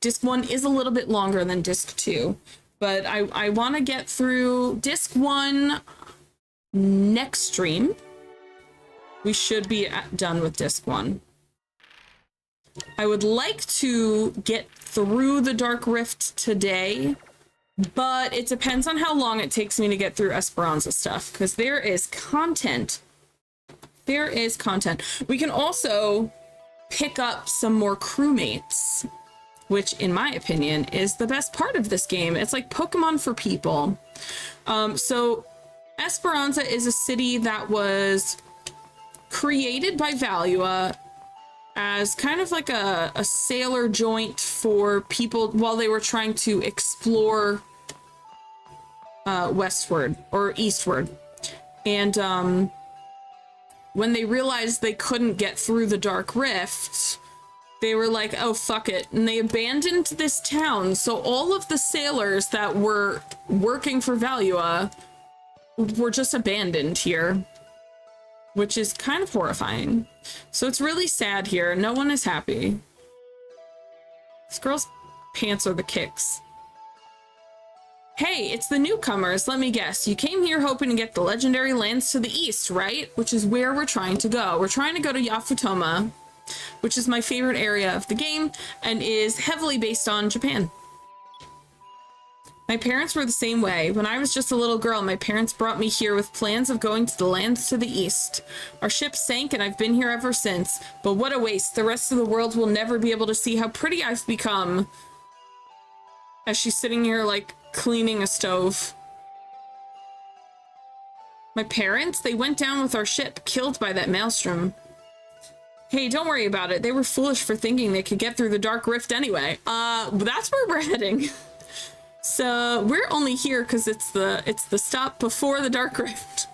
Disc 1 is a little bit longer than Disc 2, but I want to get through Disc 1 next stream. We should be done with Disc 1. I would like to get through the Dark Rift today, but it depends on how long it takes me to get through Esperanza stuff, because there is content. There is content. We can also pick up some more crewmates, which in my opinion is the best part of this game. It's like Pokemon for people. So Esperanza is a city that was created by Valua as kind of like a sailor joint for people while they were trying to explore westward or eastward. And when they realized they couldn't get through the Dark Rift, they were like, oh, fuck it. And they abandoned this town. So all of the sailors that were working for Valua were just abandoned here, which is kind of horrifying. So it's really sad here. No one is happy. This girl's pants are the kicks. Hey, it's the newcomers. Let me guess. You came here hoping to get the legendary lands to the east, right? Which is where we're trying to go. We're trying to go to Yafutoma, which is my favorite area of the game and is heavily based on Japan. My parents were the same way. When I was just a little girl, my parents brought me here with plans of going to the lands to the east. Our ship sank and I've been here ever since. But what a waste. The rest of the world will never be able to see how pretty I've become. As she's sitting here, like, cleaning a stove. My parents, they went down with our ship, killed by that maelstrom. Hey, don't worry about it. They were foolish for thinking they could get through the Dark Rift anyway. That's where we're heading. So we're only here because it's the stop before the Dark Rift.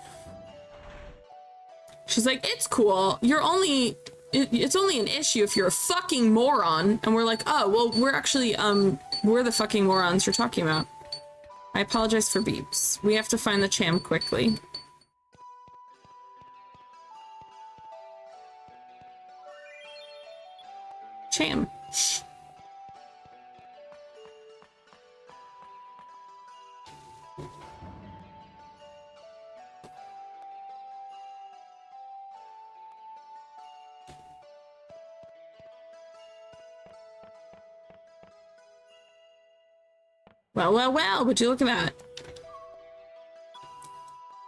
She's like, it's cool. It's only an issue if you're a fucking moron. And we're like, oh, well, we're actually, we're the fucking morons you're talking about. I apologize for beeps. We have to find the Cham quickly. Cham. Well, well, well, would you look at that?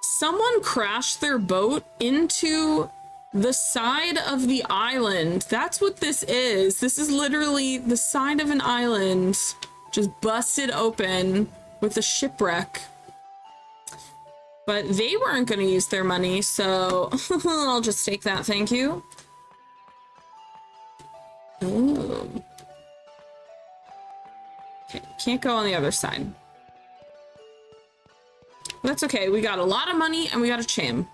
Someone crashed their boat into the side of the island. That's what this is. This is literally the side of an island just busted open with a shipwreck. But they weren't going to use their money, so I'll just take that, thank you. Oh. Okay, can't go on the other side. That's okay, we got a lot of money and we got a Cham.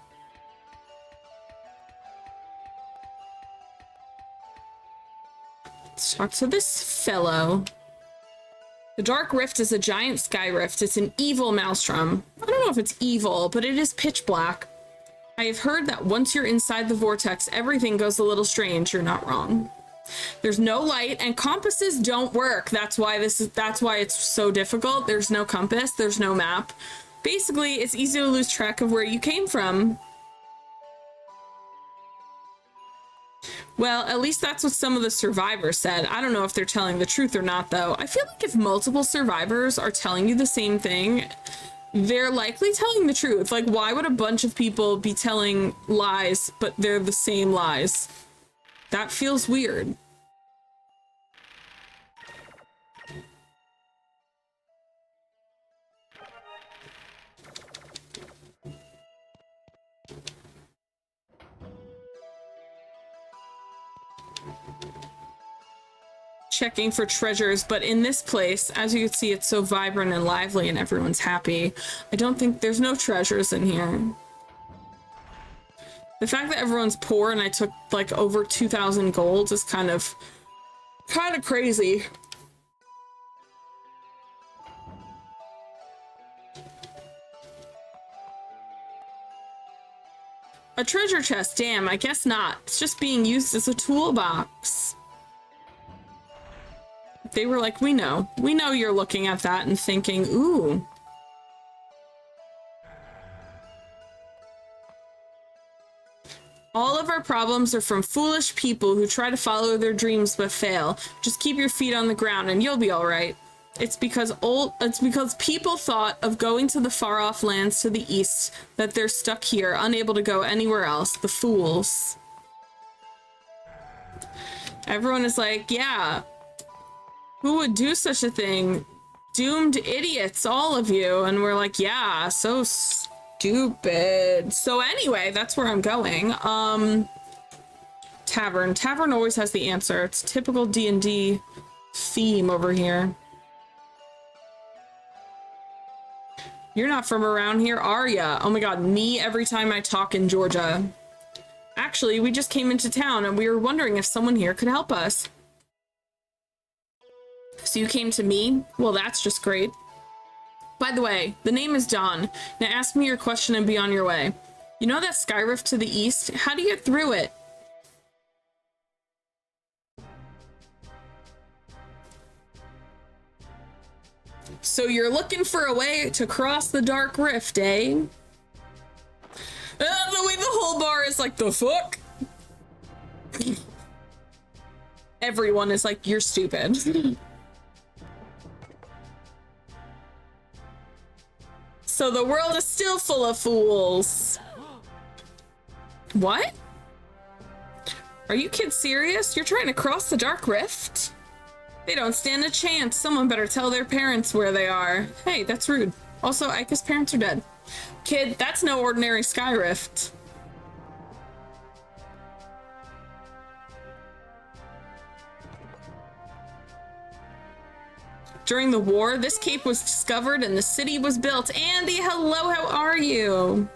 Let's talk to this fellow. The Dark Rift is a giant sky rift. It's an evil maelstrom. I don't know if it's evil, but it is pitch black. I have heard that once you're inside the vortex, everything goes a little strange. You're not wrong. There's no light and compasses don't work. That's why it's so difficult. There's no compass, there's no map. Basically, it's easy to lose track of where you came from. Well, at least that's what some of the survivors said. I don't know if they're telling the truth or not, though. I feel like if multiple survivors are telling you the same thing, they're likely telling the truth. Like, why would a bunch of people be telling lies, but they're the same lies? That feels weird. Checking for treasures, but in this place, as you can see, it's so vibrant and lively and everyone's happy. I don't think there's no treasures in here. The fact that everyone's poor and I took like over 2,000 golds is kind of crazy. A treasure chest, damn, I guess not. It's just being used as a toolbox. They were like, we know you're looking at that and thinking, ooh. All of our problems are from foolish people who try to follow their dreams but fail. Just keep your feet on the ground and you'll be all right. It's because people thought of going to the far-off lands to the east that they're stuck here, unable to go anywhere else. The fools. Everyone is like, yeah, who would do such a thing? Doomed idiots, all of you. And we're like, yeah, so stupid. So anyway, that's where I'm going. Tavern. Tavern always has the answer. It's typical D&D theme over here. You're not from around here, are ya? Oh my god, me every time I talk in Georgia. Actually, we just came into town and we were wondering if someone here could help us. So you came to me? Well, that's just great. By the way, the name is Dawn. Now ask me your question and be on your way. You know that sky rift to the east? How do you get through it? So you're looking for a way to cross the dark rift, eh? The way the whole bar is like, the fuck? Everyone is like, you're stupid. So the world is still full of fools. What? Are you kids serious? You're trying to cross the dark rift? They don't stand a chance. Someone better tell their parents where they are. Hey, that's rude. Also, Aika's parents are dead. Kid, that's no ordinary sky rift. During the war, this cape was discovered and the city was built. Andy, hello, how are you?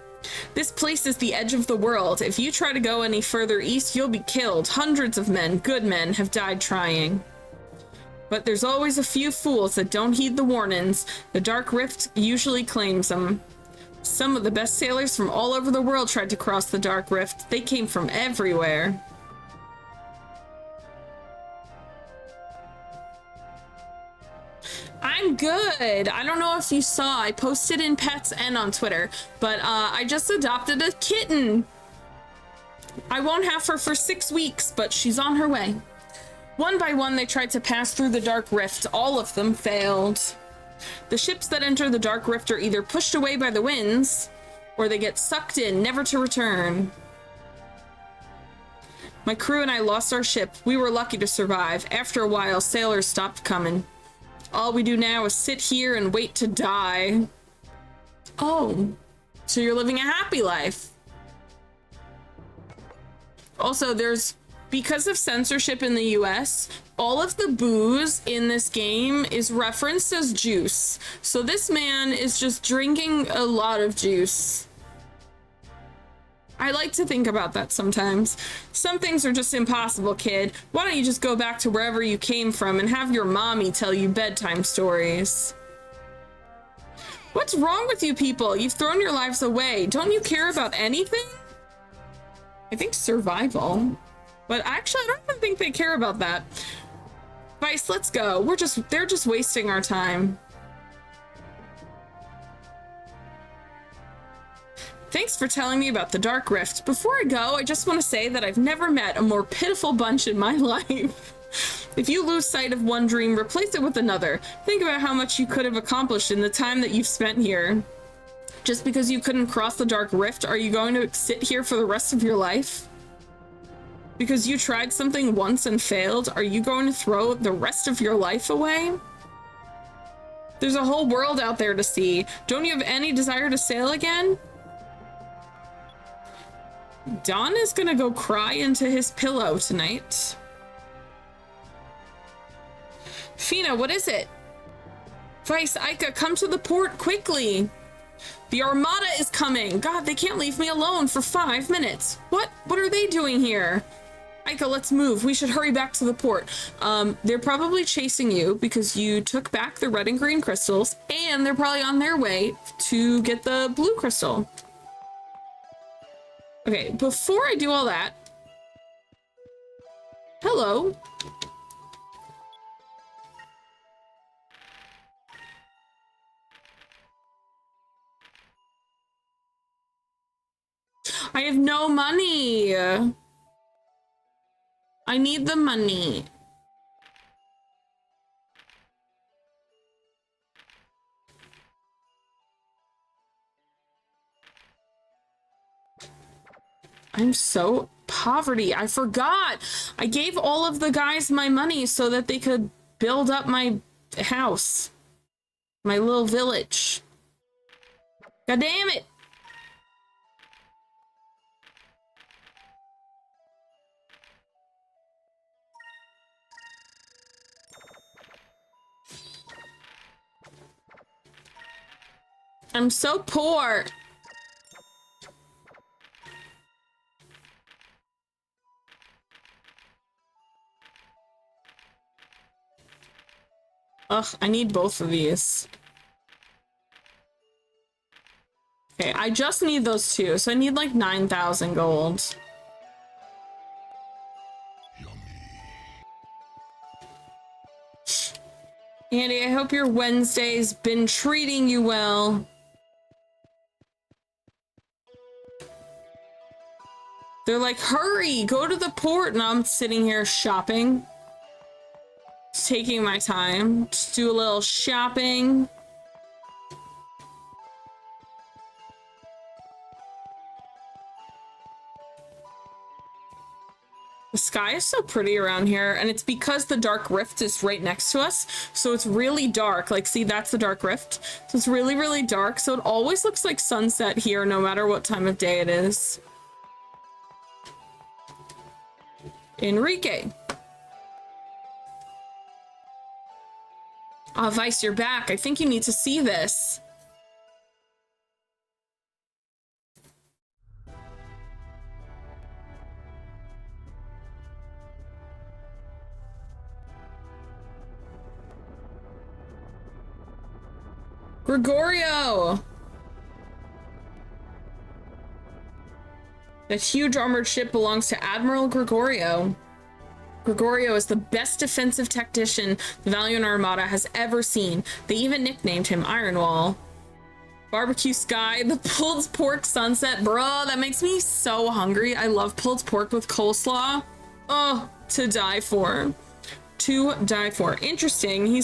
This place is the edge of the world. If you try to go any further east, you'll be killed. Hundreds of men, good men, have died trying. But there's always a few fools that don't heed the warnings. The Dark Rift usually claims them. Some of the best sailors from all over the world tried to cross the Dark Rift. They came from everywhere. I'm good. I don't know if you saw, I posted in Pets and on Twitter, but I just adopted a kitten. I won't have her for 6 weeks, but she's on her way. One by one, they tried to pass through the Dark Rift. All of them failed. The ships that enter the Dark Rift are either pushed away by the winds, or they get sucked in, never to return. My crew and I lost our ship. We were lucky to survive. After a while, sailors stopped coming. All we do now is sit here and wait to die. Oh, so you're living a happy life. Also, because of censorship in the US, all of the booze in this game is referenced as juice. So this man is just drinking a lot of juice. I like to think about that sometimes. Some things are just impossible, kid. Why don't you just go back to wherever you came from and have your mommy tell you bedtime stories? What's wrong with you people? You've thrown your lives away. Don't you care about anything? I think survival. But actually, I don't even think they care about that. Vyse, let's go. They're just wasting our time. Thanks for telling me about the Dark Rift. Before I go, I just want to say that I've never met a more pitiful bunch in my life. If you lose sight of one dream, replace it with another. Think about how much you could have accomplished in the time that you've spent here. Just because you couldn't cross the Dark Rift, are you going to sit here for the rest of your life? Because you tried something once and failed, are you going to throw the rest of your life away? There's a whole world out there to see. Don't you have any desire to sail again? Don is gonna go cry into his pillow tonight. Fina, what is it? Vyse, Aika, come to the port quickly. The Armada is coming. God, they can't leave me alone for 5 minutes. What are they doing here? Aika, let's move. We should hurry back to the port. They're probably chasing you because you took back the red and green crystals, and they're probably on their way to get the blue crystal. Okay, before I do all that... Hello. I have no money. I need the money. I'm so poverty. I forgot. I gave all of the guys my money so that they could build up my house. My little village. God damn it. I'm so poor. Ugh, I need both of these. Okay, I just need those two, so I need like 9,000 gold. Andy, I hope your Wednesday's been treating you well. They're like, hurry, go to the port. And I'm sitting here shopping. Just taking my time. Just do a little shopping. The sky is so pretty around here, and it's because the dark rift is right next to us, so it's really dark. Like, see, that's the dark rift. So it's really, really dark, so it always looks like sunset here, no matter what time of day it is. Enrique. Ah, Vyse, you're back. I think you need to see this. Gregorio! That huge armored ship belongs to Admiral Gregorio. Gregorio is the best defensive tactician the Valuan Armada has ever seen. They even nicknamed him Ironwall. Barbecue sky, the pulled pork sunset. Bro, that makes me so hungry. I love pulled pork with coleslaw. Oh, to die for. To die for. Interesting.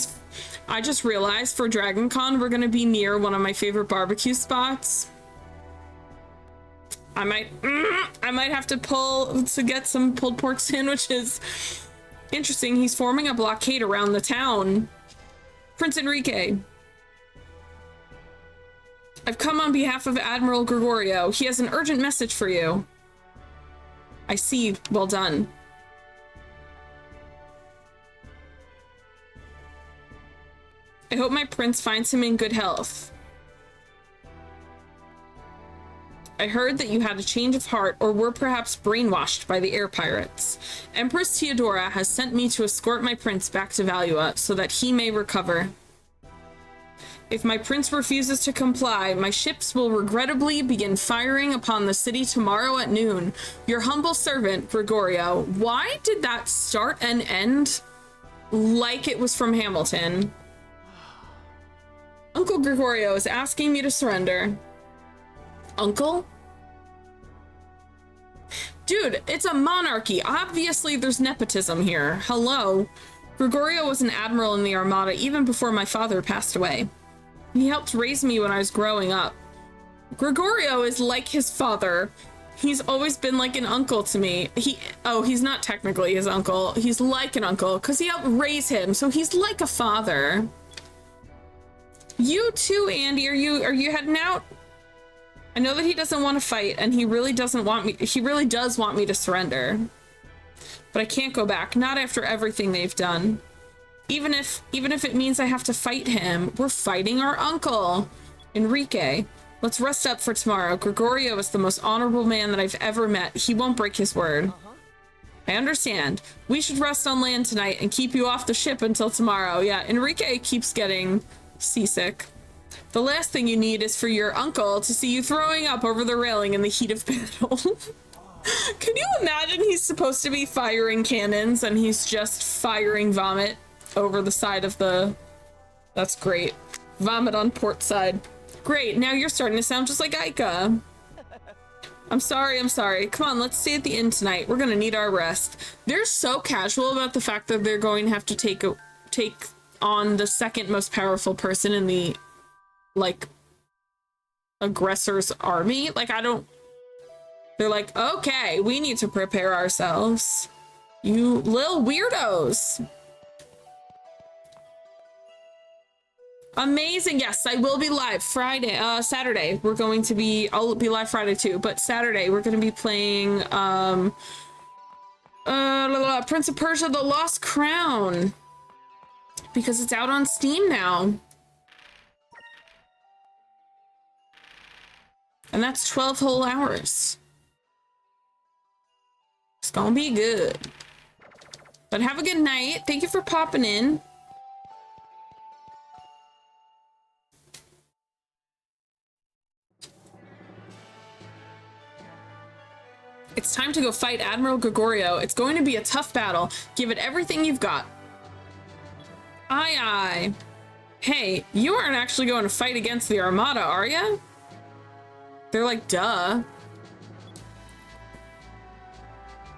I just realized for Dragon Con, we're gonna be near one of my favorite barbecue spots. I might have to pull to get some pulled pork sandwiches. Interesting, he's forming a blockade around the town. Prince Enrique. I've come on behalf of Admiral Gregorio. He has an urgent message for you. I see. Well done. I hope my prince finds him in good health. I heard that you had a change of heart or were perhaps brainwashed by the air pirates. Empress Theodora has sent me to escort my prince back to Valua so that he may recover. If my prince refuses to comply, my ships will regrettably begin firing upon the city tomorrow at noon. Your humble servant, Gregorio. Why did that start and end like it was from Hamilton? Uncle Gregorio is asking me to surrender. Uncle? Dude, it's a monarchy. Obviously, there's nepotism here. Hello. Gregorio was an admiral in the Armada even before my father passed away. He helped raise me when I was growing up. Gregorio is like his father. He's always been like an uncle to me. He's not technically his uncle. He's like an uncle because he helped raise him, so he's like a father. You too, Andy. Are you heading out? I know that he doesn't want to fight, and he really does want me to surrender. But I can't go back, not after everything they've done. Even if it means I have to fight him, we're fighting our uncle. Enrique, let's rest up for tomorrow. Gregorio is the most honorable man that I've ever met. He won't break his word. I understand. We should rest on land tonight and keep you off the ship until tomorrow. Yeah, Enrique keeps getting seasick. The last thing you need is for your uncle to see you throwing up over the railing in the heat of battle. Can you imagine he's supposed to be firing cannons and he's just firing vomit over the side of the... That's great. Vomit on port side. Great, now you're starting to sound just like Aika. I'm sorry, I'm sorry. Come on, let's stay at the inn tonight. We're gonna need our rest. They're so casual about the fact that they're going to have to take on the second most powerful person in the, like, aggressor's army. Like, I don't... They're like, okay, we need to prepare ourselves. You little weirdos. Amazing. Yes, I will be live Friday, Saturday. We're going to be, I'll be live Friday too, but Saturday we're going to be playing, Prince of Persia: The Lost Crown. Because it's out on Steam now. And that's 12 whole hours. It's gonna be good. But have a good night. Thank you for popping in. It's time to go fight Admiral Gregorio. It's going to be a tough battle. Give it everything you've got. Aye, aye. Hey, you aren't actually going to fight against the Armada, are ya? They're like, duh.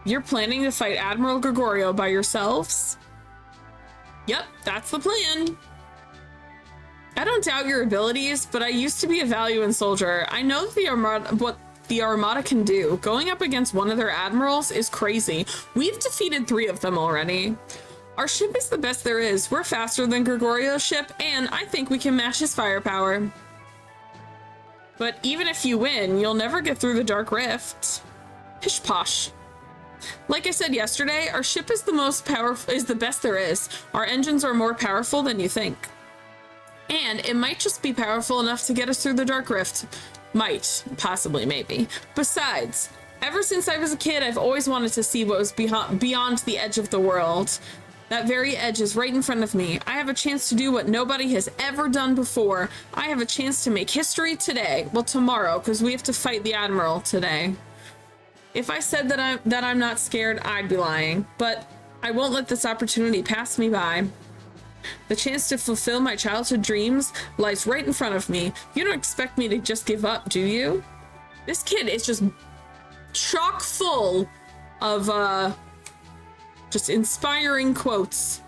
You're planning to fight Admiral Gregorio by yourselves? Yep, that's the plan. I don't doubt your abilities, but I used to be a Valuan soldier. I know what the Armada can do. Going up against one of their admirals is crazy. We've defeated 3 of them already. Our ship is the best there is. We're faster than Gregorio's ship, and I think we can match his firepower. But even if you win, you'll never get through the Dark Rift. Pish posh. Like I said yesterday, our ship is the best there is. Our engines are more powerful than you think. And it might just be powerful enough to get us through the Dark Rift. Might. Possibly, maybe. Besides, ever since I was a kid, I've always wanted to see what was beyond the edge of the world. That very edge is right in front of me. I have a chance to do what nobody has ever done before. I have a chance to make history today. Well, tomorrow, because we have to fight the Admiral today. If I said that I'm not scared, I'd be lying. But I won't let this opportunity pass me by. The chance to fulfill my childhood dreams lies right in front of me. You don't expect me to just give up, do you? This kid is just chock full of, just inspiring quotes.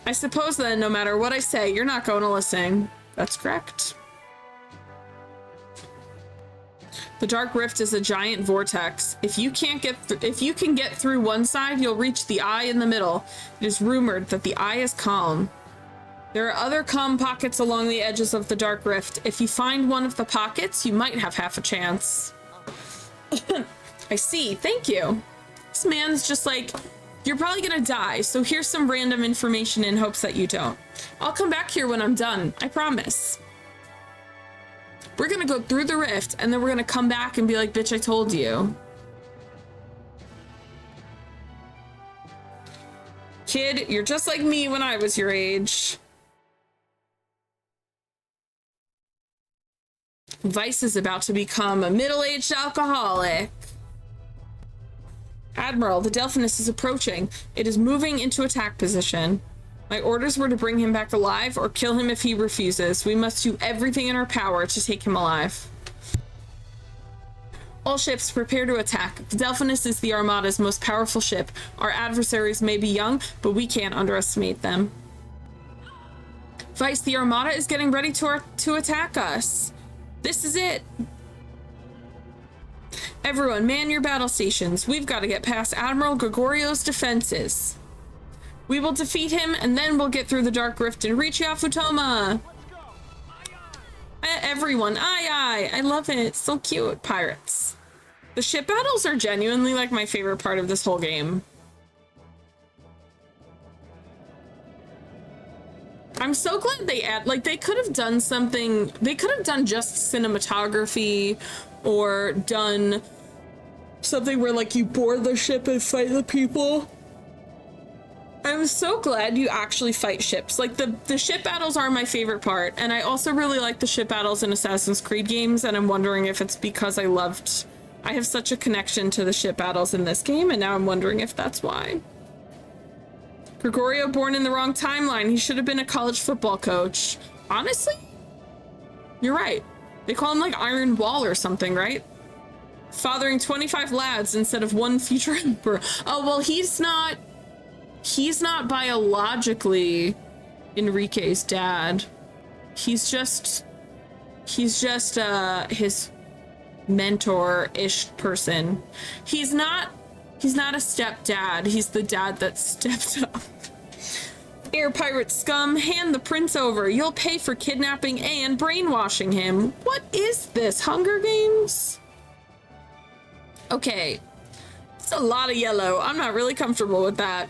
I suppose then, no matter what I say, you're not going to listen. That's correct. The Dark Rift is a giant vortex. If you can get through one side, you'll reach the eye in the middle. It is rumored that the eye is calm. There are other calm pockets along the edges of the Dark Rift. If you find one of the pockets, you might have half a chance. I see. Thank you. This man's just like, you're probably gonna die, so here's some random information in hopes that you don't. I'll come back here when I'm done. I promise. We're gonna go through the rift, and then we're gonna come back and be like, bitch, I told you. Kid, you're just like me when I was your age. Vyse is about to become a middle-aged alcoholic. Admiral, the Delphinus is approaching. It is moving into attack position. My orders were to bring him back alive or kill him if he refuses. We must do everything in our power to take him alive. All ships, prepare to attack. The Delphinus is the Armada's most powerful ship. Our adversaries may be young, but we can't underestimate them. Vyse, the Armada is getting ready to attack us. This is it. Everyone, man your battle stations. We've got to get past Admiral Gregorio's defenses. We will defeat him, and then we'll get through the Dark Rift and reach Yafutoma. Everyone, aye, aye. I love it. So cute, pirates. The ship battles are genuinely like my favorite part of this whole game. I'm so glad they they could have done something. They could have done just cinematography or done something where like you board the ship and fight the people. I'm so glad you actually fight ships. Like the ship battles are my favorite part, and I also really like the ship battles in Assassin's Creed games, and I'm wondering if it's because I have such a connection to the ship battles in this game, and now I'm wondering if that's why. Gregorio born in the wrong timeline. He should have been a college football coach. Honestly, you're right. They call him like Iron Wall or something, right? Fathering 25 lads instead of one future emperor. Oh, well, he's not biologically Enrique's dad. He's just his mentor-ish person. He's not a stepdad. He's the dad that stepped up. Air pirate scum, hand the prince over. You'll pay for kidnapping and brainwashing him. What is this, Hunger Games? Okay, it's a lot of yellow. I'm not really comfortable with that.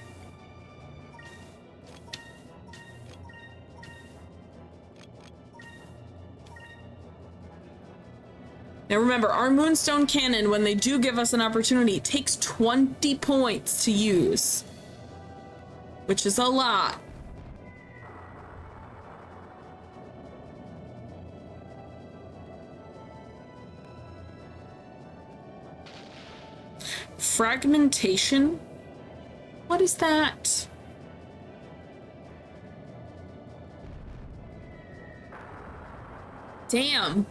Now remember, our Moonstone Cannon, when they do give us an opportunity, it takes 20 points to use, which is a lot. Fragmentation? What is that? Damn.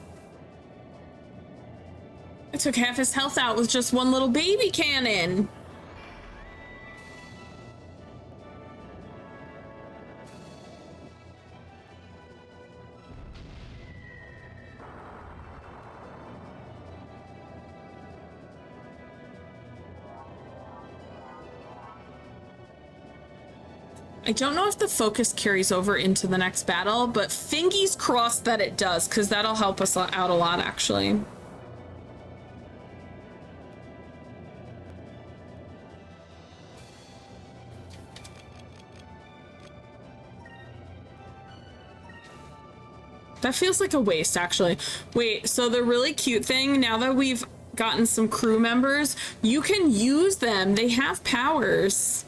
I took half his health out with just one little baby cannon. I don't know if the focus carries over into the next battle, but fingies crossed that it does, because that'll help us out a lot, actually. That feels like a waste, actually. Wait, so the really cute thing, now that we've gotten some crew members, you can use them. They have powers.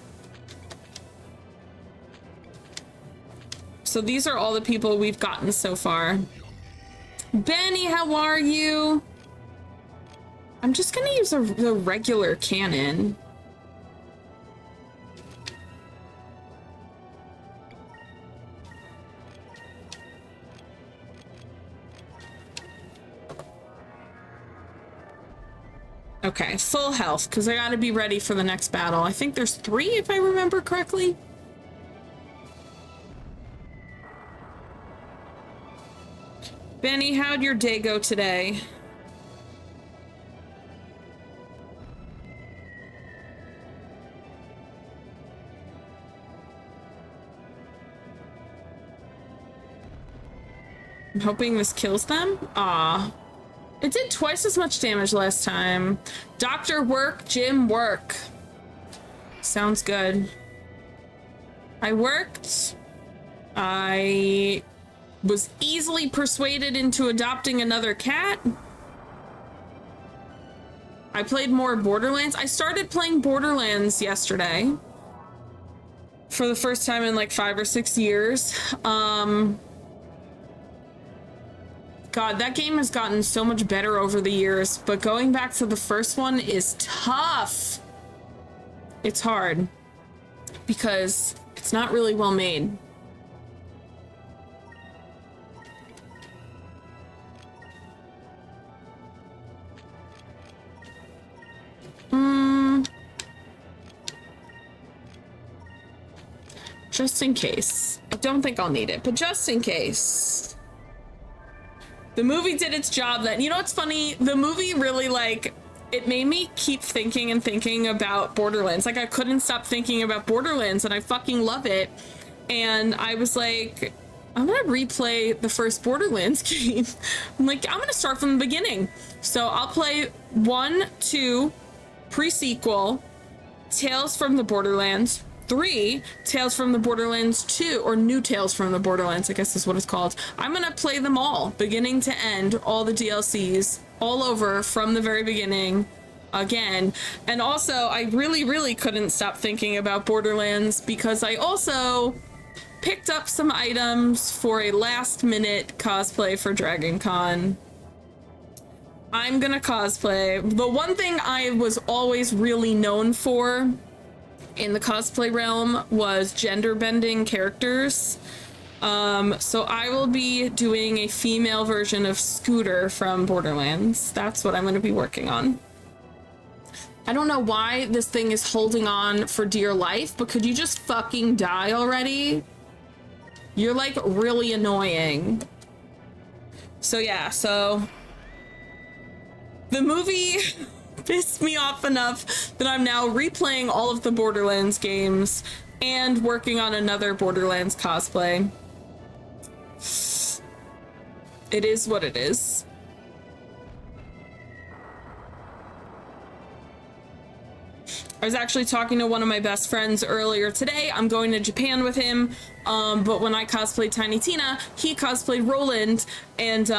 So these are all the people we've gotten so far. Benny, how are you? I'm just gonna use the regular cannon. Okay, full health, because I gotta be ready for the next battle. I think there's 3, if I remember correctly. Benny, how'd your day go today? I'm hoping this kills them. Ah, it did twice as much damage last time. Doctor work, gym work. Sounds good. I worked. I was easily persuaded into adopting another cat. I played more Borderlands. I started playing Borderlands yesterday for the first time in like 5 or 6 years. God, that game has gotten so much better over the years, but going back to the first one is tough. It's hard because it's not really well made. Just in case. I don't think I'll need it, but just in case. The movie did its job then. You know what's funny? The movie really, like, it made me keep thinking and thinking about Borderlands. Like, I couldn't stop thinking about Borderlands, and I fucking love it. And I was like, I'm gonna replay the first Borderlands game. I'm like, I'm gonna start from the beginning. So I'll play 1, 2, pre-sequel, Tales from the Borderlands, 3, Tales from the Borderlands 2, or New Tales from the Borderlands, I guess is what it's called. I'm gonna play them all, beginning to end, all the DLCs, all over from the very beginning, again. And also, I really couldn't stop thinking about Borderlands because I also picked up some items for a last-minute cosplay for Dragon Con. I'm gonna cosplay. The one thing I was always really known for in the cosplay realm was gender bending characters. So I will be doing a female version of Scooter from Borderlands. That's what I'm going to be working on. I don't know why this thing is holding on for dear life, but could you just fucking die already? You're like really annoying. So yeah, so the movie pissed me off enough that I'm now replaying all of the Borderlands games and working on another Borderlands cosplay. It is what it is. I was actually talking to one of my best friends earlier today. I'm going to Japan with him, but when I cosplayed Tiny Tina, he cosplayed Roland, and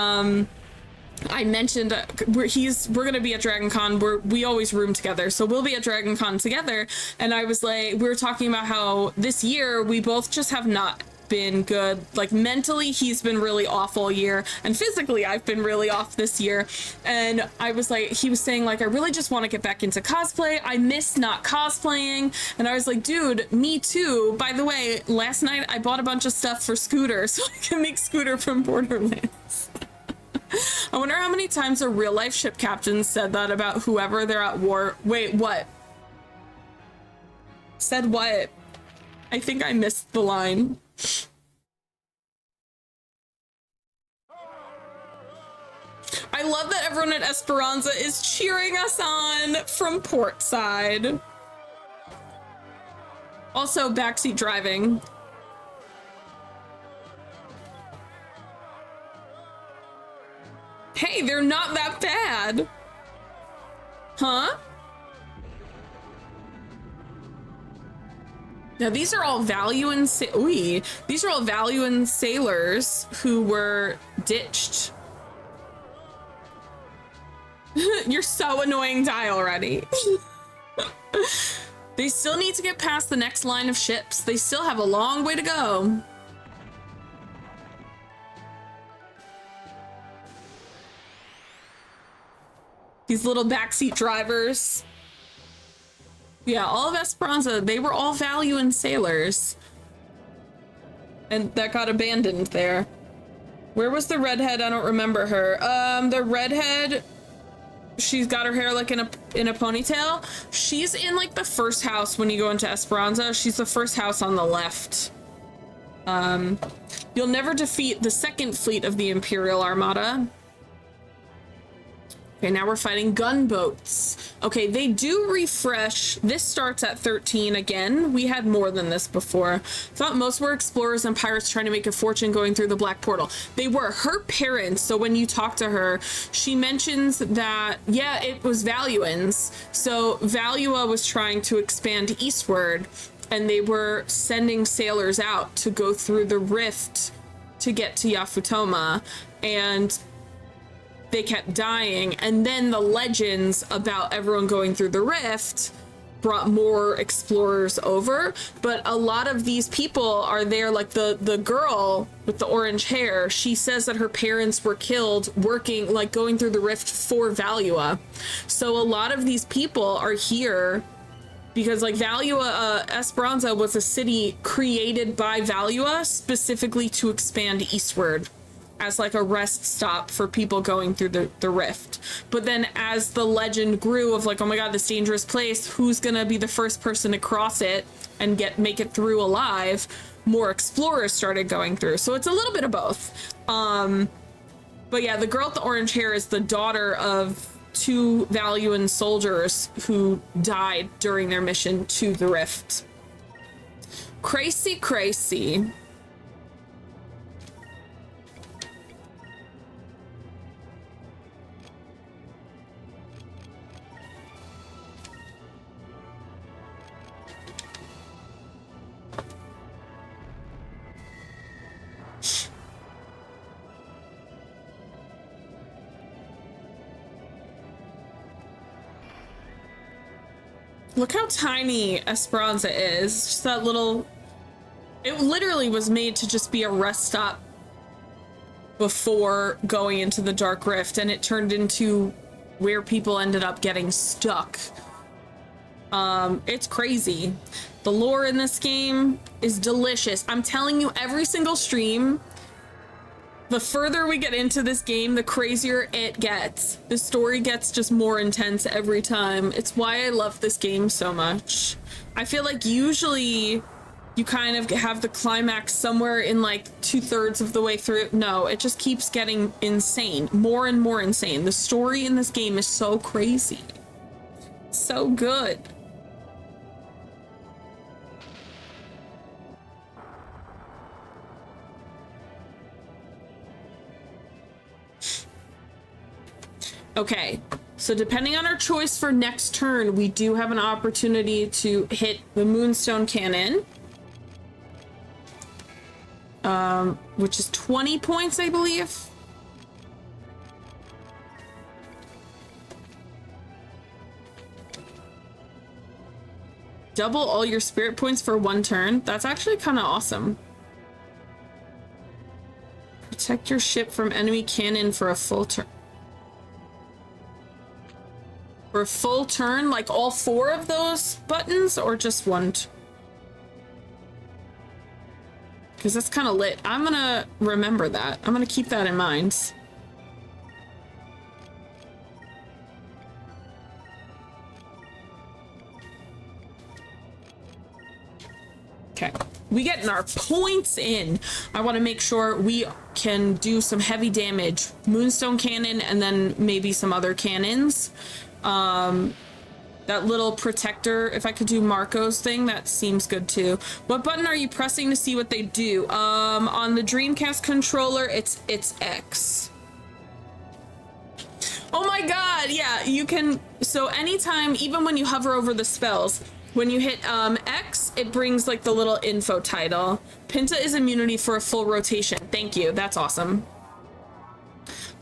I mentioned we're gonna be at Dragon Con. We always room together, so we'll be at Dragon Con together. And I was like, we were talking about how this year we both just have not been good. Like mentally, he's been really off all year, and physically, I've been really off this year. And I was like, he was saying like, I really just want to get back into cosplay. I miss not cosplaying. And I was like, dude, me too. By the way, last night I bought a bunch of stuff for Scooter so I can make Scooter from Borderlands. I wonder how many times a real life ship captain said that about whoever they're at war. Wait, what? Said what? I think I missed the line. I love that everyone at Esperanza is cheering us on from portside. Also, backseat driving. Hey, they're not that bad. Huh? Now these are all Valuan sailors who were ditched. You're so annoying, die already. They still need to get past the next line of ships. They still have a long way to go. These little backseat drivers. Yeah, all of Esperanza, they were all Valuan sailors. And that got abandoned there. Where was the redhead? I don't remember her. The redhead, she's got her hair like in a ponytail. She's in like the first house when you go into Esperanza. She's the first house on the left. You'll never defeat the second fleet of the Imperial Armada. Okay, now we're fighting gunboats. Okay, they do refresh. This starts at 13 again. We had more than this before. Thought most were explorers and pirates trying to make a fortune going through the Black Portal. They were. Her parents, so when you talk to her, she mentions that, yeah, it was Valuans. So Valua was trying to expand eastward, and they were sending sailors out to go through the rift to get to Yafutoma, and they kept dying, and then the legends about everyone going through the rift brought more explorers over. But a lot of these people are there, like the girl with the orange hair, she says that her parents were killed working, like going through the rift for Valua. So a lot of these people are here because like Valua, Esperanza was a city created by Valua specifically to expand eastward as like a rest stop for people going through the rift. But then as the legend grew of like, oh my god, this dangerous place, who's gonna be the first person to cross it and make it through alive, more explorers started going through. So it's a little bit of both. But yeah, the girl with the orange hair is the daughter of two Valuan soldiers who died during their mission to the rift. Crazy, crazy. Look how tiny Esperanza is. Just that little... It literally was made to just be a rest stop before going into the Dark Rift, and it turned into where people ended up getting stuck. It's crazy. The lore in this game is delicious. I'm telling you, every single stream, The further we get into this game, the crazier it gets. The story gets just more intense every time. It's why I love this game so much. I feel like usually you kind of have the climax somewhere in like 2/3 of the way through. No, it just keeps getting insane, more and more insane. The story in this game is so crazy. So good. Okay, so depending on our choice for next turn, we do have an opportunity to hit the Moonstone Cannon. Which is 20 points, I believe. Double all your spirit points for 1 turn. That's actually kind of awesome. Protect your ship from enemy cannon for a full turn. For a full turn, like all 4 of those buttons, or just 1? Because that's kind of lit. I'm gonna remember that. I'm gonna keep that in mind. Okay, we getting our points in. I want to make sure we can do some heavy damage. Moonstone Cannon and then maybe some other cannons. That little protector, if I could do Marco's thing, that seems good too. What button are you pressing to see what they do? On the Dreamcast controller, it's X. Oh my god, yeah, you can, so anytime, even when you hover over the spells, when you hit X, it brings like the little info title. Pinta is immunity for a full rotation. Thank you, that's awesome.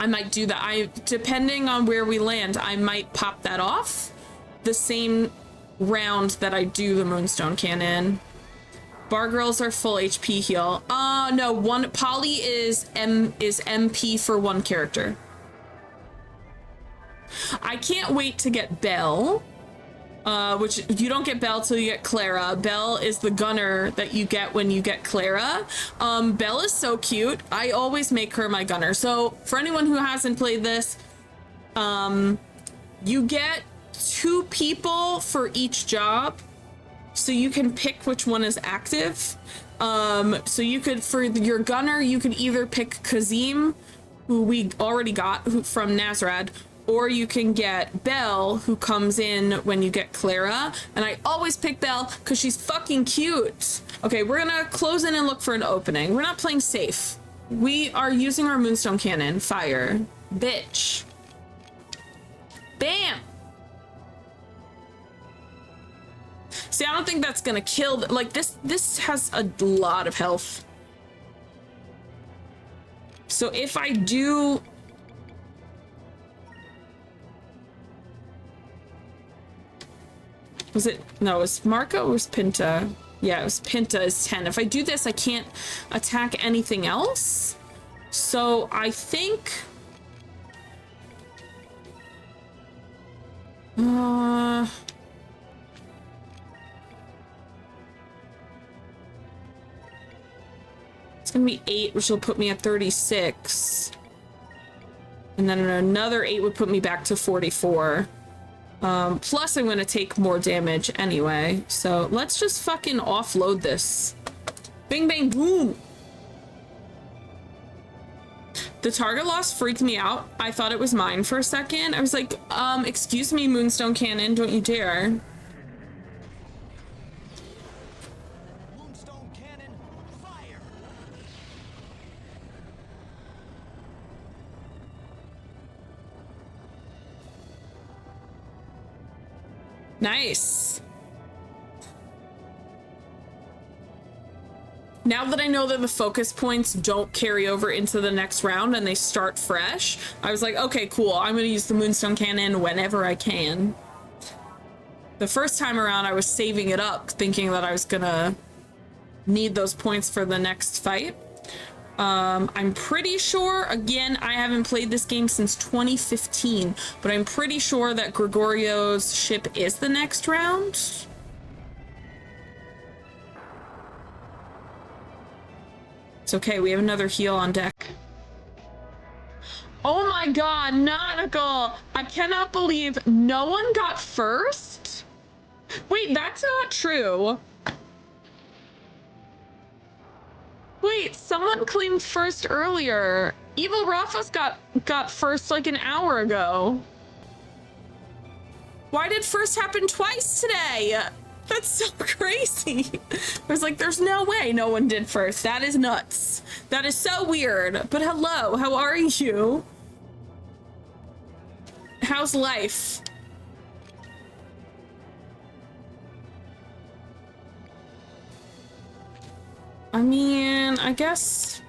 I might do that. Depending on where we land, I might pop that off the same round that I do the Moonstone Cannon. Bar girls are full HP heal. No, one Polly is MP for 1 character. I can't wait to get Belle. Which you don't get Belle till you get Clara. Belle is the gunner that you get when you get Clara. Belle is so cute. I always make her my gunner. So for anyone who hasn't played this, you get 2 people for each job. So you can pick which one is active. So you could, for your gunner, you could either pick Kazim, who we already got from Nazrad, or you can get Belle, who comes in when you get Clara. And I always pick Belle because she's fucking cute. Okay, we're gonna close in and look for an opening. We're not playing safe. We are using our Moonstone Cannon. Fire. Bitch. Bam! See, I don't think that's gonna kill. Like, this has a lot of health. So if I do... Was it, no, it was Marco or was Pinta? Yeah, it was Pinta is 10. If I do this, I can't attack anything else. So I think... it's gonna be 8, which will put me at 36. And then another 8 would put me back to 44. Plus I'm gonna take more damage anyway, so let's just fucking offload this. Bing bang boom! The target loss freaked me out. I thought it was mine for a second. I was like, excuse me, Moonstone Cannon, don't you dare. Moonstone Cannon, fire! Nice. Now that I know that the focus points don't carry over into the next round and they start fresh, I was like, okay, cool. I'm going to use the Moonstone Cannon whenever I can. The first time around, I was saving it up, thinking that I was going to need those points for the next fight. I'm pretty sure, again, I haven't played this game since 2015, but I'm pretty sure that Gregorio's ship is the next round. It's okay, we have another heal on deck. Oh my god, Nautical! I cannot believe no one got first? Wait, that's not true. Wait, someone claimed first earlier. Evil Rafa's got first like an hour ago. Why did first happen twice today? That's so crazy. I was like, there's no way no one did first. That is nuts. That is so weird. But hello, how are you? How's life? I mean, I guess...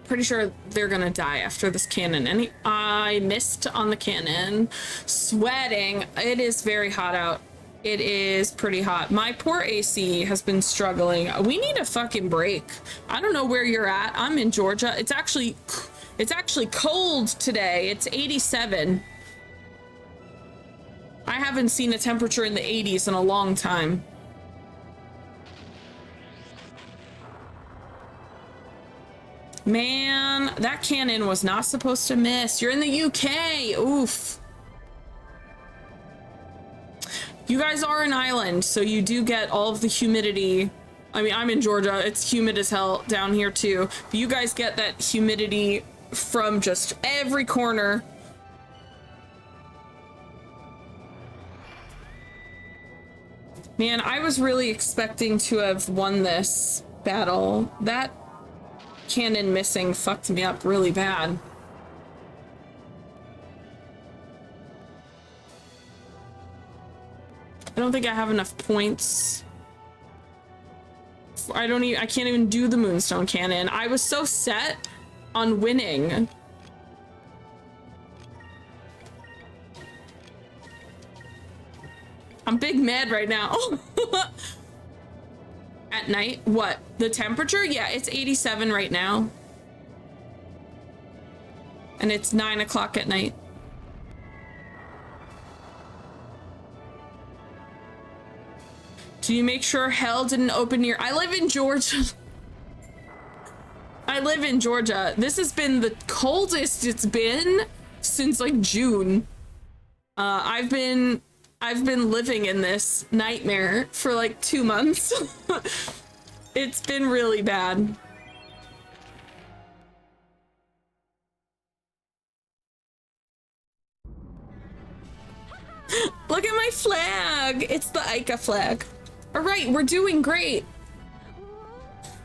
Pretty sure they're gonna die after this cannon. And I missed on the cannon. Sweating. It is very hot out. It is pretty hot. My poor AC has been struggling. We need a fucking break. I don't know where you're at. I'm in Georgia. It's actually cold today. It's 87. I haven't seen a temperature in the 80s in a long time. Man, that cannon was not supposed to miss. You're in the UK. Oof. You guys are an island, so you do get all of the humidity. I mean, I'm in Georgia. It's humid as hell down here too. But you guys get that humidity from just every corner. Man, I was really expecting to have won this battle. That cannon missing fucked me up really bad. I don't think I have enough points. I can't even do the Moonstone Cannon. I was so set on winning. I'm big mad right now. At night? What? The temperature? Yeah, it's 87 right now. And it's 9 o'clock at night. Do you make sure hell didn't open your... I live in Georgia. I live in Georgia. This has been the coldest it's been since like June. I've been living in this nightmare for like 2 months. It's been really bad. Look at my flag. It's the Ica flag. All right, we're doing great.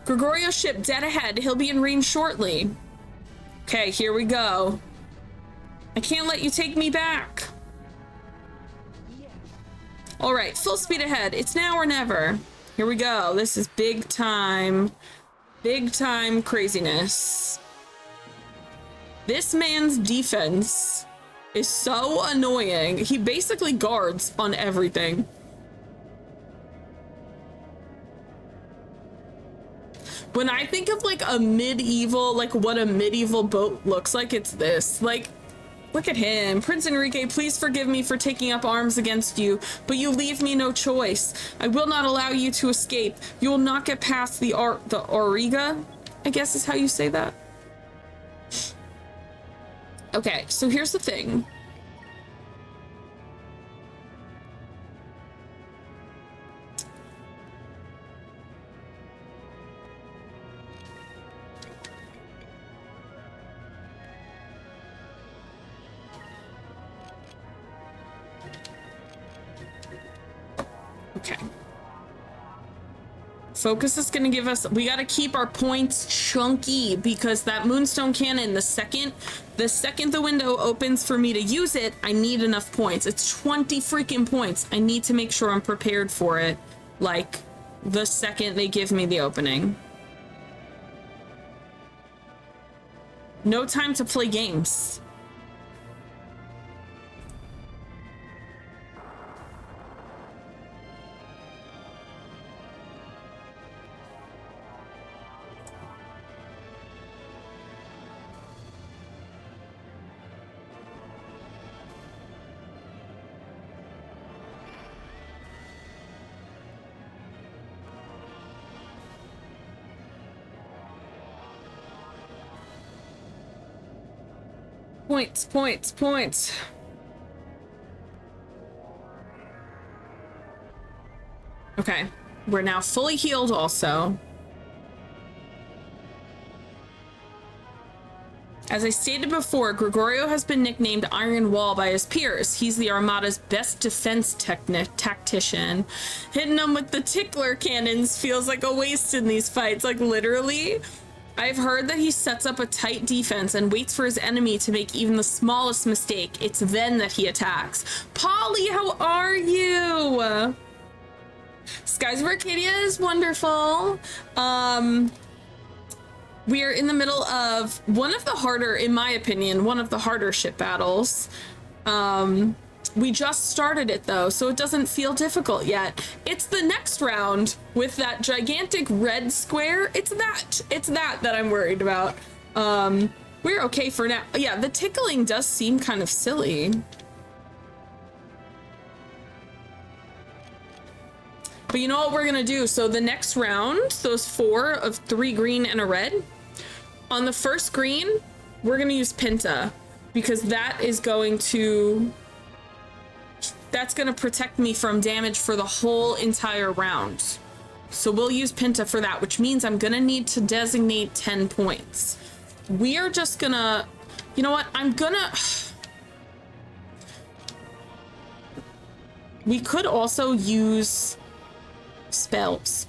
Gregorio's ship dead ahead. He'll be in range shortly. Okay, here we go. I can't let you take me back. All right, full speed ahead. It's now or never. Here we go. This is big time craziness. This man's defense is so annoying. He basically guards on everything. When I think of like a medieval, like what a medieval boat looks like, it's this. Like, look at him. Prince Enrique, please forgive me for taking up arms against you, but you leave me no choice. I will not allow you to escape. You will not get past the Auriga, I guess is how you say that. Okay, so here's the thing. Okay. Focus is gonna give us, we gotta keep our points chunky because that Moonstone Cannon, the second the window opens for me to use it, I need enough points. It's 20 freaking points. I need to make sure I'm prepared for it, like the second they give me the opening. No time to play games. Points, points, points. Okay, we're now fully healed also. As I stated before, Gregorio has been nicknamed Iron Wall by his peers. He's the Armada's best defense tactician. Hitting them with the tickler cannons feels like a waste in these fights, like literally. I've heard that he sets up a tight defense and waits for his enemy to make even the smallest mistake. It's then that he attacks. Polly, how are you? Skies of Arcadia is wonderful. We are in the middle of one of the harder, in my opinion, one of the harder ship battles. We just started it though, so it doesn't feel difficult yet. It's the next round with that gigantic red square. It's that I'm worried about. We're okay for now. Yeah, the tickling does seem kind of silly. But you know what we're gonna do? So the next round, those 4 of 3 green and a red, on the first green, we're gonna use Pinta because that's gonna protect me from damage for the whole entire round. So we'll use Pinta for that, which means I'm gonna need to designate 10 points. We are just gonna, you know what? We could also use spells.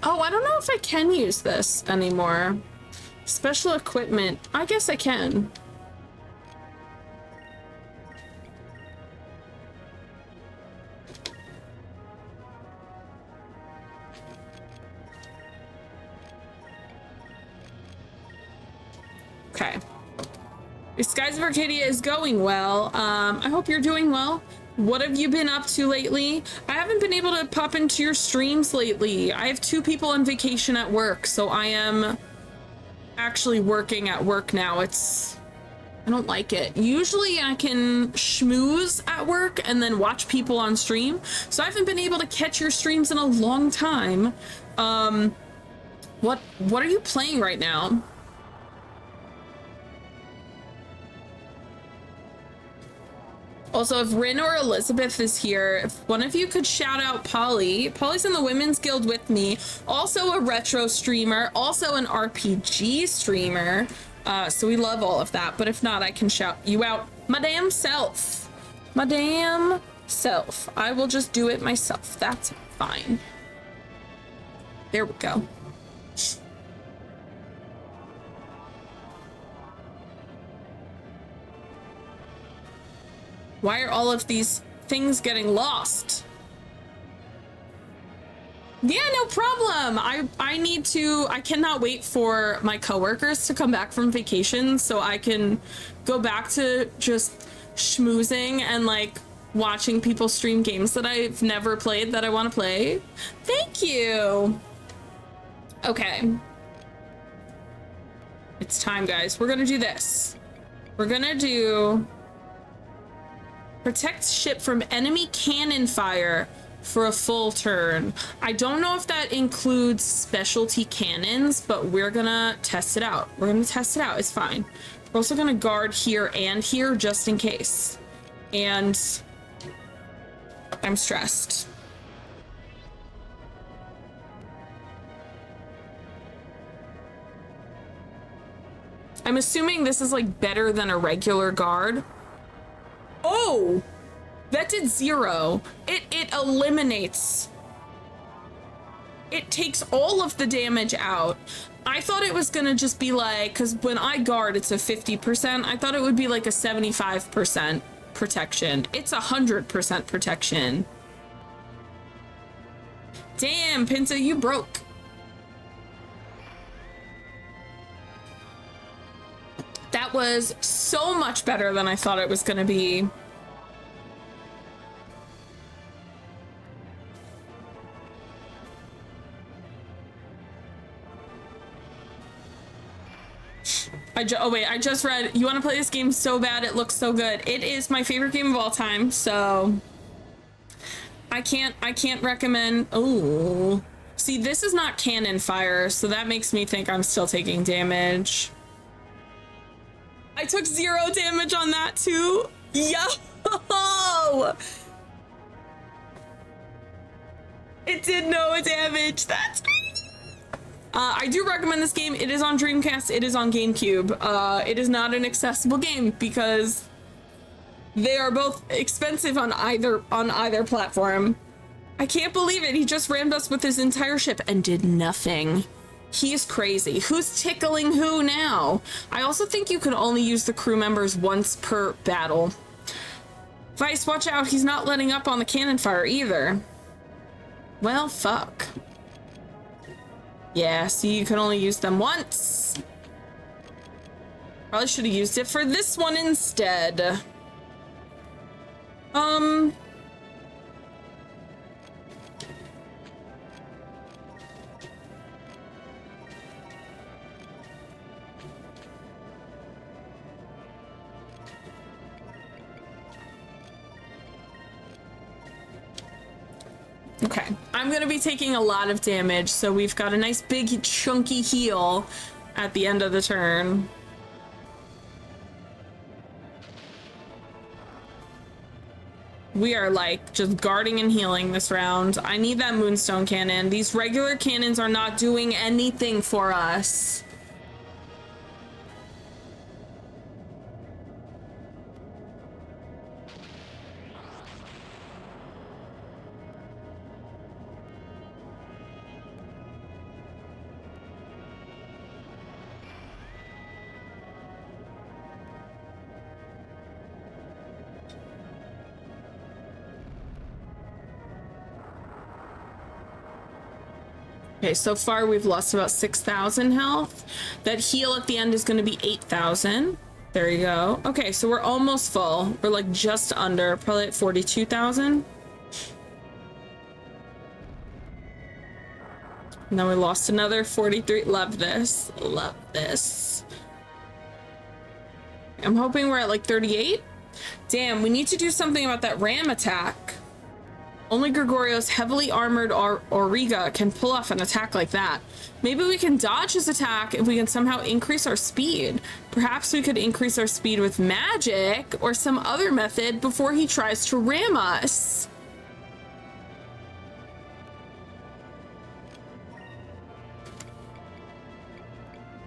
Oh, I don't know if I can use this anymore. Special equipment. I guess I can. Okay. Skies of Arcadia is going well. I hope you're doing well. What have you been up to lately? I haven't been able to pop into your streams lately. I have 2 people on vacation at work, so I am actually working at work now. I don't like it. Usually I can schmooze at work and then watch people on stream, so I haven't been able to catch your streams in a long time. What are you playing right now? Also, if Rin or Elizabeth is here, if one of you could shout out Polly. Polly's in the Women's Guild with me, also a retro streamer, also an RPG streamer. So we love all of that. But if not, I can shout you out my damn self. My damn self. I will just do it myself. That's fine. There we go. Why are all of these things getting lost? Yeah, no problem. I cannot wait for my coworkers to come back from vacation so I can go back to just schmoozing and like watching people stream games that I've never played that I want to play. Thank you. Okay. It's time, guys. We're gonna do this. We're gonna do protect ship from enemy cannon fire for a full turn. I don't know if that includes specialty cannons, but we're gonna test it out. We're gonna test it out. It's fine. We're also gonna guard here and here just in case. And I'm stressed. I'm assuming this is like better than a regular guard. Oh, that did 0. It eliminates. It takes all of the damage out. I thought it was gonna just be like, because when I guard, it's a 50%. I thought it would be like a 75% protection. It's 100% protection. Damn, Pinta, you broke. That was so much better than I thought it was gonna be. Oh wait, I just read, you want to play this game so bad, it looks so good. It is my favorite game of all time, so I can't recommend. Oh, see, this is not cannon fire, so that makes me think I'm still taking damage. I took 0 damage on that too. Yo! It did no damage. That's crazy. I do recommend this game. It is on Dreamcast. It is on GameCube. It is not an accessible game because they are both expensive on either platform. I can't believe it. He just rammed us with his entire ship and did nothing. He's crazy. Who's tickling who now? I also think you can only use the crew members once per battle. Vyse, watch out. He's not letting up on the cannon fire either. Well, fuck. Yeah, see, you can only use them once. Probably should have used it for this one instead. Okay, I'm gonna be taking a lot of damage, so we've got a nice big chunky heal at the end of the turn. We are like just guarding and healing this round. I need that moonstone cannon. These regular cannons are not doing anything for us. Okay, so far we've lost about 6,000 health. That heal at the end is going to be 8,000. There you go. Okay, so we're almost full. We're like just under, probably at 42,000. And then we lost another 43. Love this. Love this. I'm hoping we're at like 38. Damn, we need to do something about that ram attack. Only Gregorio's heavily armored Auriga can pull off an attack like that. Maybe we can dodge his attack if we can somehow increase our speed. Perhaps we could increase our speed with magic or some other method before he tries to ram us.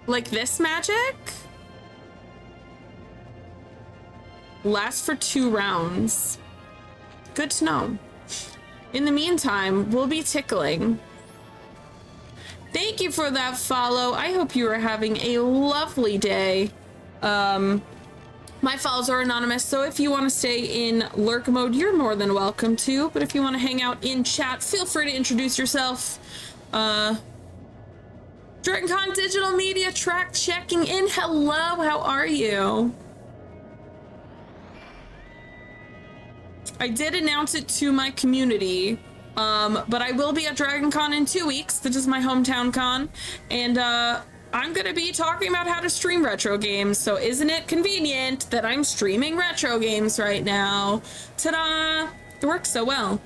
Like this magic? Lasts for 2 rounds. Good to know. In the meantime, we'll be tickling. Thank you for that follow. I hope you are having a lovely day. My follows are anonymous, so if you want to stay in lurk mode, you're more than welcome to. But if you want to hang out in chat, feel free to introduce yourself. DragonCon Digital Media Track checking in. Hello, how are you? I did announce it to my community, but I will be at DragonCon in 2 weeks. This is my hometown con, and I'm gonna be talking about how to stream retro games, so isn't it convenient that I'm streaming retro games right now? Ta-da! It works so well.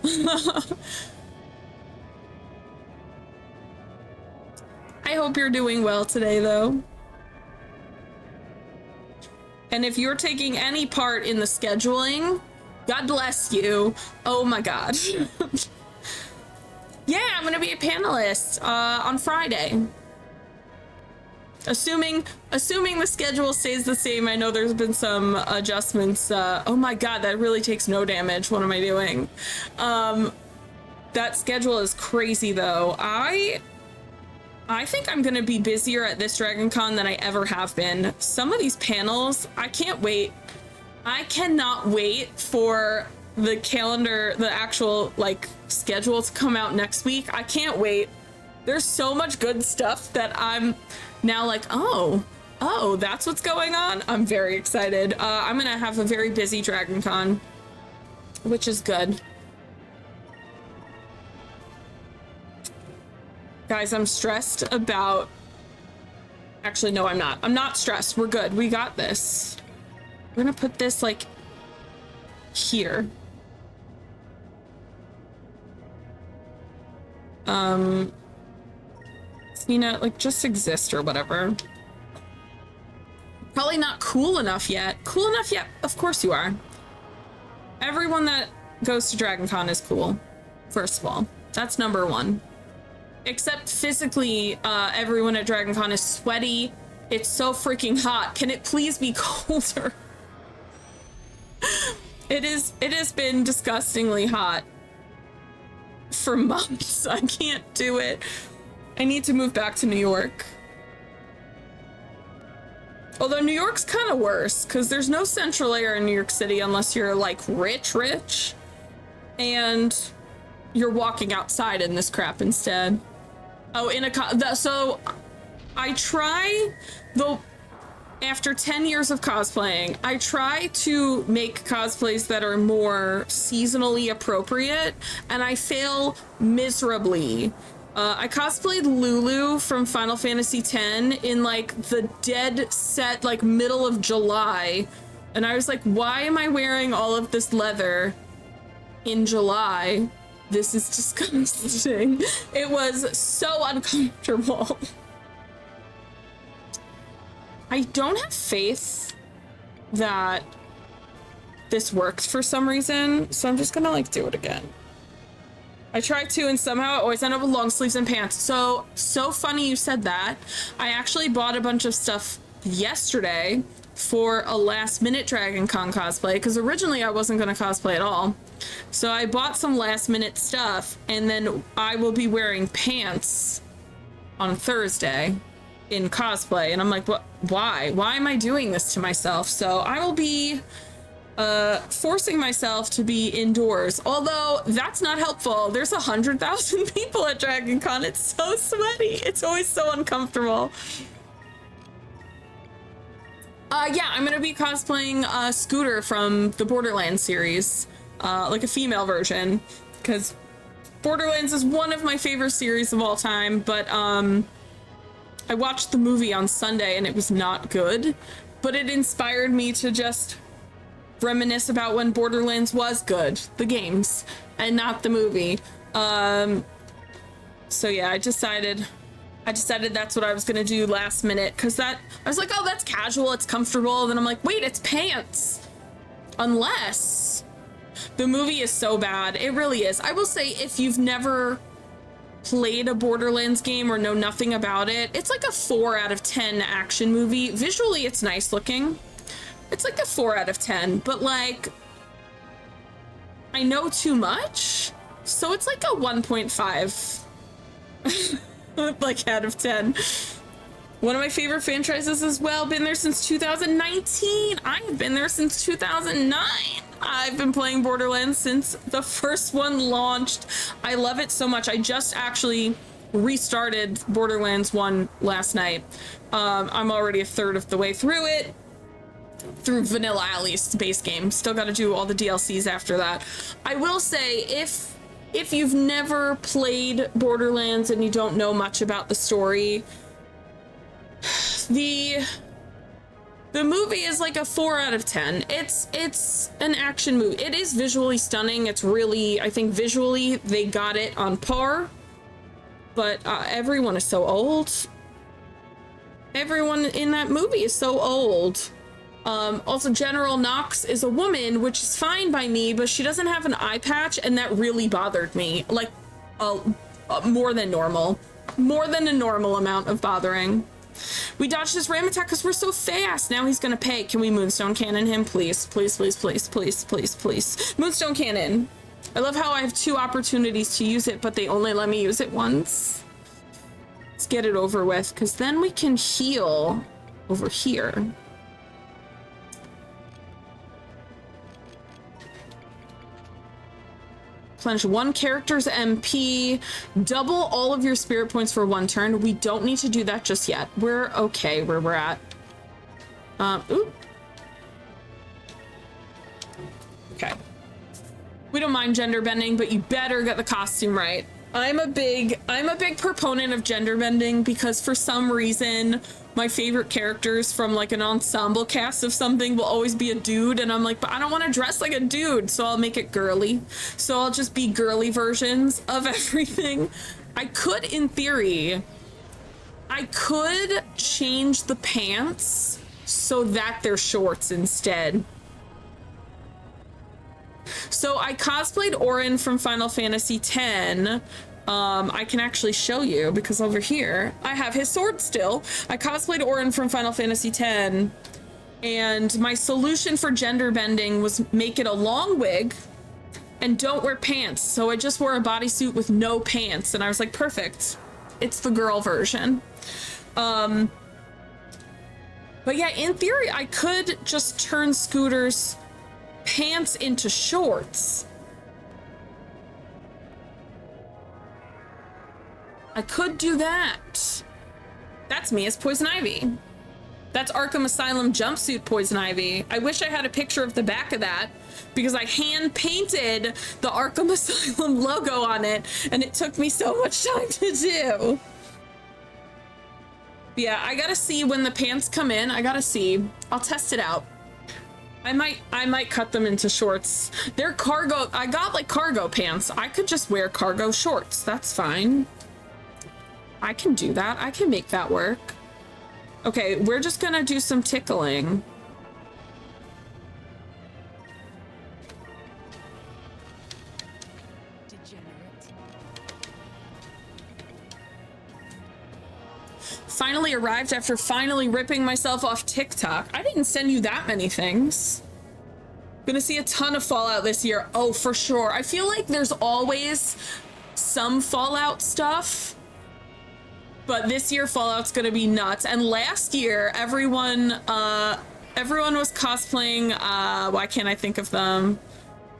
I hope you're doing well today, though. And if you're taking any part in the scheduling, God bless you. Oh my God. Yeah, I'm gonna be a panelist on Friday. Assuming the schedule stays the same. I know there's been some adjustments. Oh my God, that really takes no damage. What am I doing? That schedule is crazy though. I think I'm gonna be busier at this DragonCon than I ever have been. Some of these panels, I can't wait. I cannot wait for the calendar, the actual like schedule to come out next week. I can't wait. There's so much good stuff that I'm now like, oh, that's what's going on. I'm very excited. I'm gonna have a very busy DragonCon, which is good. Guys, I'm stressed about... Actually, no, I'm not. I'm not stressed. We're good. We got this. We're gonna put this like here. Like, just exist or whatever. Probably not cool enough yet. Cool enough yet? Of course you are. Everyone that goes to DragonCon is cool, first of all. That's number one. Except physically, everyone at DragonCon is sweaty. It's so freaking hot. Can it please be colder? It has been disgustingly hot for months. I can't do it. I need to move back to New York. Although New York's kind of worse because there's no central air in New York City unless you're like rich, and you're walking outside in this crap instead. Oh, so I try, though, after 10 years of cosplaying, I try to make cosplays that are more seasonally appropriate, and I fail miserably. I cosplayed Lulu from Final Fantasy X in like the dead set, like middle of July. And I was like, why am I wearing all of this leather in July? This is disgusting. It was so uncomfortable. I don't have faith that this worked for some reason, so I'm just gonna like do it again. I try to, and somehow I always end up with long sleeves and pants. So funny you said that. I actually bought a bunch of stuff yesterday for a last minute DragonCon cosplay, because originally I wasn't going to cosplay at all. So I bought some last minute stuff, and then I will be wearing pants on Thursday in cosplay. And I'm like, what? Why? Why am I doing this to myself? So I will be forcing myself to be indoors, although that's not helpful. There's 100,000 people at DragonCon. It's so sweaty. It's always so uncomfortable. Yeah, I'm gonna be cosplaying Scooter from the Borderlands series, like a female version, because Borderlands is one of my favorite series of all time, but I watched the movie on Sunday and it was not good, but it inspired me to just reminisce about when Borderlands was good, the games, and not the movie. So yeah, I decided that's what I was gonna do last minute, because I was like, oh, that's casual, it's comfortable. Then I'm like, wait, it's pants. Unless the movie is so bad. It really is. I will say, if you've never played a Borderlands game or know nothing about it, it's like a 4 out of 10 action movie. Visually, it's nice looking. It's like a 4 out of 10, but like, I know too much, so it's like a 1.5 like out of 10. One of my favorite franchises as well. Been there since 2019. I have been there since 2009. I've been playing Borderlands since the first one launched. I love it so much. I just actually restarted Borderlands 1 last night. I'm already a third of the way through it. Through vanilla, at least, base game. Still got to do all the DLCs after that. I will say, if you've never played Borderlands and you don't know much about the story, the movie is like a 4 out of 10. It's an action movie. It is visually stunning. It's really, I think visually they got it on par, but everyone is so old. Everyone in that movie is so old. Also, General Knox is a woman, which is fine by me, but she doesn't have an eye patch, and that really bothered me. Like, more than normal. More than a normal amount of bothering. We dodged his ram attack because we're so fast. Now he's gonna pay. Can we Moonstone Cannon him? Please, please, please, please, please, please, please. Moonstone Cannon. I love how I have 2 opportunities to use it, but they only let me use it once. Let's get it over with, because then we can heal over here. Replenish 1 character's MP, double all of your spirit points for 1 turn. We don't need to do that just yet. We're okay where we're at. Ooh. Okay. We don't mind gender bending, but you better get the costume right. I'm a big proponent of gender bending because for some reason my favorite characters from like an ensemble cast of something will always be a dude, and I'm like, but I don't want to dress like a dude, so I'll make it girly. So I'll just be girly versions of everything. I could, in theory, I could change the pants so that they're shorts instead. So I cosplayed Auron from Final Fantasy X. I can actually show you because over here I have his sword still. I cosplayed Auron from Final Fantasy X, and my solution for gender bending was make it a long wig and don't wear pants. So I just wore a bodysuit with no pants, and I was like, perfect. It's the girl version. But yeah, in theory, I could just turn Scooter's pants into shorts. I could do that. That's me as Poison Ivy. That's Arkham Asylum jumpsuit Poison Ivy. I wish I had a picture of the back of that because I hand painted the Arkham Asylum logo on it, and it took me so much time to do. But yeah, I gotta see when the pants come in. I gotta see. I'll test it out. I might cut them into shorts. They're cargo. I got like cargo pants. I could just wear cargo shorts. That's fine. I can do that. I can make that work. Okay, we're just gonna do some tickling. Finally arrived after finally ripping myself off TikTok. I didn't send you that many things. Gonna see a ton of Fallout this year. Oh, for sure. I feel like there's always some Fallout stuff, but this year Fallout's gonna be nuts. And last year, everyone was cosplaying, why can't I think of them?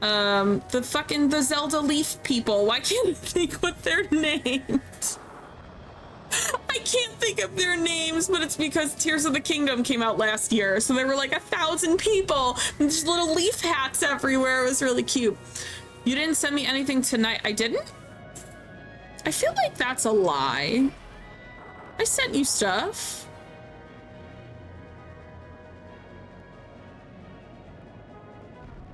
The Zelda Leaf people. Why can't I think what their names? I can't think of their names, but it's because Tears of the Kingdom came out last year. So there were like 1,000 people and just little leaf hats everywhere. It was really cute. You didn't send me anything tonight. I didn't? I feel like that's a lie. I sent you stuff.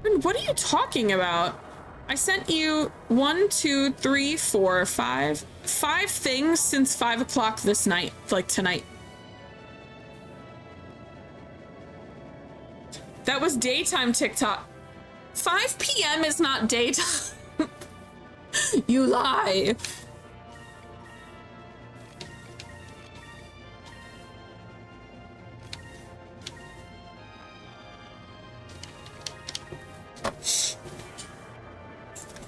What are you talking about? I sent you 1, 2, 3, 4, 5 things since 5 o'clock this night, like tonight. That was daytime TikTok. 5 p.m. is not daytime. You lie.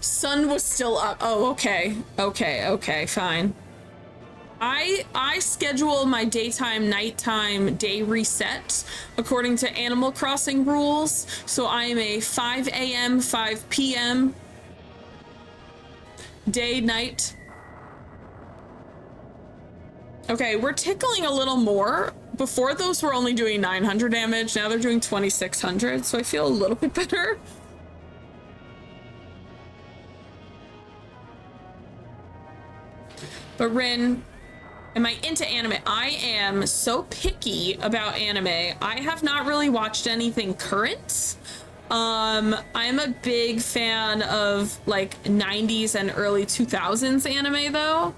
Sun was still up. Oh, okay. Okay, fine. I schedule my daytime, nighttime, day reset according to Animal Crossing rules. So I am a 5 a.m., 5 p.m. day, night. Okay, we're tickling a little more. Before those were only doing 900 damage. Now they're doing 2,600. So I feel a little bit better. But Rin, am I into anime? I am so picky about anime. I have not really watched anything current. I'm a big fan of like 90s and early 2000s anime though.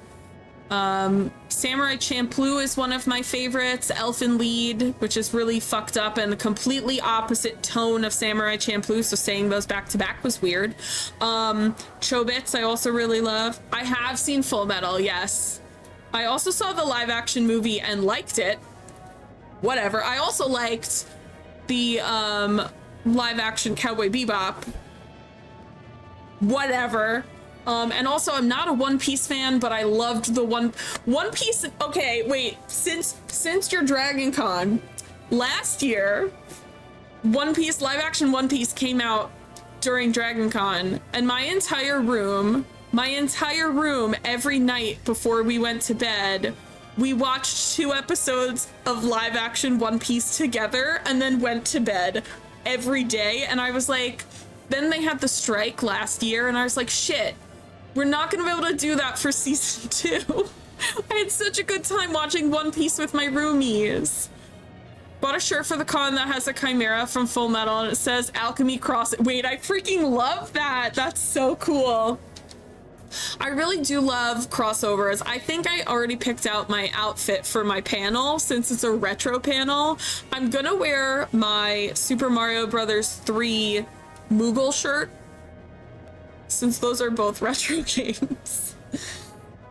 Samurai Champloo is one of my favorites. Elfen Lied, which is really fucked up and a completely opposite tone of Samurai Champloo, so saying those back to back was weird. Chobits I also really love. I have seen Full Metal, yes. I also saw the live action movie and liked it. Whatever. I also liked the live action Cowboy Bebop. Whatever. And also I'm not a One Piece fan, but I loved the One Piece. Okay, wait, since your Dragon Con last year, One Piece, live action One Piece came out during Dragon Con, and my entire room every night before we went to bed, we watched 2 episodes of live action One Piece together and then went to bed every day. And I was like, then they had the strike last year and I was like, shit, We're not gonna be able to do that for season 2. I had such a good time watching One Piece with my roomies. Bought a shirt for the con that has a chimera from Full Metal and it says Alchemy Cross. Wait, I freaking love that. That's so cool. I really do love crossovers. I think I already picked out my outfit for my panel since it's a retro panel. I'm gonna wear my Super Mario Brothers 3 Moogle shirt since those are both retro games.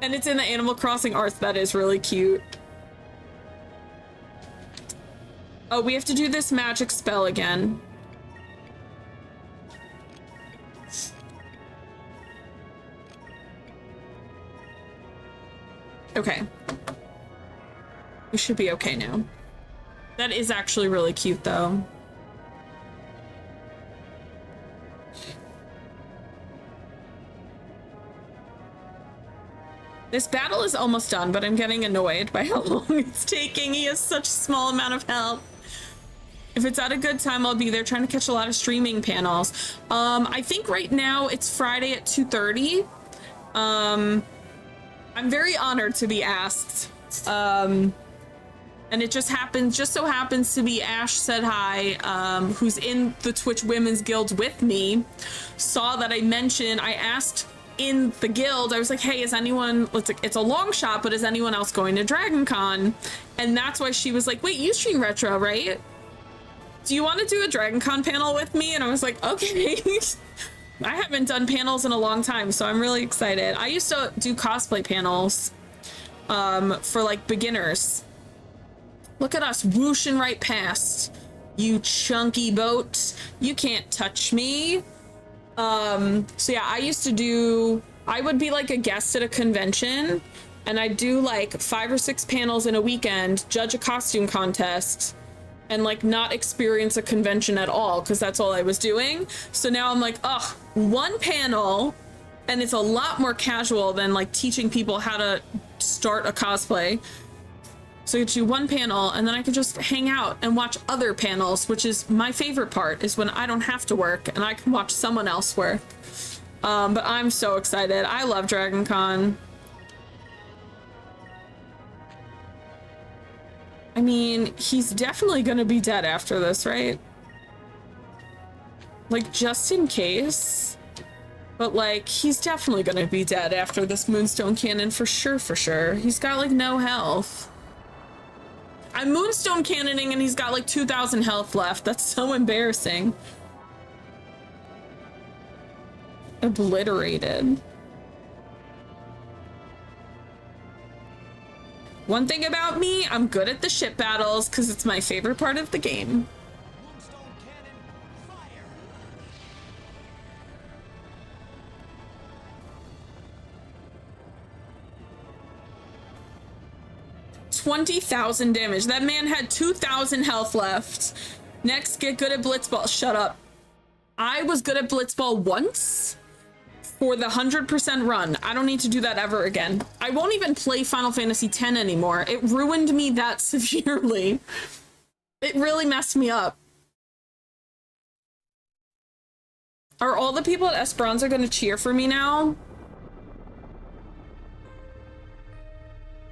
And it's in the Animal Crossing art. That is really cute. Oh, we have to do this magic spell again. Okay. We should be okay now. That is actually really cute, though. This battle is almost done, but I'm getting annoyed by how long it's taking. He has such a small amount of health. If it's at a good time, I'll be there trying to catch a lot of streaming panels. I think right now it's Friday at 2:30. I'm very honored to be asked. And it just so happens to be Ash Said Hi, who's in the Twitch Women's Guild with me, saw that I asked in the guild, I was like, hey, is anyone, it's a long shot, but is anyone else going to Dragon Con? And that's why she was like, wait, you stream retro, right? Do you want to do a Dragon Con panel with me? And I was like, okay. I haven't done panels in a long time, so I'm really excited. I used to do cosplay panels for like beginners. Look at us whooshing right past. You chunky boat. You can't touch me. So yeah, I would be like a guest at a convention and I'd do like 5 or 6 panels in a weekend, judge a costume contest, and like not experience a convention at all because that's all I was doing. So now I'm like, ugh, one panel, and it's a lot more casual than like teaching people how to start a cosplay. So I could do one panel and then I could just hang out and watch other panels, which is my favorite part, is when I don't have to work and I can watch someone else work. But I'm so excited. I love Dragon Con. I mean, he's definitely gonna be dead after this, right? Like, just in case. But like, he's definitely gonna be dead after this Moonstone Cannon for sure, for sure. He's got like no health. I'm Moonstone Cannoning and he's got like 2,000 health left. That's so embarrassing. Obliterated. One thing about me, I'm good at the ship battles because it's my favorite part of the game. 20,000 damage. That man had 2,000 health left. Next, get good at Blitzball. Shut up. I was good at Blitzball once for the 100% run. I don't need to do that ever again. I won't even play Final Fantasy X anymore. It ruined me that severely. It really messed me up. Are all the people at Esperanza going to cheer for me now?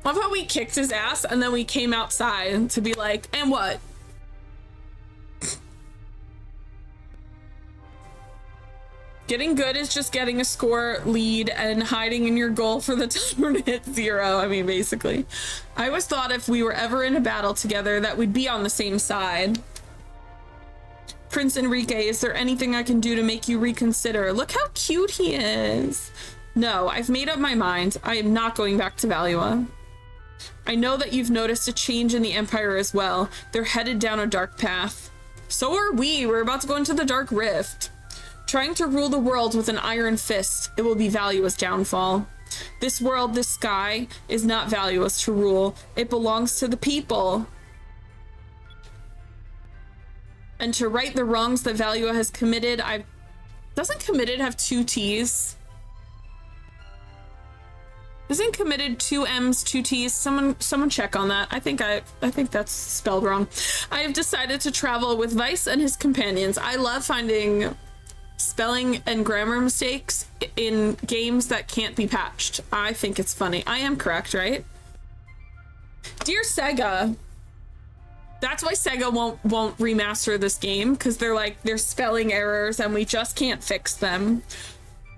I thought we kicked his ass and then we came outside to be like, and what? Getting good is just getting a score lead and hiding in your goal for the timer to hit 0. I mean, basically. I always thought if we were ever in a battle together that we'd be on the same side. Prince Enrique, is there anything I can do to make you reconsider? Look how cute he is. No, I've made up my mind. I am not going back to Valuan. I know that you've noticed a change in the Empire as well. They're headed down a dark path. So are we. We're about to go into the Dark Rift. Trying to rule the world with an iron fist, it will be Valua's downfall. This world, this sky, is not Valua's to rule. It belongs to the people. And to right the wrongs that Valua has committed, doesn't committed have 2 T's? Isn't committed 2 M's, 2 T's? Someone check on that. I think that's spelled wrong. I have decided to travel with Vyse and his companions. I love finding spelling and grammar mistakes in games that can't be patched. I think it's funny. I am correct, right? Dear Sega, that's why Sega won't remaster this game, because they're like, there's spelling errors and we just can't fix them.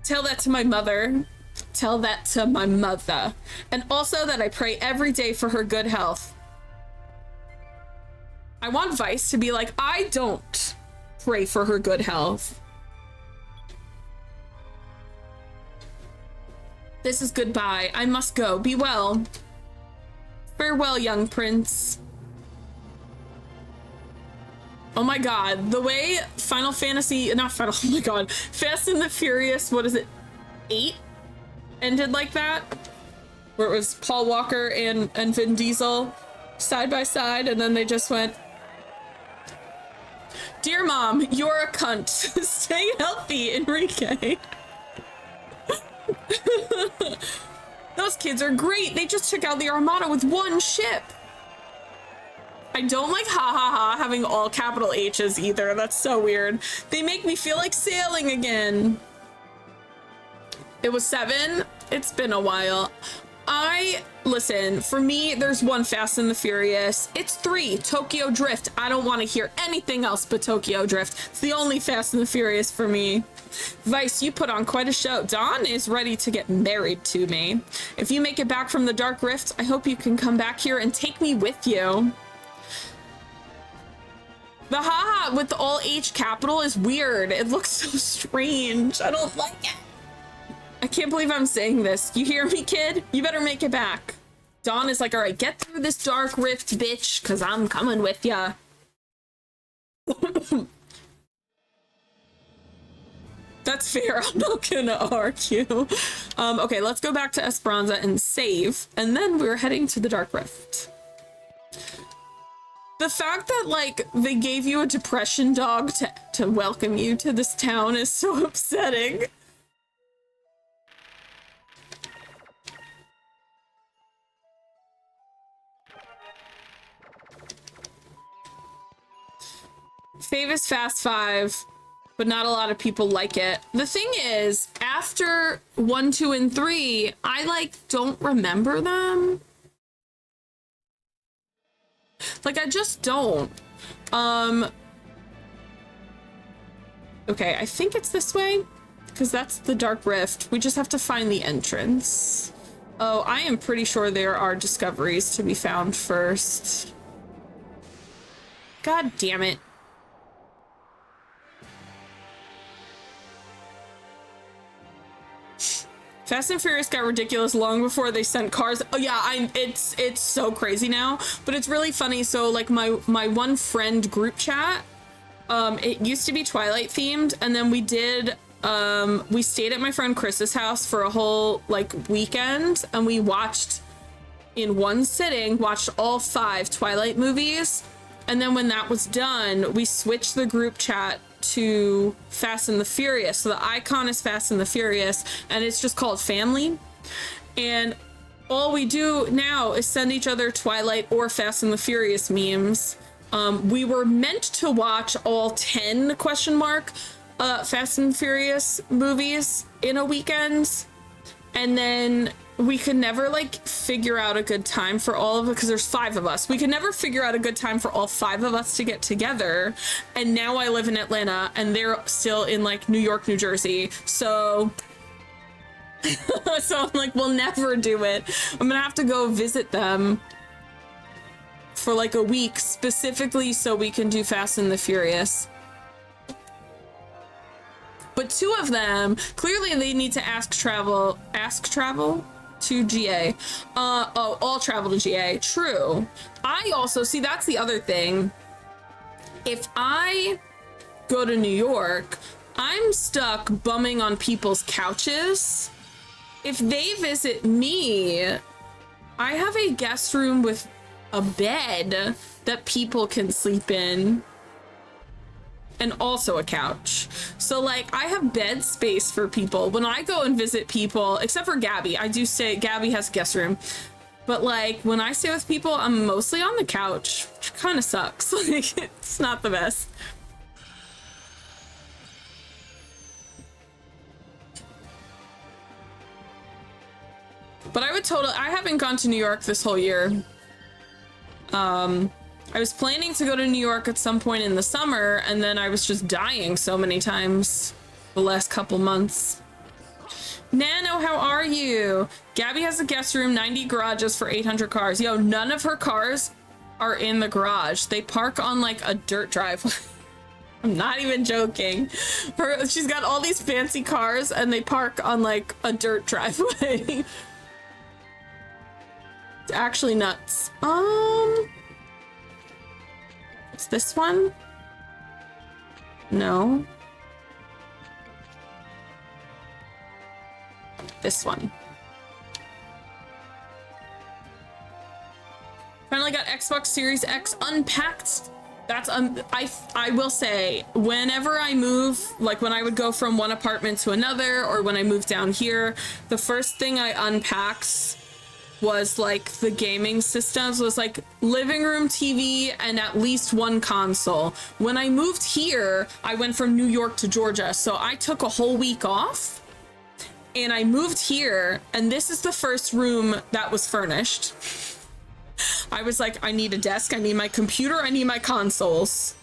Tell that to my mother. Tell that to my mother. And also that I pray every day for her good health. I want Vyse to be like, I don't pray for her good health. This is goodbye. I must go. Be well. Farewell, young prince. Oh my god, the way Final Fantasy, not Final, oh my god, Fast and the Furious, what is it, 8? Ended like that? Where it was Paul Walker and Vin Diesel side by side, and then they just went, Dear Mom, you're a cunt. Stay healthy, Enrique. Those kids are great. They just took out the Armada with one ship. I don't like ha ha ha having all capital H's either. That's so weird. They make me feel like sailing again. It was 7. It's been a while. Listen, for me, there's one Fast and the Furious. It's 3, Tokyo Drift. I don't want to hear anything else but Tokyo Drift. It's the only Fast and the Furious for me. Vyse, you put on quite a show. Dawn is ready to get married to me. If you make it back from the Dark Rift, I hope you can come back here and take me with you. The haha with the all H capital is weird. It looks so strange. I don't like it. I can't believe I'm saying this. You hear me, kid? You better make it back. Dawn is like, all right, get through this Dark Rift, bitch, because I'm coming with ya. That's fair. I'm not gonna argue. Okay, let's go back to Esperanza and save, and then we're heading to the Dark Rift. The fact that, like, they gave you a depression dog to welcome you to this town is so upsetting. Fave is Fast 5, but not a lot of people like it. The thing is, after 1, 2, and 3, I, like, don't remember them. Like, I just don't. Okay, I think it's this way, because that's the Dark Rift. We just have to find the entrance. Oh, I am pretty sure there are discoveries to be found first. God damn it. Fast and Furious got ridiculous long before they sent cars. Oh yeah, it's so crazy now, but it's really funny. So like my one friend group chat, it used to be Twilight themed, and then we stayed at my friend Chris's house for a whole like weekend, and we watched in one sitting, watched all 5 Twilight movies. And then when that was done, we switched the group chat to Fast and the Furious. So the icon is Fast and the Furious, and it's just called Family. And all we do now is send each other Twilight or Fast and the Furious memes. We were meant to watch all 10 Fast and Furious movies in a weekend, and then we could never like figure out a good time for all of it, because there's 5 of us. We could never figure out a good time for all 5 of us to get together. And now I live in Atlanta and they're still in like New York, New Jersey. So I'm like, we'll never do it. I'm gonna have to go visit them for like a week specifically so we can do Fast and the Furious. But 2 of them, clearly they need to ask travel to GA. All travel to GA. True. I also, see, that's the other thing. If I go to New York, I'm stuck bumming on people's couches. If they visit me, I have a guest room with a bed that people can sleep in. And also a couch. So like I have bed space for people when I go and visit people, except for Gabby. Gabby has a guest room, but like when I stay with people, I'm mostly on the couch, which kind of sucks. Like it's not the best. But I haven't gone to New York this whole year. I was planning to go to New York at some point in the summer, and then I was just dying so many times the last couple months. Nano, how are you? Gabby has a guest room, 90 garages for 800 cars. Yo, none of her cars are in the garage. They park on like a dirt driveway. I'm not even joking. She's got all these fancy cars and they park on like a dirt driveway. It's actually nuts. It's this one? No. This one. Finally got Xbox Series X unpacked. That's I will say, whenever I move, like when I would go from one apartment to another, or when I moved down here, the first thing I unpacked was like the gaming systems, was like living room TV and at least one console. When I moved here, I went from New York to Georgia, so I took a whole week off and I moved here, and this is the first room that was furnished. I was like, I need a desk, I need my computer, I need my consoles.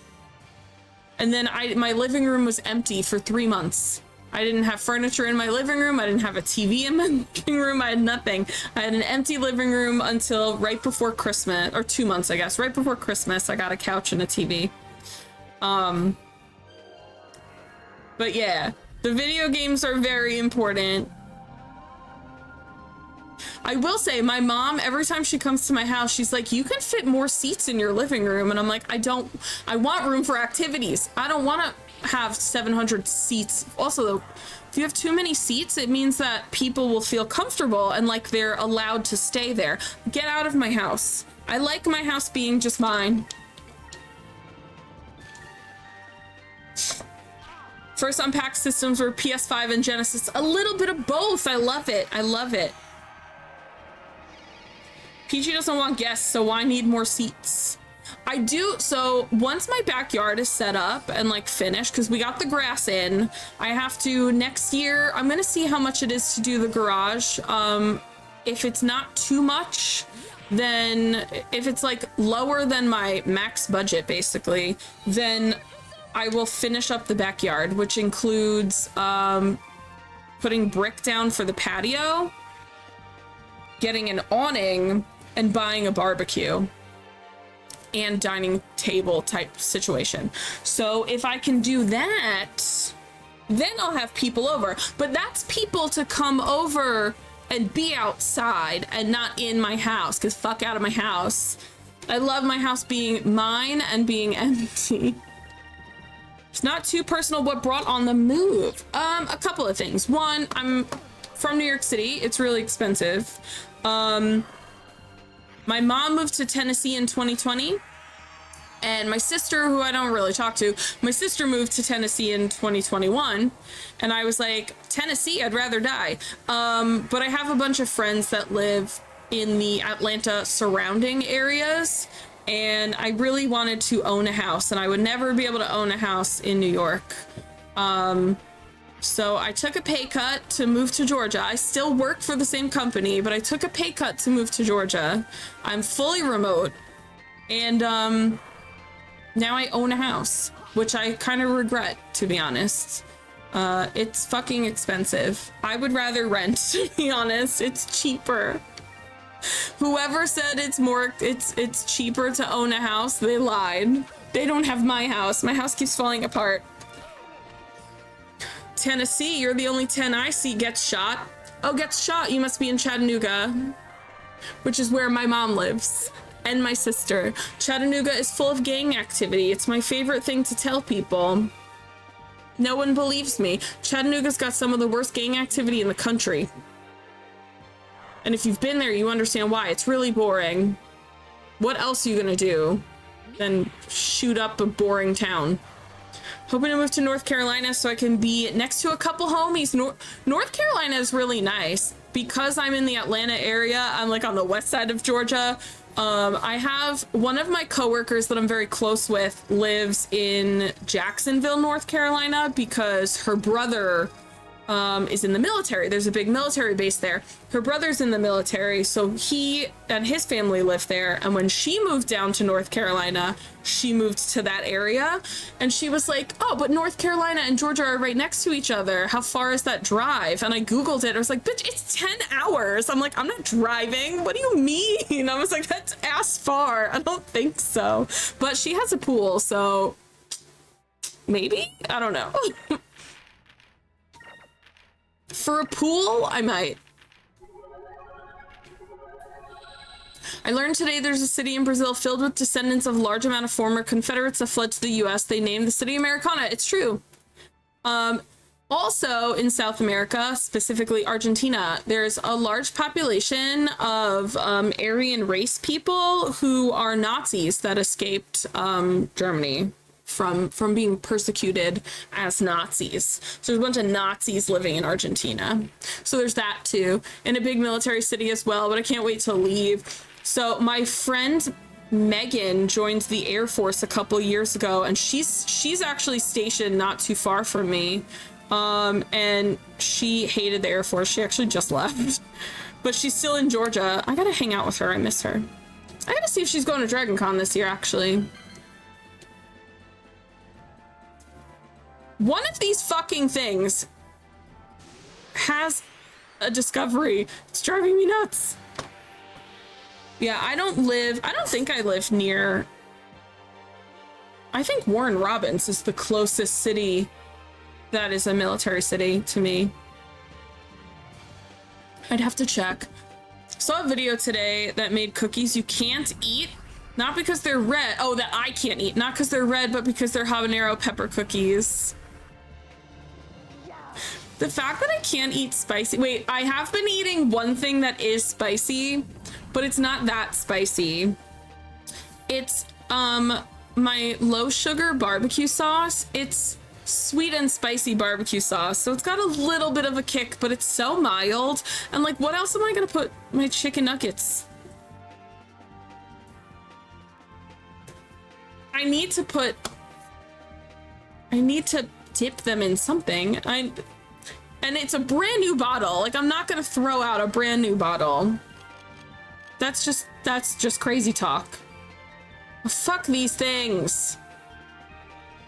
And then my living room was empty for 3 months. I didn't have furniture in my living room. I didn't have a TV in my living room. I had nothing. I had an empty living room until right before Christmas, or 2 months, I guess. Right before Christmas, I got a couch and a TV. But yeah, the video games are very important. I will say, my mom, every time she comes to my house, she's like, you can fit more seats in your living room. And I'm like, I want room for activities. I don't want to have 700 seats. Also, though, if you have too many seats, it means that people will feel comfortable and like they're allowed to stay there. Get out of my house. I like my house being just mine. First unpacked systems were PS5 and Genesis. A little bit of both. I love it. I love it. PG doesn't want guests, so why need more seats? I do. So once my backyard is set up and like finished, because we got the grass in, I have to next year, I'm gonna see how much it is to do the garage. If it's not too much, then if it's like lower than my max budget, basically, then I will finish up the backyard, which includes putting brick down for the patio, getting an awning, and buying a barbecue and dining table type situation. So if I can do that, then I'll have people over. But that's people to come over and be outside and not in my house, because fuck out of my house. I love my house being mine and being empty. It's not too personal what brought on the move. A couple of things. One, I'm from New York City. It's really expensive. My mom moved to Tennessee in 2020, and my sister, who I don't really talk to, my sister moved to Tennessee in 2021, and I was like, Tennessee, I'd rather die. But I have a bunch of friends that live in the Atlanta surrounding areas, and I really wanted to own a house, and I would never be able to own a house in New York. So I took a pay cut to move to Georgia. I still work for the same company, but I took a pay cut to move to Georgia. I'm fully remote, and now I own a house, which I kind of regret, to be honest. It's fucking expensive. I would rather rent, to be honest. It's cheaper. Whoever said it's cheaper to own a house, they lied. They don't have my house. My house keeps falling apart. Tennessee, you're the only 10 I see gets shot. Oh, gets shot. You must be in Chattanooga, which is where my mom lives, and my sister. Chattanooga is full of gang activity. It's my favorite thing to tell people. No one believes me. Chattanooga's got some of the worst gang activity in the country. And if you've been there, you understand why. It's really boring. What else are you gonna do than shoot up a boring town? Hoping to move to North Carolina so I can be next to a couple homies. North Carolina is really nice. Because I'm in the Atlanta area, I'm like on the west side of Georgia. I have one of my coworkers that I'm very close with lives in Jacksonville, North Carolina, because her brother is in the military. There's a big military base there. Her brother's in the military, so he and his family live there. And when she moved down to North Carolina, she moved to that area. And she was like, oh, but North Carolina and Georgia are right next to each other. How far is that drive? And I Googled it. I was like, bitch, it's 10 hours. I'm like, I'm not driving. What do you mean? I was like, that's ass far. I don't think so. But she has a pool, so maybe? I don't know. For a pool, I might. I learned today there's a city in Brazil filled with descendants of a large amount of former Confederates that fled to the US. They named the city Americana. It's true. Also in South America, specifically Argentina, there's a large population of Aryan race people who are Nazis that escaped Germany from being persecuted as Nazis. So there's a bunch of Nazis living in Argentina. So there's that too, in a big military city as well, but I can't wait to leave. So my friend Megan joined the Air Force a couple years ago, and she's actually stationed not too far from me. And she hated the Air Force. She actually just left, but she's still in Georgia. I gotta hang out with her. I miss her. I gotta see if she's going to Dragon Con this year, actually. One of these fucking things has a discovery. It's driving me nuts. Yeah, I don't think I live near... I think Warren Robins is the closest city that is a military city to me. I'd have to check. Saw a video today that made cookies you can't eat. Not because they're red. Oh, that I can't eat. Not because they're red, but because they're habanero pepper cookies. The fact that I can't eat spicy... Wait, I have been eating one thing that is spicy, but it's not that spicy. It's my low sugar barbecue sauce. It's sweet and spicy barbecue sauce, so it's got a little bit of a kick, but it's so mild. And like, what else am I gonna put my chicken nuggets? I need to dip them in something. And it's a brand new bottle. Like, I'm not gonna throw out a brand new bottle. That's just crazy talk. Fuck these things.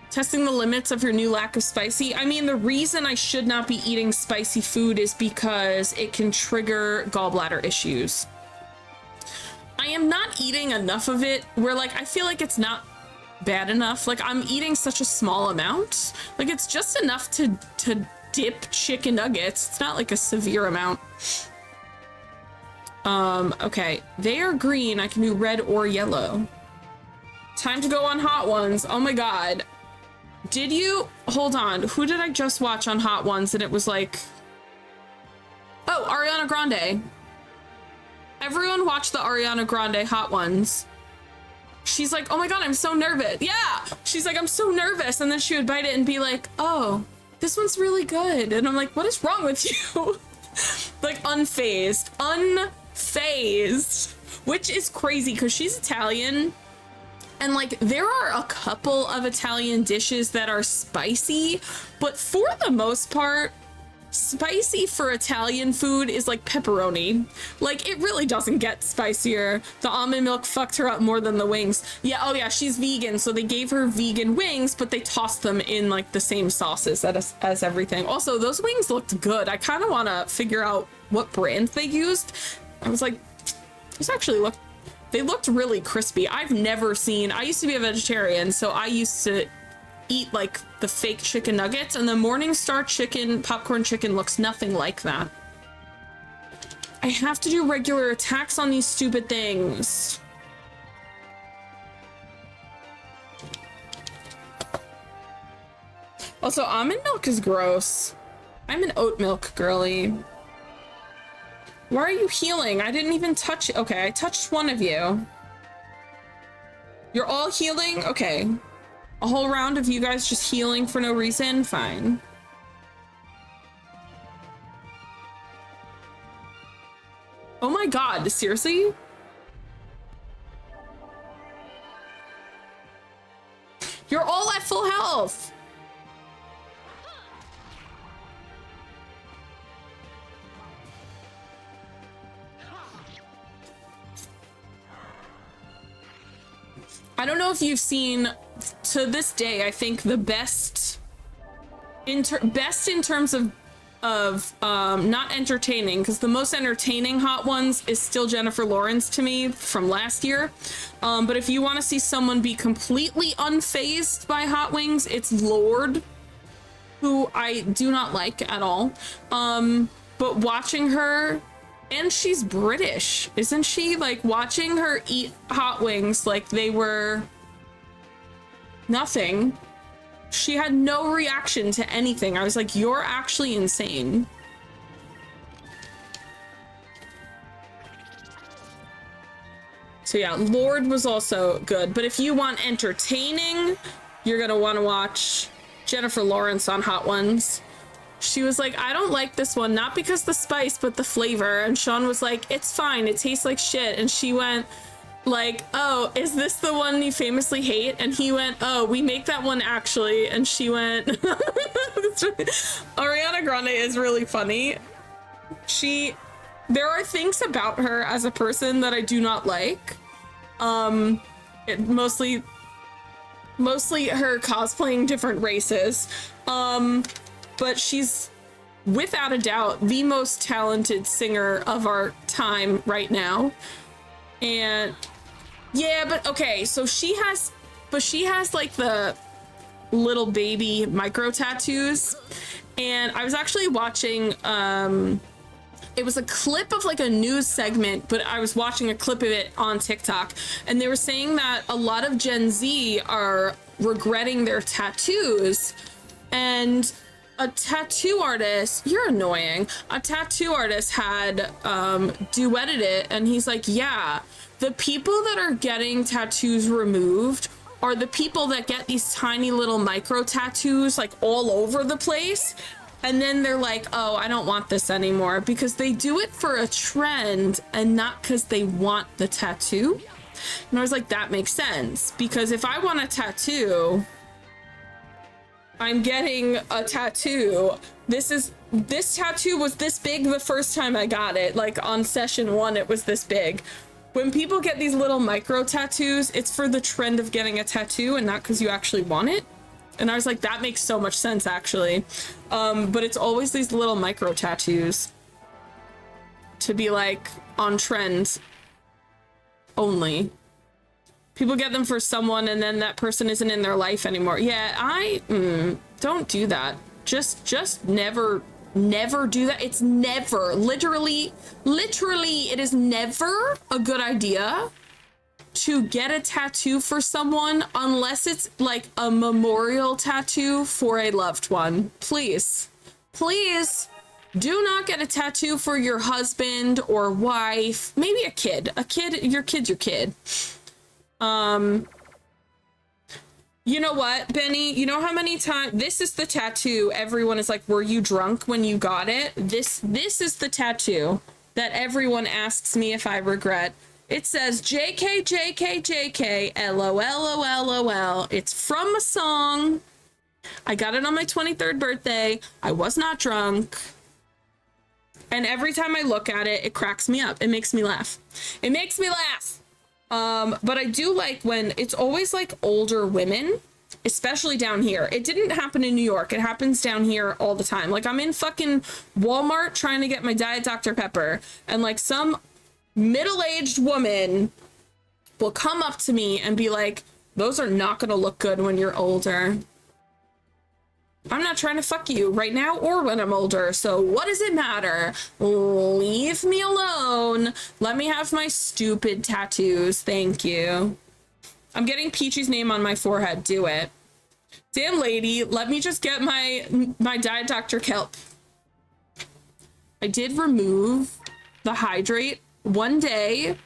Testing the limits of your new lack of spicy. I mean, the reason I should not be eating spicy food is because it can trigger gallbladder issues. I am not eating enough of it where, like, I feel like it's not bad enough. Like, I'm eating such a small amount. Like, it's just enough to dip chicken nuggets. It's not like a severe amount. Okay. They are green. I can do red or yellow. Time to go on Hot Ones. Oh my god. Did you... Hold on. Who did I just watch on Hot Ones and it was like... Oh, Ariana Grande. Everyone watched the Ariana Grande Hot Ones. She's like, oh my god, I'm so nervous. Yeah! She's like, I'm so nervous. And then she would bite it and be like, oh, this one's really good. And I'm like, what is wrong with you? Like, unfazed. Unfazed. Which is crazy because she's Italian. And like, there are a couple of Italian dishes that are spicy, but for the most part, spicy for Italian food is like pepperoni. Like, it really doesn't get spicier. The almond milk fucked her up more than the wings. Yeah, oh yeah, she's vegan, so they gave her vegan wings, but they tossed them in like the same sauces as everything. Also, those wings looked good. I kind of want to figure out what brand they used. I was like, this actually looked... They looked really crispy. I've never seen... I used to be a vegetarian, so I used to eat like the fake chicken nuggets, and the Morningstar chicken, popcorn chicken, looks nothing like that. I have to do regular attacks on these stupid things. Also, almond milk is gross. I'm an oat milk girly. Why are you healing? I didn't even touch it. Okay, I touched one of you. You're all healing? Okay. A whole round of you guys just healing for no reason? Fine. Oh my god, seriously? You're all at full health! I don't know if you've seen, to this day, I think the best in terms of not entertaining, because the most entertaining Hot Ones is still Jennifer Lawrence to me from last year. But if you want to see someone be completely unfazed by Hot Wings, it's Lorde, who I do not like at all. But watching her, and she's British, isn't she? Like, watching her eat Hot Wings like they were nothing. She had no reaction to anything. I was like, you're actually insane. So yeah, Lorde was also good. But if you want entertaining, you're gonna want to watch Jennifer Lawrence on Hot Ones. She was like, I don't like this one, not because the spice, but the flavor. And Sean was like, it's fine, it tastes like shit. And she went like, oh, is this the one you famously hate? And he went, oh, we make that one actually. And she went, Ariana Grande is really funny. There are things about her as a person that I do not like. Mostly her cosplaying different races. But she's without a doubt the most talented singer of our time right now. And yeah, but okay, so she has like the little baby micro tattoos. And I was actually watching, it was a clip of like a news segment, but I was watching a clip of it on TikTok, and they were saying that a lot of Gen Z are regretting their tattoos. And a tattoo artist, you're annoying. A tattoo artist had duetted it, and he's like, yeah, the people that are getting tattoos removed are the people that get these tiny little micro tattoos like all over the place. And then they're like, oh, I don't want this anymore, because they do it for a trend and not because they want the tattoo. And I was like, that makes sense, because if I want a tattoo, I'm getting a tattoo. This tattoo was this big the first time I got it. Like on session 1, it was this big. When people get these little micro tattoos, it's for the trend of getting a tattoo and not because you actually want it. And I was like, that makes so much sense, actually. But it's always these little micro tattoos to be like on trend only. People get them for someone and then that person isn't in their life anymore. Yeah, don't do that. Just never do that. It's never, literally, it is never a good idea to get a tattoo for someone unless it's like a memorial tattoo for a loved one. Please do not get a tattoo for your husband or wife, maybe a kid, your kid's your kid. You know what, Benny? You know how many times this is the tattoo everyone is like, were you drunk when you got it? This is the tattoo that everyone asks me if I regret. It says JK JK JK LOL LOL. It's from a song. I got it on my 23rd birthday. I was not drunk. And every time I look at it, it cracks me up. It makes me laugh. But I do like when it's always like older women, especially down here. It didn't happen in New York. It happens down here all the time. Like I'm in fucking Walmart trying to get my Diet Dr. Pepper, and like some middle-aged woman will come up to me and be like, those are not gonna look good when you're older. I'm not trying to fuck you right now or when I'm older, so what does it matter? Leave me alone. Let me have my stupid tattoos, thank you. I'm getting Peachy's name on my forehead, do it. Damn lady, let me just get my Diet Dr. Kelp. I did remove the hydrate one day.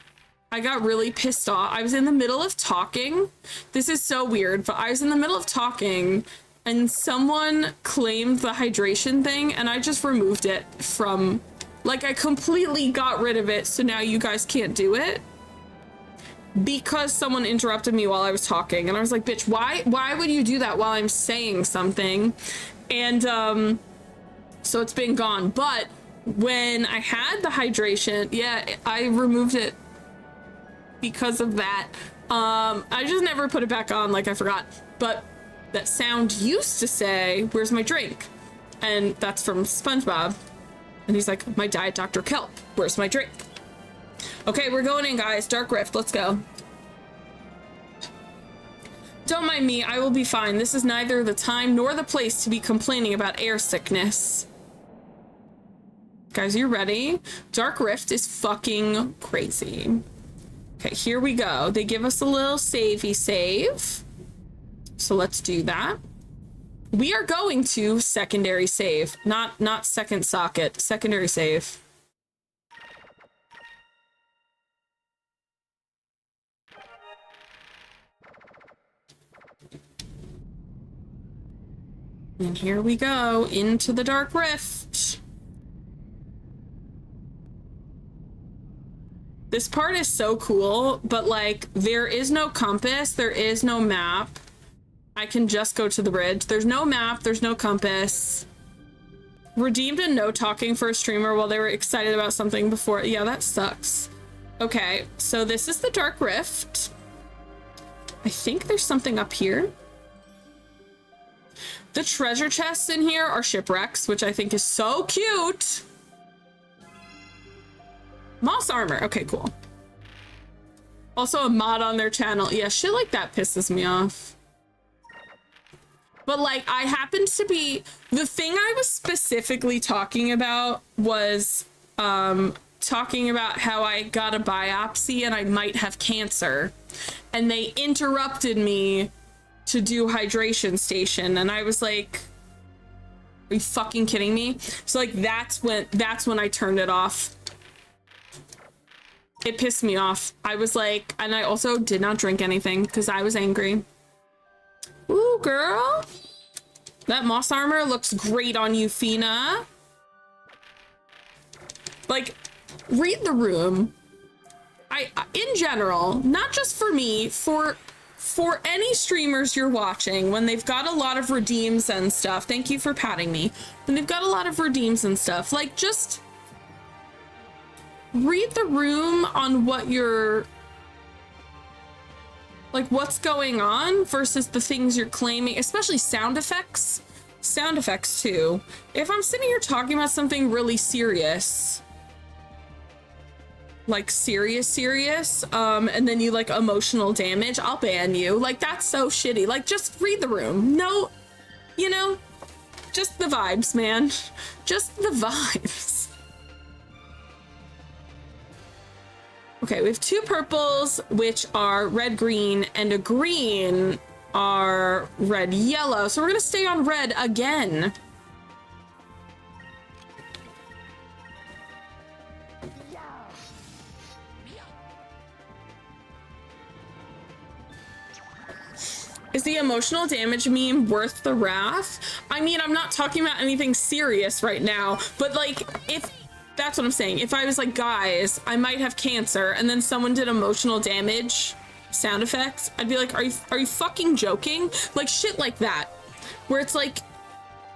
I got really pissed off. I was in the middle of talking. This is so weird, but I was in the middle of talking and someone claimed the hydration thing, and I just removed it from, like, I completely got rid of it, so now you guys can't do it. Because someone interrupted me while I was talking, and I was like, bitch, why would you do that while I'm saying something? And, so it's been gone. But when I had the hydration, yeah, I removed it. because of that. I just never put it back on, like I forgot. But that sound used to say, "Where's my drink?" And that's from SpongeBob. And he's like, "My Diet Dr. Kelp, where's my drink?" Okay, we're going in, guys. Dark Rift, let's go. Don't mind me, I will be fine. This is neither the time nor the place to be complaining about air sickness. Guys, you ready? Dark Rift is fucking crazy. Okay, here we go. They give us a little savey save. So let's do that. We are going to secondary save, not second socket, secondary save. And here we go into the Dark Rift. This part is so cool, but like there is no compass, there is no map. I can just go to the bridge. There's no map, there's no compass. Redeemed and no talking for a streamer while they were excited about something before. Yeah, that sucks. Okay, so this is the Dark Rift. I think there's something up here. The treasure chests in here are shipwrecks, which I think is so cute. Moss armor. Okay, cool. Also a mod on their channel. Yeah, shit like that pisses me off. But like, I happened to be... The thing I was specifically talking about was talking about how I got a biopsy and I might have cancer. And they interrupted me to do hydration station, and I was like, are you fucking kidding me? So like that's when I turned it off. It pissed me off. I was like, and I also did not drink anything because I was angry. Ooh, girl. That moss armor looks great on you, Fina. Like, read the room. In general, not just for me, for any streamers you're watching, when they've got a lot of redeems and stuff, thank you for patting me, when they've got a lot of redeems and stuff, like, just read the room on what you're, like, what's going on versus the things you're claiming, especially sound effects too. If I'm sitting here talking about something really serious, like serious, and then you like emotional damage, I'll ban you. Like, that's so shitty. Like, just read the room. No, you know, just the vibes, man. Just the vibes. Okay, we have two purples, which are red, green, and a green are red, yellow. So we're gonna stay on red again. Is the emotional damage meme worth the wrath? I mean, I'm not talking about anything serious right now, but like, if that's what I'm saying, if I was like, guys, I might have cancer, and then someone did emotional damage sound effects, I'd be like, are you fucking joking? Like, shit like that, where it's like,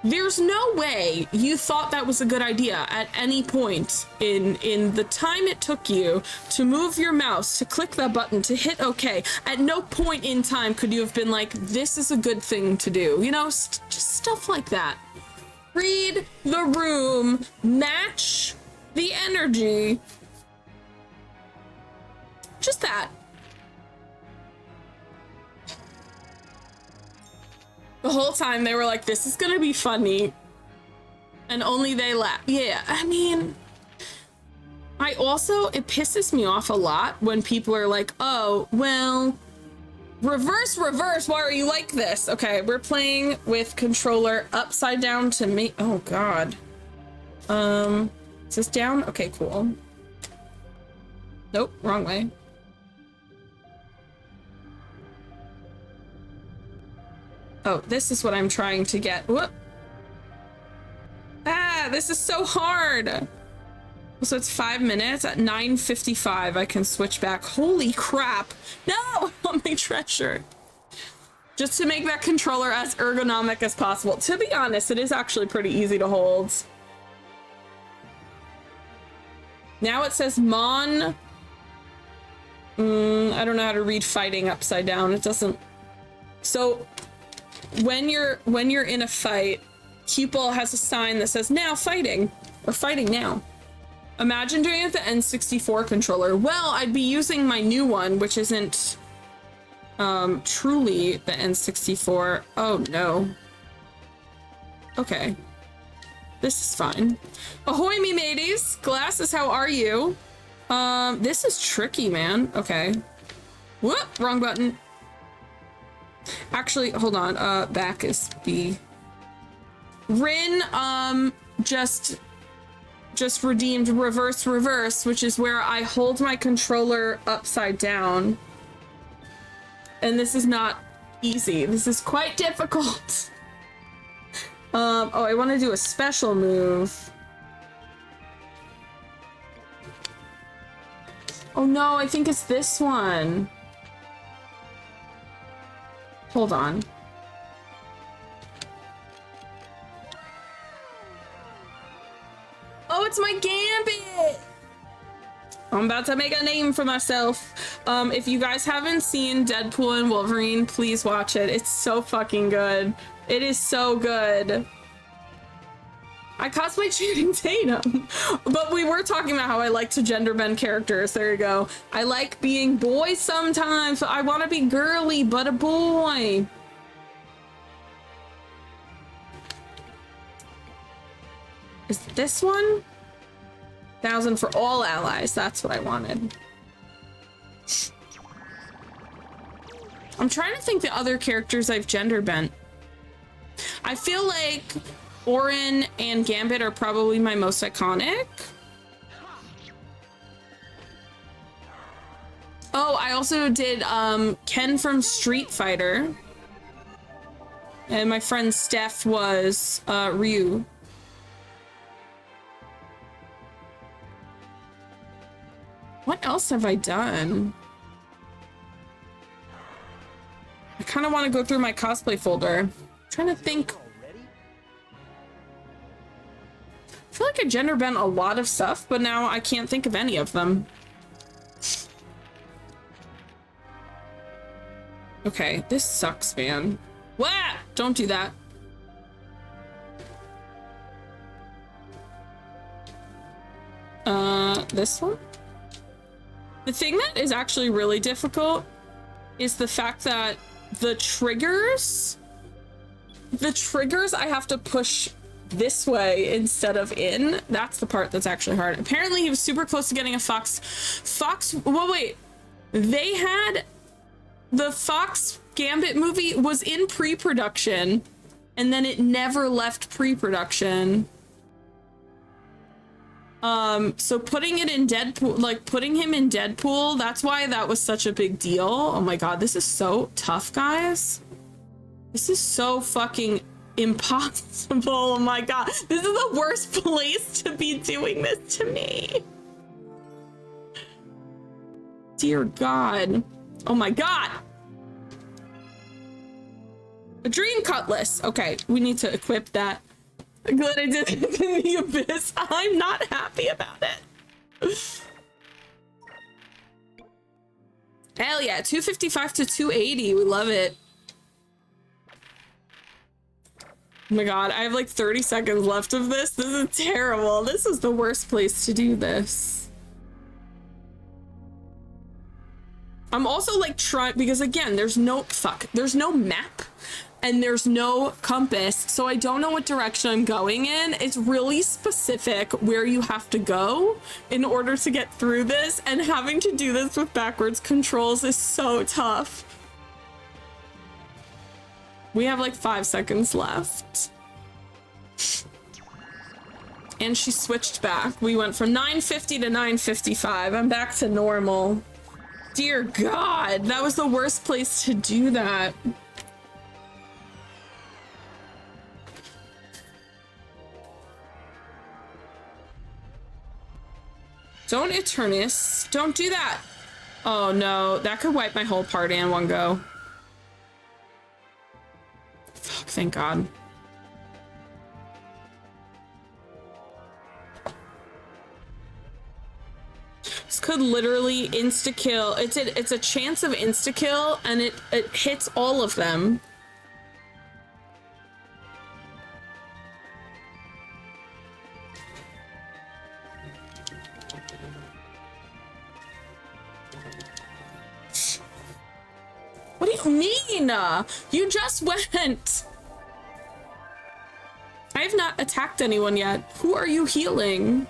there's no way you thought that was a good idea at any point in the time it took you to move your mouse, to click that button, to hit OK. At no point in time could you have been like, this is a good thing to do. You know, just stuff like that. Read the room, match the energy. Just that. The whole time they were like, this is gonna be funny. And only they laugh. Yeah, I mean, it pisses me off a lot when people are like, oh, well, reverse, why are you like this? Okay, we're playing with controller upside down to me. Oh, God. Is this down? Okay, cool. Nope, wrong way. Oh, this is what I'm trying to get. Whoop. Ah, this is so hard. So it's 5 minutes. At 9:55, I can switch back. Holy crap. No, I want my treasure. Just to make that controller as ergonomic as possible. To be honest, it is actually pretty easy to hold. Now it says Mon I don't know how to read fighting upside down. It doesn't. So when you're in a fight, Cupel has a sign that says now fighting or fighting now. Imagine doing it with the N64 controller. Well, I'd be using my new one, which isn't truly the N64. Oh no. Okay. This is fine. Ahoy me mateys! Glasses, how are you? This is tricky, man. Okay. Whoop! Wrong button. Actually, hold on. Back is B. Rin, just redeemed reverse, which is where I hold my controller upside down. And this is not easy. This is quite difficult. Oh, I want to do a special move. Oh no, I think it's this one. Hold on. Oh, it's my Gambit! I'm about to make a name for myself. If you guys haven't seen Deadpool and Wolverine, please watch it. It's so fucking good. It is so good. I cosplay Channing Tatum. But we were talking about how I like to gender bend characters. There you go. I like being boy sometimes. I want to be girly, but a boy. Is it this one? 1,000 for all allies. That's what I wanted. I'm trying to think the other characters I've gender bent. I feel like Orin and Gambit are probably my most iconic. Oh, I also did Ken from Street Fighter. And my friend Steph was Ryu. What else have I done? I kind of want to go through my cosplay folder. I'm trying to think. I feel like I gender bent a lot of stuff, but now I can't think of any of them. Okay, this sucks, man. What? Don't do that. This one? The thing that is actually really difficult is the fact that the triggers I have to push this way instead of in. That's the part that's actually hard. Apparently he was super close to getting a Fox. Well, wait, they had the Fox Gambit movie was in pre-production and then it never left pre-production. So putting it in Deadpool, like putting him in Deadpool, that's why that was such a big deal. Oh my god, this is so tough, guys. This is so fucking impossible. Oh my god, this is the worst place to be doing this to me. Dear god. Oh my god. A dream cutlass. Okay, we need to equip that. I'm glad I did it in the abyss. I'm not happy about it. Hell yeah, 255 to 280. We love it. Oh my god, I have like 30 seconds left of this. This is terrible. This is the worst place to do this. I'm also like trying, because again, there's no map. And there's no compass, so I don't know what direction I'm going in. It's really specific where you have to go in order to get through this, and having to do this with backwards controls is so tough. We have like 5 seconds left. And she switched back. We went from 950 to 955. I'm back to normal. Dear God, that was the worst place to do that. Don't Eternus. Don't do that. Oh no, that could wipe my whole party in one go. Fuck, thank God. could literally insta-kill. It's a chance of insta-kill, and it hits all of them. What do you mean? You just went. I have not attacked anyone yet. Who are you healing?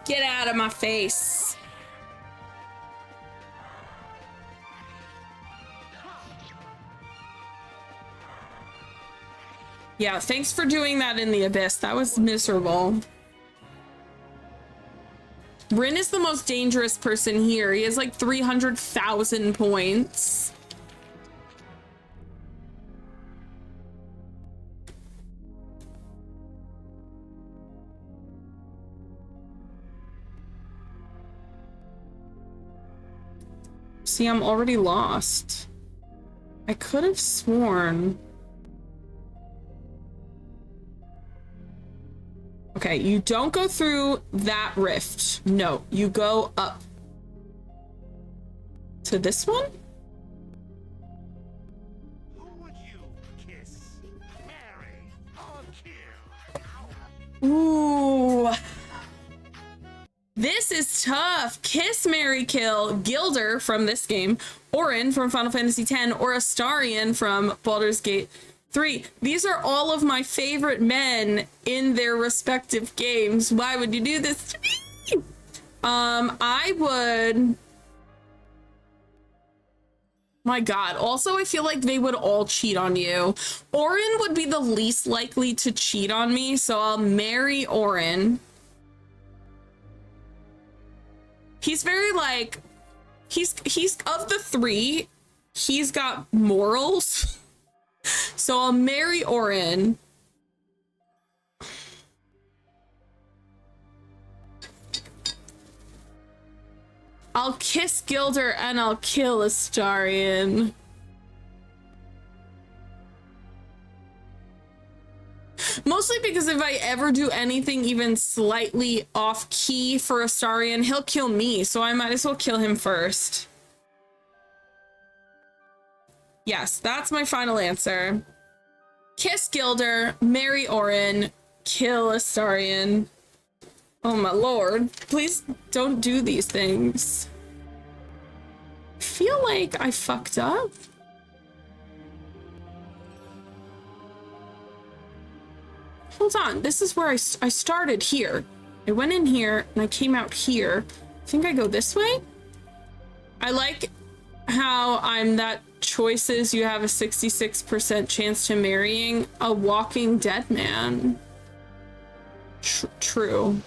Get out of my face. Yeah, thanks for doing that in the abyss. That was miserable. Rin is the most dangerous person here. He has like 300,000 points. See, I'm already lost. I could have sworn. Okay, you don't go through that rift. No, you go up. To this one? Who would you kiss, marry, or kill? Ooh. This is tough. Kiss, marry, kill Gilder from this game, Orin from Final Fantasy X, or Astarion from Baldur's Gate 3. These are all of my favorite men in their respective games. Why would you do this to me? I would... My god. Also, I feel like they would all cheat on you. Orin would be the least likely to cheat on me, so I'll marry Orin. He's very, like... He's of the three, he's got morals. So I'll marry Orin. I'll kiss Gilder and I'll kill Astarion. Mostly because if I ever do anything even slightly off key for Astarion, he'll kill me, so I might as well kill him first. Yes, that's my final answer. Kiss Gilder, marry Orin, kill Astarion. Oh my lord, please don't do these things. I feel like I fucked up. Hold on, this is where I started here. I went in here and I came out here. I think I go this way? I like how I'm that choices you have a 66% chance to marrying a walking dead man. True.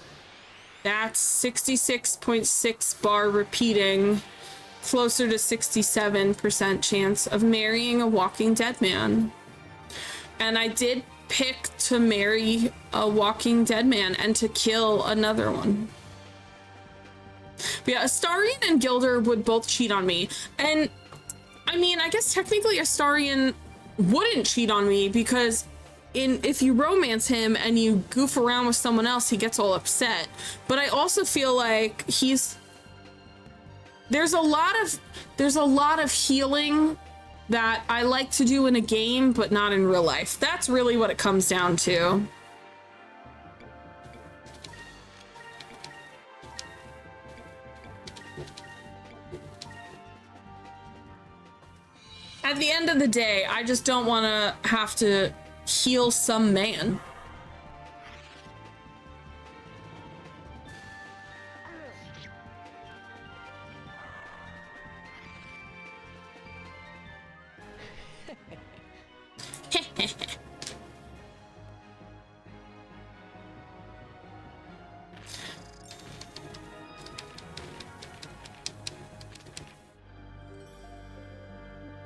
That's 66.6 bar repeating, closer to 67% chance of marrying a walking dead man. And I did pick to marry a walking dead man and to kill another one. But yeah, Astarion and Gilder would both cheat on me. And I mean, I guess technically Astarion wouldn't cheat on me because if you romance him and you goof around with someone else, he gets all upset. But I also feel like there's a lot of healing that I like to do in a game, but not in real life. That's really what it comes down to. At the end of the day, I just don't want to have to heal some man.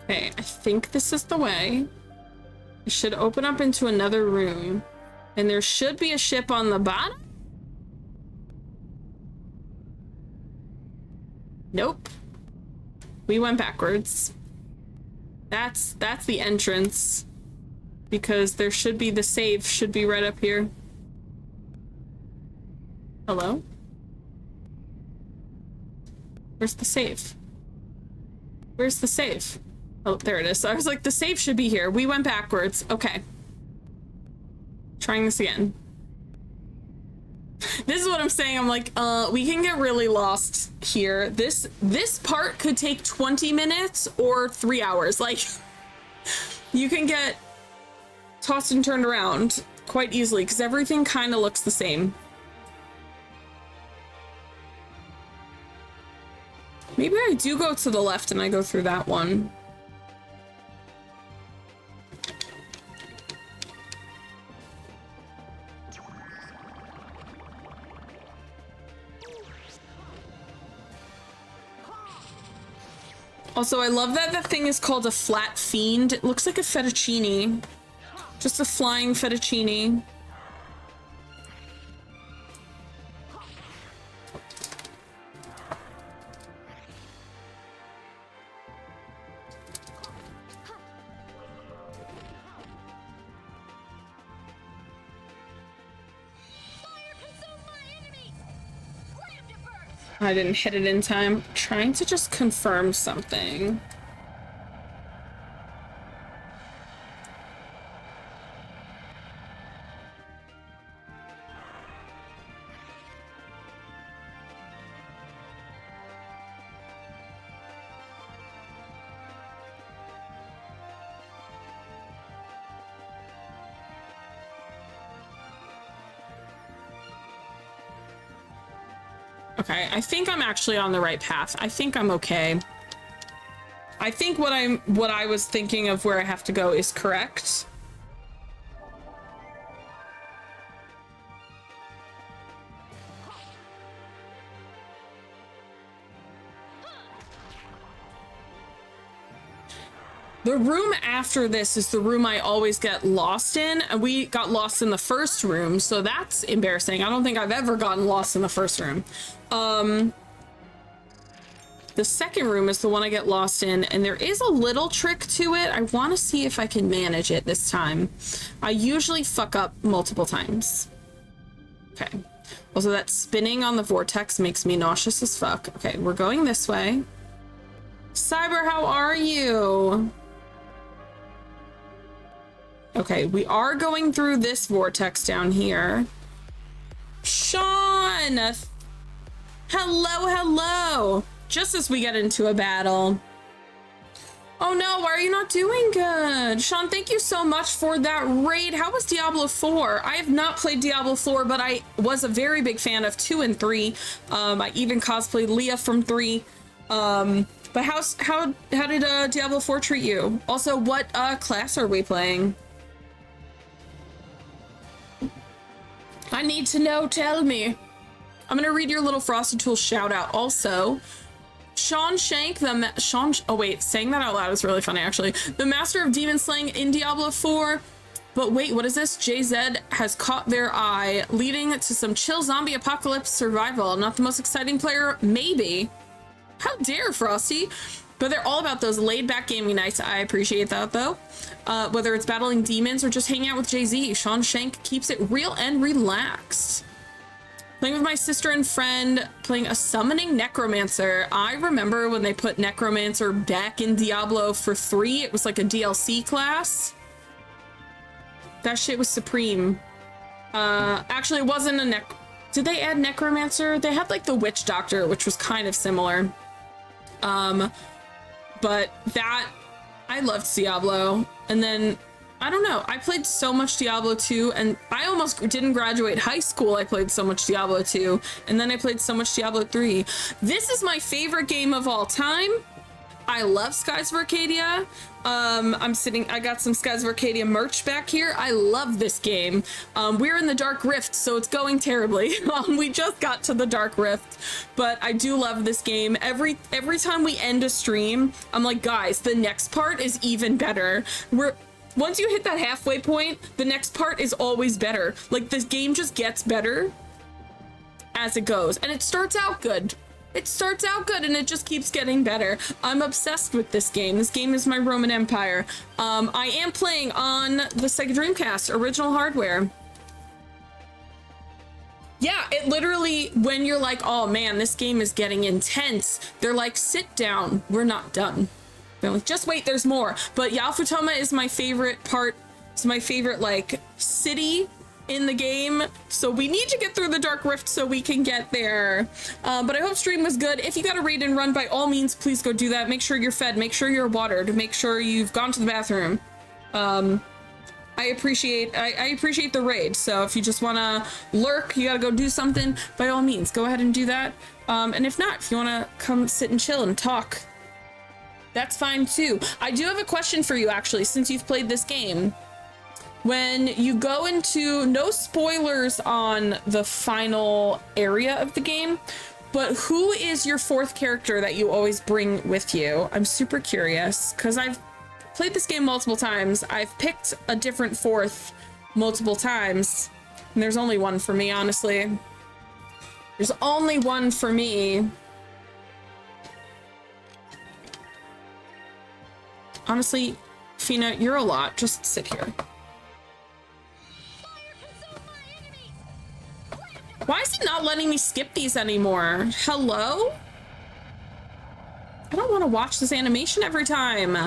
Okay, I think this is the way. It should open up into another room. And there should be a ship on the bottom? Nope. We went backwards. That's the entrance. because there should be the save should be right up here. Hello? Where's the save? Where's the save? Oh, there it is. I was like, the save should be here. We went backwards. Okay. Trying this again. This is what I'm saying. I'm like, we can get really lost here. This part could take 20 minutes or 3 hours. Like, you can get tossed and turned around quite easily because everything kind of looks the same. Maybe I do go to the left and I go through that one. Also, I love that the thing is called a flat fiend. It looks like a fettuccine. Just a flying fettuccine. I didn't hit it in time. Trying to just confirm something. Okay, I think I'm actually on the right path. I think I'm okay. I think what I was thinking of where I have to go is correct. The room after this is the room I always get lost in, and we got lost in the first room, so that's embarrassing. I don't think I've ever gotten lost in the first room. The second room is the one I get lost in, and there is a little trick to it. I want to see if I can manage it this time. I usually fuck up multiple times. Okay. Also, that spinning on the vortex makes me nauseous as fuck. Okay, we're going this way. Cyber, how are you? Okay, we are going through this vortex down here. Sean! Hello, hello! Just as we get into a battle. Oh no, why are you not doing good? Sean, thank you so much for that raid. How was Diablo 4? I have not played Diablo 4, but I was a very big fan of 2 and 3. I even cosplayed Leah from 3. But how did Diablo 4 treat you? Also, what class are we playing? I need to know, tell me. I'm gonna read your little Frosted Tool shout out. Also, Sean Shank, oh wait, saying that out loud is really funny actually. The master of demon slaying in Diablo 4. But wait, what is this? JZ has caught their eye, leading to some chill zombie apocalypse survival. Not the most exciting player, maybe. How dare Frosty? But they're all about those laid-back gaming nights. I appreciate that, though. Whether it's battling demons or just hanging out with Jay-Z, Sean Shank keeps it real and relaxed. Playing with my sister and friend, playing a summoning necromancer. I remember when they put necromancer back in Diablo for 3. It was like a DLC class. That shit was supreme. Actually, it wasn't a Did they add necromancer? They had like the witch doctor, which was kind of similar. But that, I loved Diablo. And then, I don't know, I played so much Diablo 2, and I almost didn't graduate high school. I played so much Diablo 2, and then I played so much Diablo 3. This is my favorite game of all time. I love Skies of Arcadia. I got some Skies of Arcadia merch back here. I love this game. We're in the Dark Rift, so it's going terribly. We just got to the Dark Rift, but I do love this game. Every time we end a stream, I'm like, guys, the next part is even better. Once you hit that halfway point, the next part is always better. Like, this game just gets better as it goes, and it starts out good. It starts out good and it just keeps getting better. I'm obsessed with this game. This game is my Roman Empire. I am playing on the Sega Dreamcast, original hardware. Yeah, it literally, when you're like, oh man, this game is getting intense, they're like, sit down, we're not done. They're like, just wait, there's more. But Yafutoma is my favorite part. It's my favorite, like, city in the game, so we need to get through the Dark Rift so we can get there. But I hope stream was good. If you got a raid and run, by all means, please go do that. Make sure you're fed, make sure you're watered, make sure you've gone to the bathroom. I appreciate the raid, so if you just want to lurk, you gotta go do something, by all means, go ahead and do that. And if not, if you want to come sit and chill and talk, that's fine too. I do have a question for you, actually, since you've played this game. When you go into, no spoilers on the final area of the game, but who is your fourth character that you always bring with you? I'm super curious, because I've played this game multiple times. I've picked a different fourth multiple times, and there's only one for me, honestly. There's only one for me. Honestly, Fina, you're a lot. Just sit here. Why is it not letting me skip these anymore? Hello? I don't want to watch this animation every time.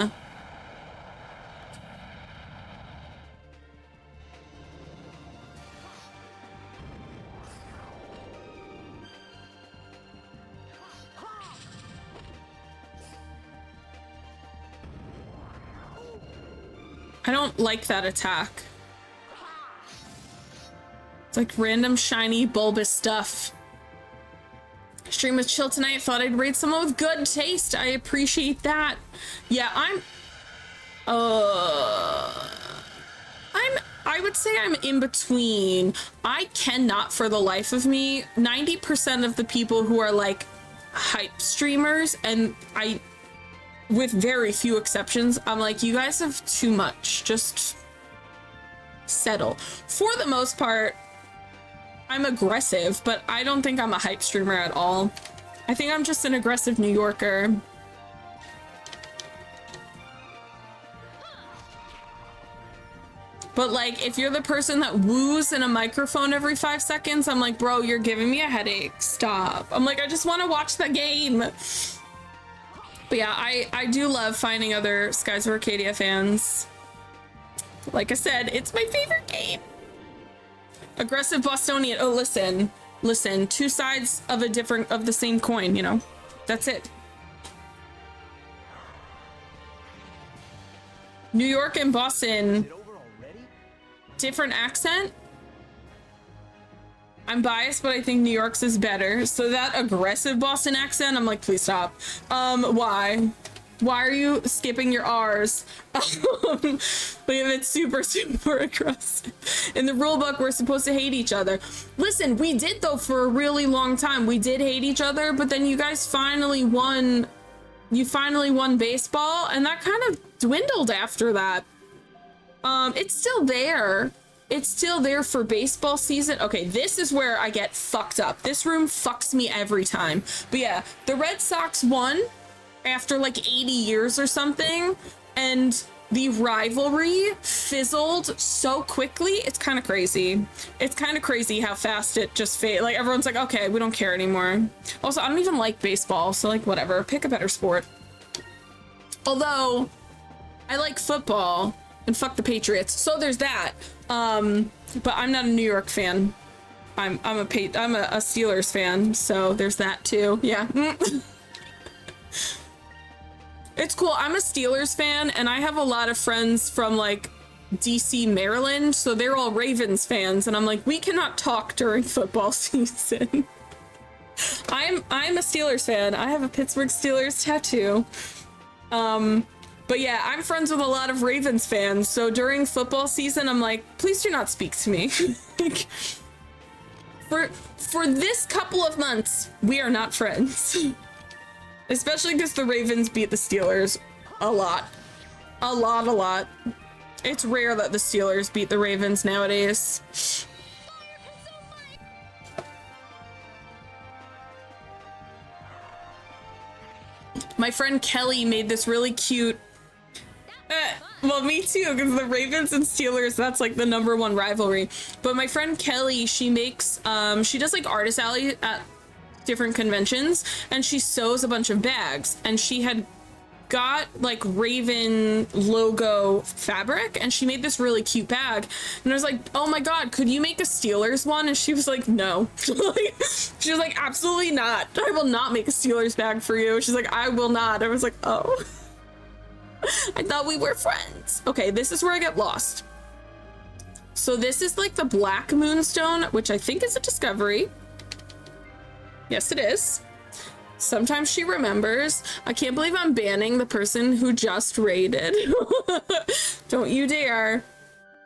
I don't like that attack. It's like random shiny bulbous stuff. Stream was chill tonight. Thought I'd rate someone with good taste. I appreciate that. Yeah, I would say I'm in between. I cannot for the life of me. 90% of the people who are like hype streamers, and with very few exceptions, I'm like, you guys have too much. Just settle. For the most part, I'm aggressive, but I don't think I'm a hype streamer at all. I think I'm just an aggressive New Yorker. But like, if you're the person that woos in a microphone every 5 seconds, I'm like, bro, you're giving me a headache. Stop. I'm like, I just want to watch the game. But yeah, I do love finding other Skies of Arcadia fans. Like I said, it's my favorite game. Aggressive Bostonian. Oh, listen, two sides of the same coin, you know, that's it. New York and Boston, different accent. I'm biased, but I think New York's is better. So that aggressive Boston accent, I'm like, please stop. Why? Why are you skipping your R's? But if it's super, super aggressive. In the rule book, we're supposed to hate each other. Listen, we did though for a really long time. We did hate each other, but then you guys finally won. You finally won baseball, and that kind of dwindled after that. It's still there. It's still there for baseball season. Okay, this is where I get fucked up. This room fucks me every time. But yeah, the Red Sox won after like 80 years or something, and the rivalry fizzled so quickly. It's kind of crazy. It's kind of crazy how fast it just faded. Like, everyone's like, okay, we don't care anymore. Also, I don't even like baseball, so like, whatever, pick a better sport. Although I like football, and fuck the Patriots, so there's that. But I'm not a New York fan. I'm a Steelers fan, so there's that too. Yeah. It's cool. I'm a Steelers fan, and I have a lot of friends from like DC, Maryland, so they're all Ravens fans, and I'm like, we cannot talk during football season. I'm a Steelers fan. I have a Pittsburgh Steelers tattoo. But yeah, I'm friends with a lot of Ravens fans, so during football season, I'm like, please do not speak to me. Like, for this couple of months, we are not friends. Especially because the Ravens beat the Steelers a lot. A lot. It's rare that the Steelers beat the Ravens nowadays. My friend Kelly made this really cute. Well, me too, because the Ravens and Steelers, that's like the #1 rivalry. But my friend Kelly, she makes, she does like artist alley at different conventions, and she sews a bunch of bags, and she had got like Raven logo fabric, and she made this really cute bag, and I was like, oh my god, could you make a Steelers one? And she was like, no. She was like, absolutely not, I will not make a Steelers bag for you. She's like, I will not. I was like, oh. I thought we were friends. Okay, this is where I get lost. So this is like the Black Moonstone, which I think is a discovery. Yes, it is. Sometimes she remembers. I can't believe I'm banning the person who just raided. Don't you dare.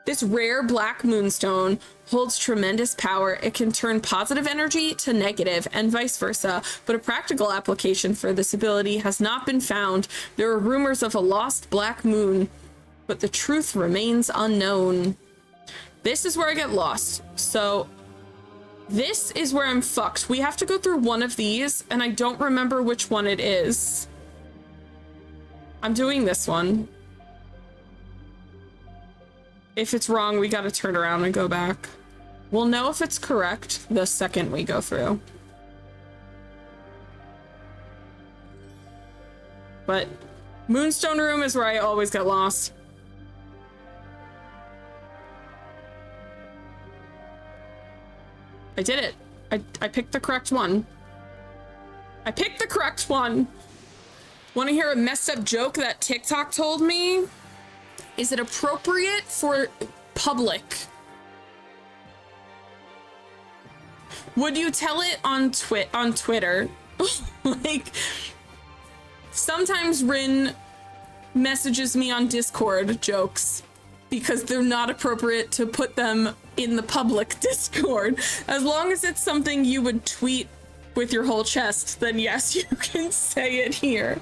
This rare Black Moonstone holds tremendous power. It can turn positive energy to negative and vice versa, but a practical application for this ability has not been found. There are rumors of a lost Black Moon, but the truth remains unknown. This is where I get lost. So this is where I'm fucked. We have to go through one of these, and I don't remember which one it is. I'm doing this one. If it's wrong, we gotta turn around and go back. We'll know if it's correct the second we go through. But Moonstone Room is where I always get lost. I did it. I picked the correct one. I picked the correct one. Want to hear a messed up joke that TikTok told me? Is it appropriate for public? Would you tell it on Twitter? Like, sometimes Rin messages me on Discord jokes because they're not appropriate to put them in the public Discord. As long as it's something you would tweet with your whole chest, then yes, you can say it here.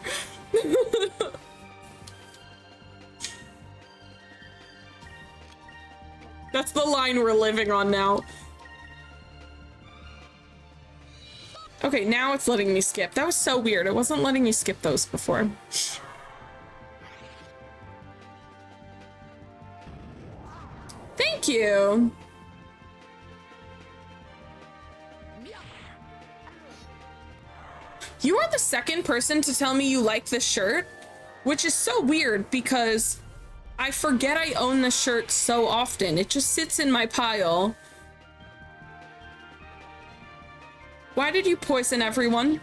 That's the line we're living on now. Okay, now it's letting me skip. That was so weird. It wasn't letting me skip those before. Thank you. You are the second person to tell me you like this shirt, which is so weird because I forget I own this shirt so often. It just sits in my pile. Why did you poison everyone?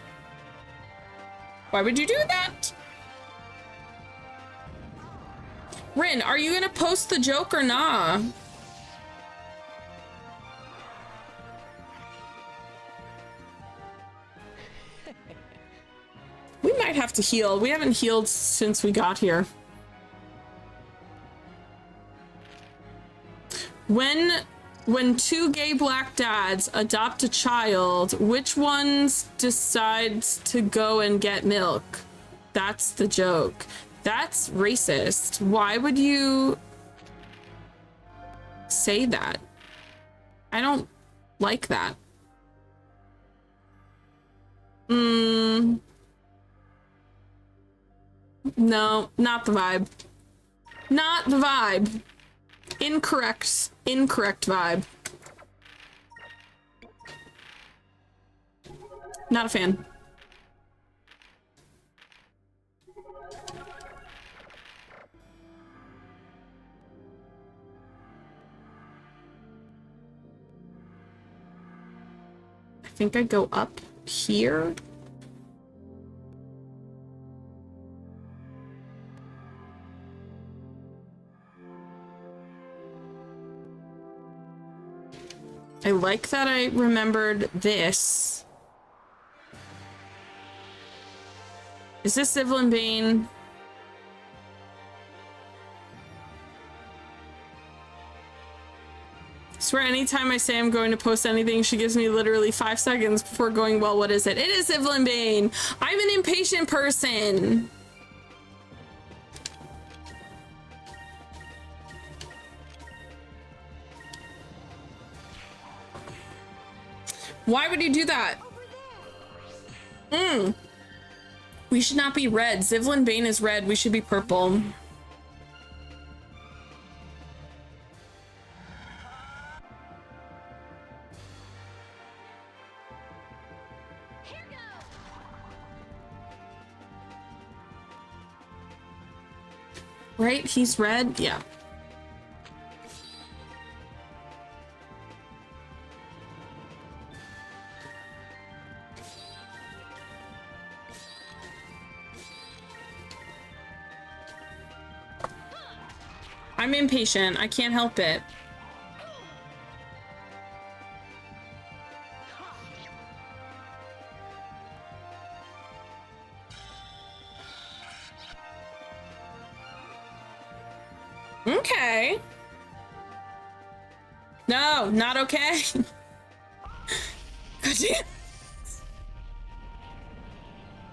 Why would you do that? Rin, are you gonna post the joke or nah? We might have to heal. We haven't healed since we got here. When two gay black dads adopt a child, which ones decides to go and get milk? That's the joke. That's racist. Why would you say that? I don't like that. No, not the vibe. Not the vibe. Incorrect vibe. Not a fan. I think I go up here. I like that I remembered this. Is this Evelyn Bane? I swear anytime I say I'm going to post anything, she gives me literally 5 seconds before going, well, what is it? It is Evelyn Bane. I'm an impatient person. Why would you do that? We should not be red. Zivlin Bane is red. We should be purple. Right? He's red? Yeah. I'm impatient. I can't help it. Okay. No, not okay. God damn.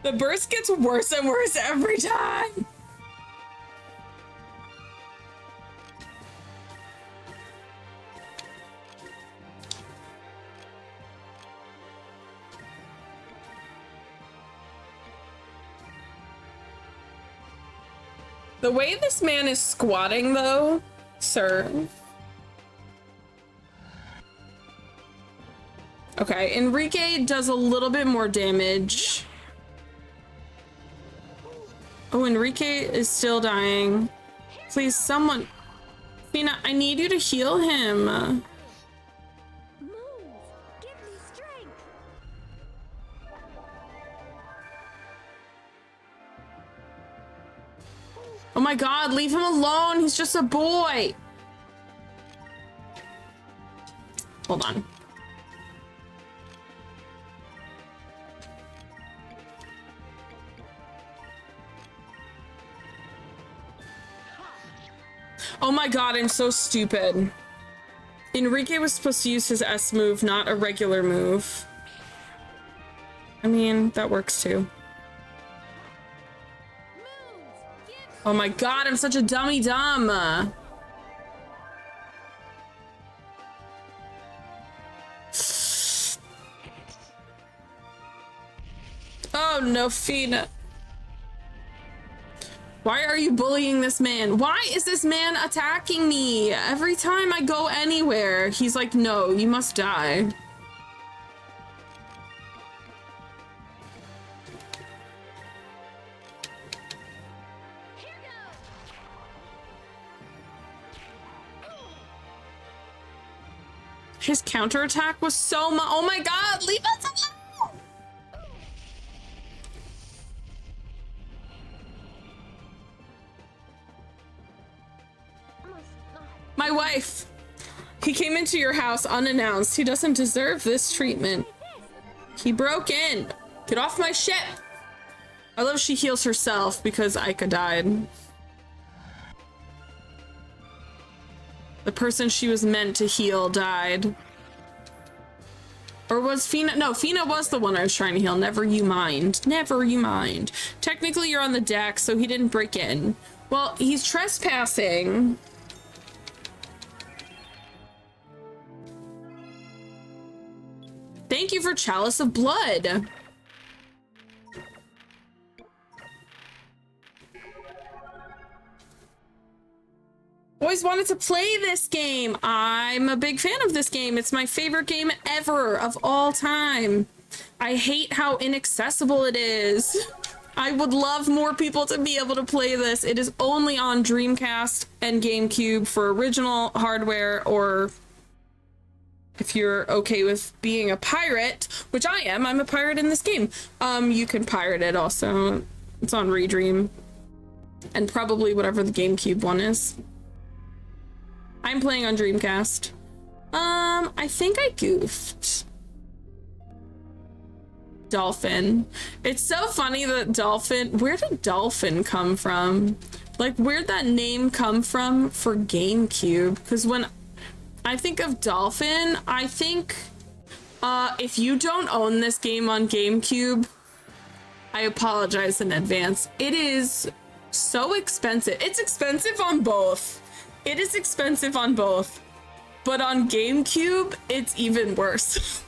The burst gets worse and worse every time. The way this man is squatting, though, sir. Okay, Enrique does a little bit more damage. Oh, Enrique is still dying. Please, someone. Fina, I need you to heal him. Move. Give me strength. Oh my god, leave him alone. He's just a boy. Hold on. Oh my god, I'm so stupid. Enrique was supposed to use his S move, not a regular move. I mean, that works too. Oh my god, I'm such a dummy dumb. Oh no, Fina. Why are you bullying this man? Why is this man attacking me? Every time I go anywhere, he's like, no, you must die. His counterattack was so much. Oh my god, leave us alone! My wife. He came into your house unannounced. He doesn't deserve this treatment. He broke in. Get off my ship. I love she heals herself because Aika died. The person she was meant to heal died. Or was Fina? No, Fina was the one I was trying to heal. Never you mind. Never you mind. Technically, you're on the deck, so he didn't break in. Well, he's trespassing. Thank you for Chalice of Blood. Always wanted to play this game. I'm a big fan of this game. It's my favorite game ever of all time. I hate how inaccessible it is. I would love more people to be able to play this. It is only on Dreamcast and GameCube for original hardware, or if you're okay with being a pirate, which I am, I'm a pirate in this game. You can pirate it also. It's on Redream. And probably whatever the GameCube one is. I'm playing on Dreamcast. I think I goofed. Dolphin. It's so funny that Dolphin, where did Dolphin come from? Like, where'd that name come from for GameCube? Because when I think of Dolphin, I think if you don't own this game on GameCube, I apologize in advance. It is so expensive. It's expensive on both. It is expensive on both. But on GameCube, it's even worse.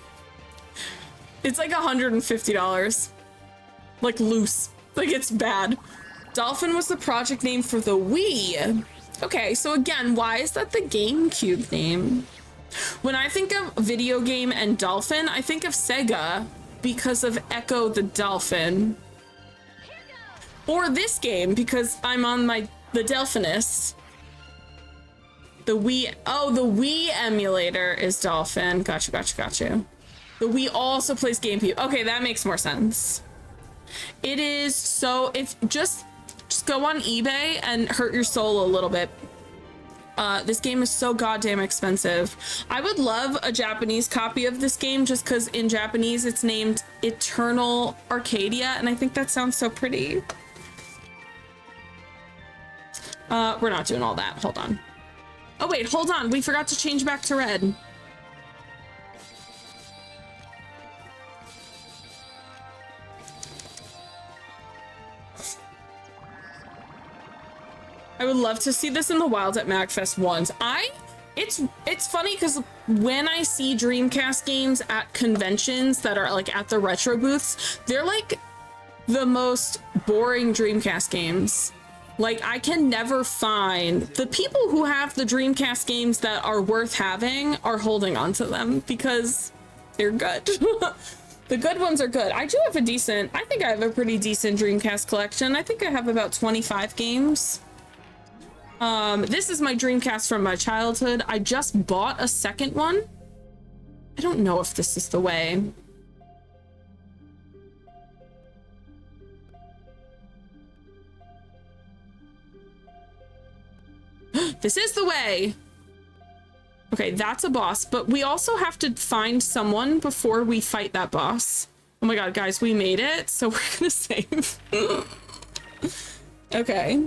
It's like $150. Like loose. Like, it's bad. Dolphin was the project name for the Wii. Okay, so again, why is that the GameCube name? When I think of video game and dolphin, I think of Sega because of Echo the Dolphin. Or this game because I'm on the Delphinus. The Wii, oh, the Wii emulator is Dolphin. Gotcha. The Wii also plays GameCube. Okay, that makes more sense. It is, so if just go on eBay and hurt your soul a little bit. This game is so goddamn expensive. I would love a Japanese copy of this game just because in Japanese it's named Eternal Arcadia, and I think that sounds so pretty. We're not doing all that. Hold on. Oh wait, hold on. We forgot to change back to red. I would love to see this in the wild at MagFest once. It's funny because when I see Dreamcast games at conventions that are like at the retro booths, they're like the most boring Dreamcast games. Like, I can never find the people who have the Dreamcast games that are worth having are holding on to them because they're good. The good ones are good. I do have I think I have a pretty decent Dreamcast collection. I think I have about 25 games. This is my Dreamcast from my childhood. I just bought a second one. I don't know if this is the way. This is the way. Okay, that's a boss, but we also have to find someone before we fight that boss. Oh my god, guys, we made it, so we're gonna save. Okay.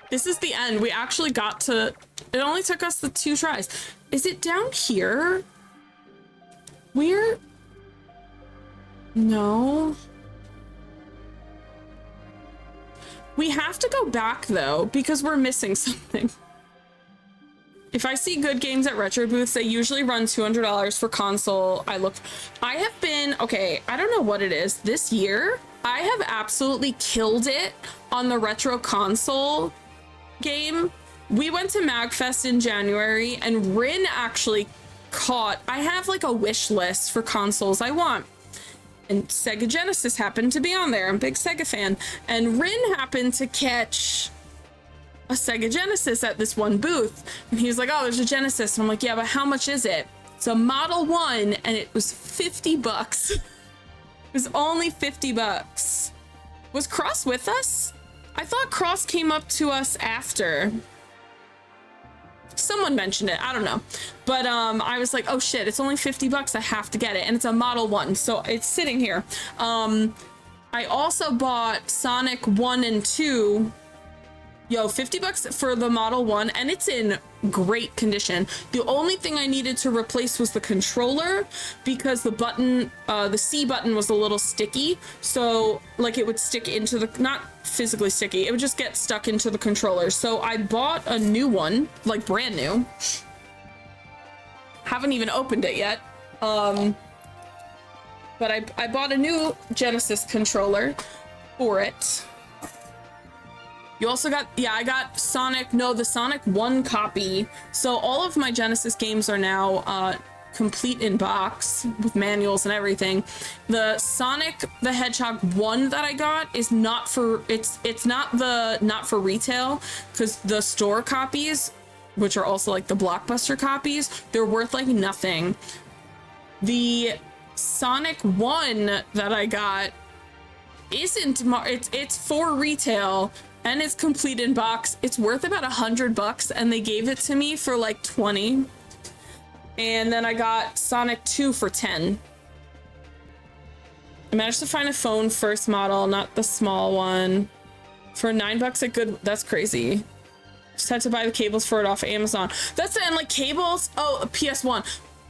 This is the end. We actually got to... It only took us the 2 tries. Is it down here? Where? No. We have to go back, though, because we're missing something. If I see good games at retro booths, they usually run $200 for console. I have been... Okay, I don't know what it is. This year, I have absolutely killed it on the retro console game. We went to MagFest in January and Rin actually caught, I have like a wish list for consoles I want, and Sega Genesis happened to be on there. I'm a big Sega fan, and Rin happened to catch a Sega Genesis at this one booth, and he was like, oh, there's a Genesis, and I'm like, yeah, but how much is it? It's a Model 1 and it was 50 bucks. It was only 50 bucks. Was Cross with us? I thought Cross came up to us after. Someone mentioned it, I don't know. But I was like, oh shit, it's only 50 bucks, I have to get it. And it's a Model 1, so it's sitting here. I also bought Sonic 1 and 2. Yo, 50 bucks for the Model 1, and it's in great condition. The only thing I needed to replace was the controller because the button, the C button was a little sticky. So like it would stick into the, not physically sticky, it would just get stuck into the controller. So I bought a new one, like brand new. Haven't even opened it yet. But I bought a new Genesis controller for it. You also got, yeah, I got Sonic, no, the Sonic 1 copy. So all of my Genesis games are now complete in box with manuals and everything. The Sonic the Hedgehog 1 that I got is not for, it's not for retail, because the store copies, which are also like the Blockbuster copies, they're worth like nothing. The Sonic 1 that I got isn't, it's for retail, and it's complete in box. It's worth about $100 and they gave it to me for like 20. And then I got Sonic 2 for 10. I managed to find a phone first model, not the small one, for $9 at good. That's crazy. Just had to buy the cables for it off Amazon. That's it. And like cables. Oh, a PS1.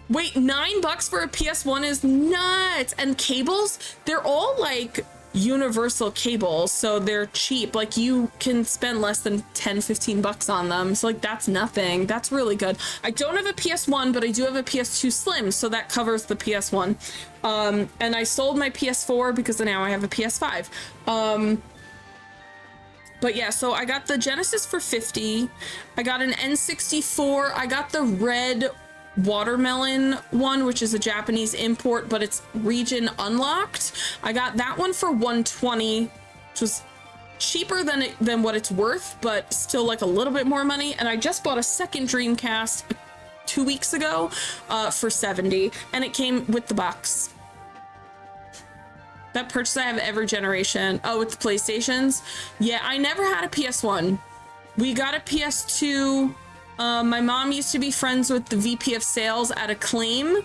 Wait, $9 for a PS1 is nuts. And cables, they're all like universal cables, so they're cheap. Like, you can spend less than 10-15 bucks on them, so like that's nothing. That's really good. I don't have a PS1, but I do have a PS2 Slim, so that covers the PS1. And I sold my PS4 because now I have a PS5. But yeah, so I got the Genesis for $50. I got an N64. I got the red watermelon one, which is a Japanese import, but it's region unlocked. I got that one for $120, which was cheaper than what it's worth, but still like a little bit more money. And I just bought a second Dreamcast 2 weeks ago for $70, and it came with the box. That purchase I have every generation. Oh, with the PlayStations? Yeah, I never had a PS1. We got a PS2. My mom used to be friends with the VP of sales at Acclaim,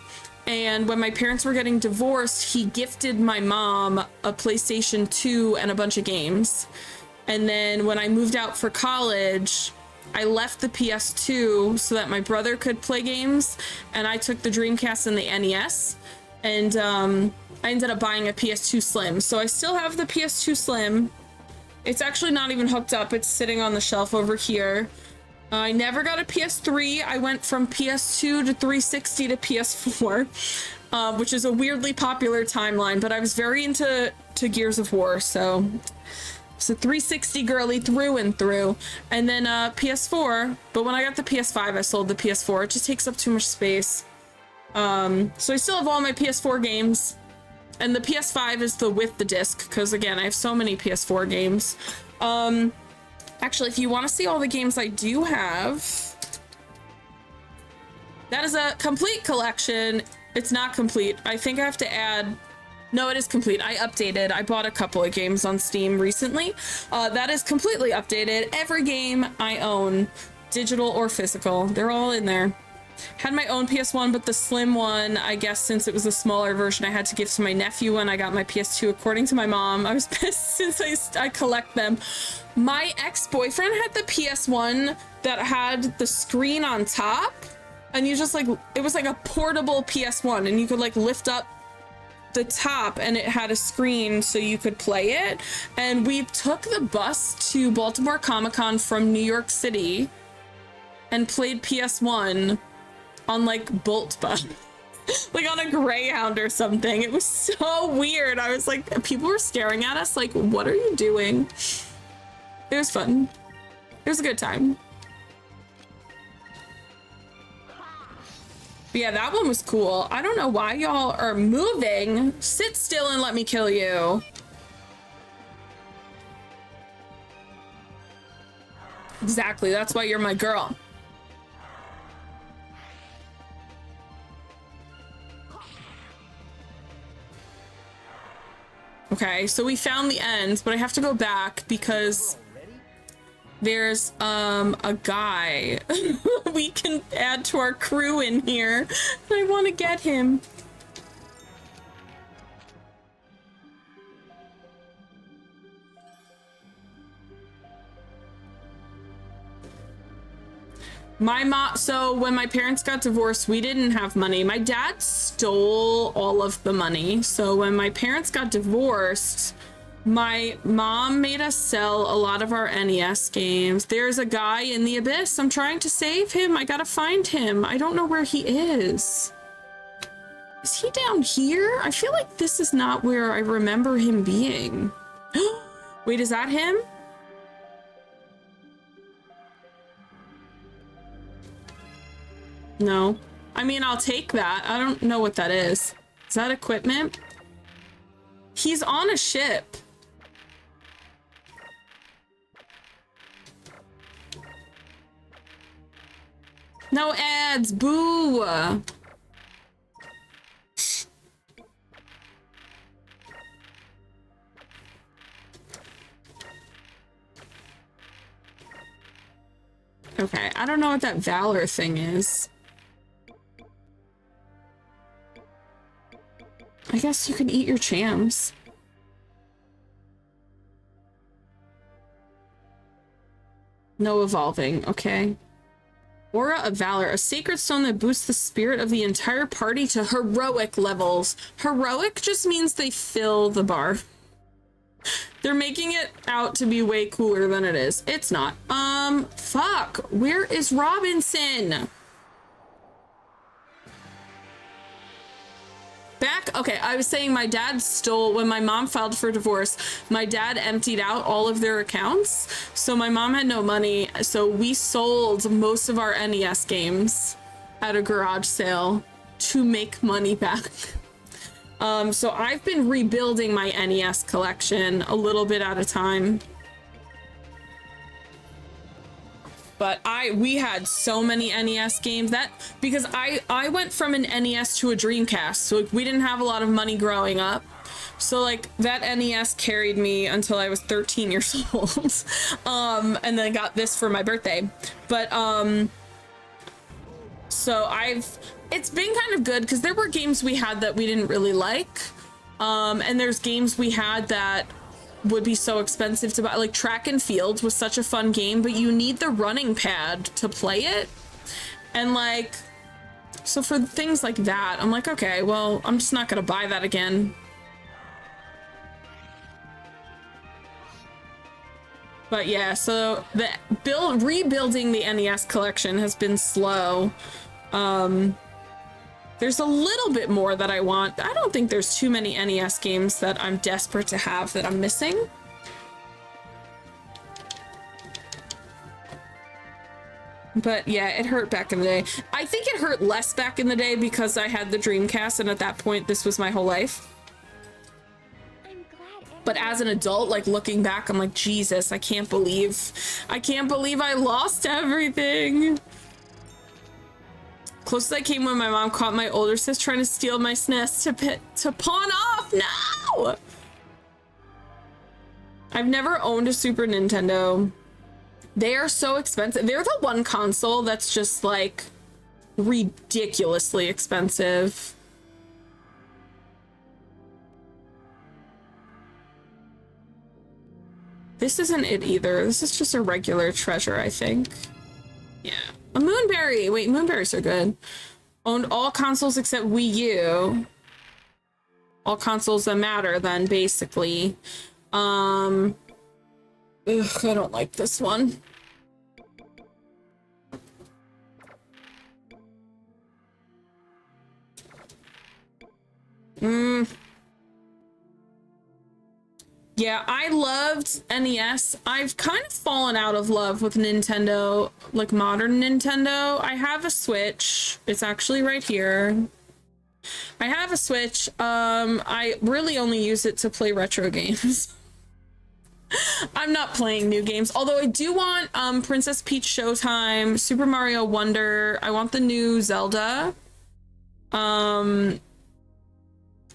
and when my parents were getting divorced, he gifted my mom a PlayStation 2 and a bunch of games. And then when I moved out for college, I left the PS2 so that my brother could play games, and I took the Dreamcast and the NES, and I ended up buying a PS2 Slim. So I still have the PS2 Slim. It's actually not even hooked up. It's sitting on the shelf over here. I never got a PS3. I went from PS2 to 360 to PS4, which is a weirdly popular timeline, but I was very into Gears of War, so it's a 360 girly through and through. And then PS4, but when I got the PS5, I sold the PS4. It just takes up too much space. So I still have all my PS4 games, and the PS5 is the with the disc, because again, I have so many PS4 games. Actually, if you want to see all the games I do have, that is a complete collection. It's not complete. I think I have to add... No, it is complete. I updated. I bought a couple of games on Steam recently. That is completely updated. Every game I own, digital or physical, they're all in there. Had my own PS1, but the Slim one, I guess since it was a smaller version, I had to give to my nephew when I got my PS2, according to my mom. I was pissed since I collect them. My ex-boyfriend had the PS1 that had the screen on top, and you just like, it was like a portable PS1, and you could like lift up the top and it had a screen so you could play it. And we took the bus to Baltimore Comic-Con from New York City and played PS1 on like Bolt Bus, like on a Greyhound or something. It was so weird. I was like, people were staring at us like, what are you doing? It was fun. It was a good time. But yeah, that one was cool. I don't know why y'all are moving. Sit still and let me kill you. Exactly, that's why you're my girl. Okay, so we found the ends, but I have to go back because there's a guy we can add to our crew in here. I want to get him. My mom, so when my parents got divorced, we didn't have money. My dad stole all of the money. So when my parents got divorced, my mom made us sell a lot of our NES games. There's a guy in the abyss. I'm trying to save him. I gotta find him. I don't know where he is. Is he down here? I feel like this is not where I remember him being. Wait, is that him? No. I mean, I'll take that. I don't know what that is. Is that equipment? He's on a ship. No ads, boo! Okay, I don't know what that Valor thing is. I guess you can eat your chams. No evolving, okay. Aura of Valor, a sacred stone that boosts the spirit of the entire party to heroic levels. Heroic just means they fill the bar. They're making it out to be way cooler than it is. It's not. Fuck. Where is Robinson? Back, okay, I was saying my dad stole, when my mom filed for divorce, my dad emptied out all of their accounts. So my mom had no money. So we sold most of our NES games at a garage sale to make money back. So I've been rebuilding my NES collection a little bit at a time. But we had so many NES games because I went from an NES to a Dreamcast, so like, we didn't have a lot of money growing up. So like that NES carried me until I was 13 years old. And then I got this for my birthday. But so it's been kind of good because there were games we had that we didn't really like. And there's games we had that would be so expensive to buy. Like Track and Field was such a fun game, but you need the running pad to play it. And like, so for things like that, I'm like, okay, well, I'm just not gonna buy that again. But yeah, so the rebuilding the NES collection has been slow. There's a little bit more that I want. I don't think there's too many NES games that I'm desperate to have that I'm missing. But yeah, it hurt back in the day. I think it hurt less back in the day because I had the Dreamcast, and at that point, this was my whole life. But as an adult, like looking back, I'm like, Jesus, I can't believe I lost everything. Closest I came when my mom caught my older sis trying to steal my SNES to pawn off. No! I've never owned a Super Nintendo. They are so expensive. They're the one console that's just like ridiculously expensive. This isn't it either. This is just a regular treasure, I think. Yeah. A Moonberry! Wait, Moonberries are good. Owned all consoles except Wii U. All consoles that matter, then, basically. Ugh, I don't like this one. Yeah, I loved NES. I've kind of fallen out of love with Nintendo, like modern Nintendo. I have a Switch. It's actually right here. I have a Switch. I really only use it to play retro games. I'm not playing new games, although I do want Princess Peach Showtime, Super Mario Wonder. I want the new Zelda.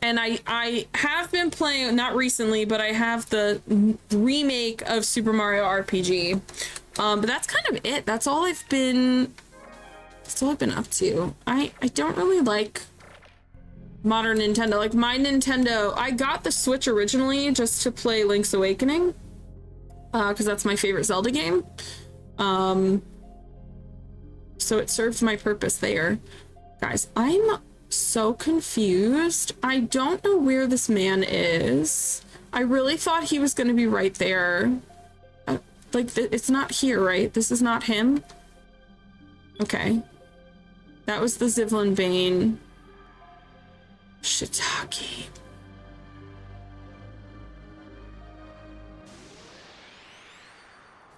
And I have been playing, not recently, but I have the remake of Super Mario RPG. But that's kind of it. That's all I've been up to. I don't really like modern Nintendo. Like my Nintendo, I got the Switch originally just to play Link's Awakening. Because that's my favorite Zelda game. So it served my purpose there. Guys, I'm so confused. I don't know where this man is. I really thought he was going to be right there. Like, it's not here, right? This is not him? Okay. That was the Zivlin Bane. Shiitake.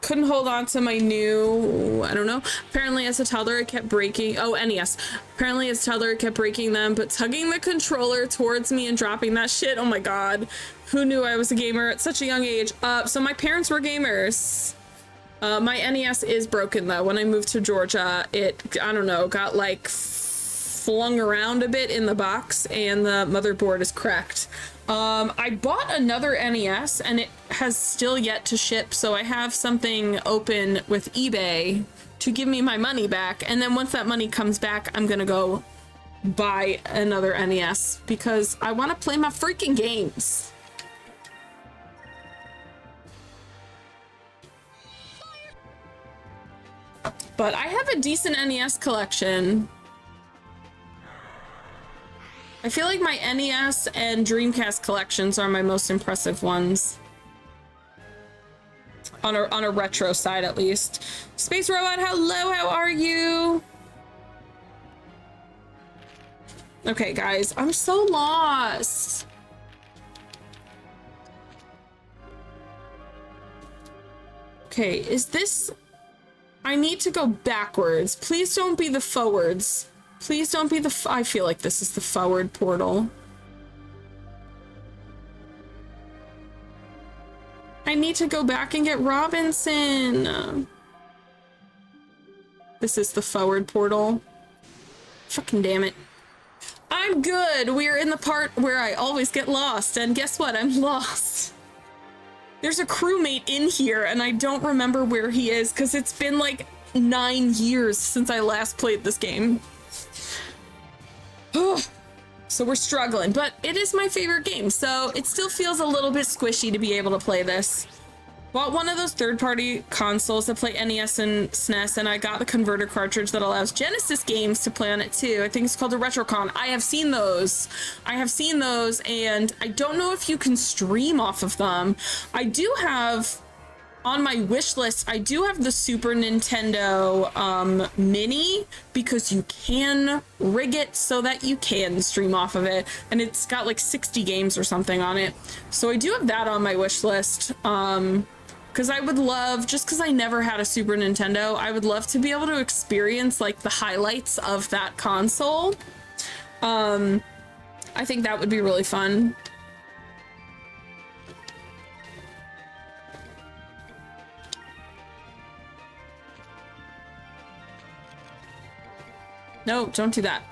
Couldn't hold on to my new, I don't know. Apparently as a toddler it kept breaking. Oh, NES. Apparently as a toddler it kept breaking them, but tugging the controller towards me and dropping that shit. Oh my god. Who knew I was a gamer at such a young age? So my parents were gamers. My NES is broken though. When I moved to Georgia, it, I don't know, got like flung around a bit in the box and the motherboard is cracked. I bought another NES and it has still yet to ship, so I have something open with eBay to give me my money back, and then once that money comes back, I'm gonna go buy another NES because I want to play my freaking games. But I have a decent NES collection. I feel like my NES and Dreamcast collections are my most impressive ones. on a retro side at least. Space Robot, hello, how are you? Okay, guys, I'm so lost. Okay, is this... I need to go backwards. Please don't be the forwards. Please don't be the... I feel like this is the forward portal. I need to go back and get Robinson. This is the forward portal. Fucking damn it. I'm good. We're in the part where I always get lost, and guess what? I'm lost. There's a crewmate in here, and I don't remember where he is, because it's been like 9 years since I last played this game. So we're struggling, but it is my favorite game, so it still feels a little bit squishy to be able to play this. Bought one of those third-party consoles that play NES and SNES, and I got the converter cartridge that allows Genesis games to play on it too. I think it's called a RetroCon. I have seen those. And I don't know if you can stream off of them. I do have, on my wish list, I do have the Super Nintendo Mini, because you can rig it so that you can stream off of it, and it's got like 60 games or something on it. So I do have that on my wish list. Because I would love, just because I never had a Super Nintendo, I would love to be able to experience like the highlights of that console. I think that would be really fun. No, don't do that.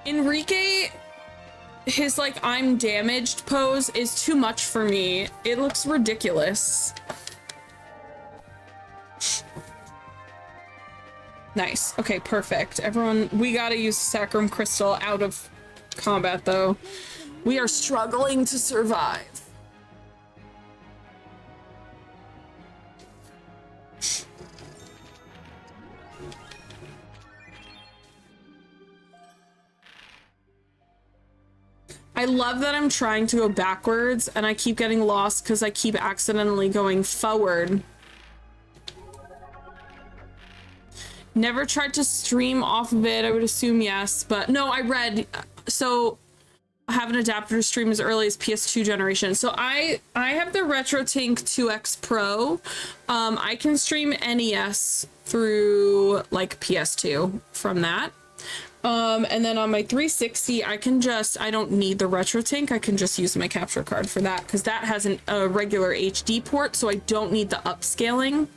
Enrique, his like I'm damaged pose is too much for me. It looks ridiculous. Nice. Okay, perfect. Everyone, we gotta use Sacrum Crystal out of combat though. We are struggling to survive. I love that I'm trying to go backwards and I keep getting lost because I keep accidentally going forward. Never tried to stream off of it. I would assume yes, but no, I read. So I have an adapter to stream as early as PS2 generation. So I have the RetroTINK 2X Pro. I can stream NES through like PS2 from that. And then on my 360, I don't need the RetroTINK. I can just use my capture card for that because that has a regular HD port, so I don't need the upscaling.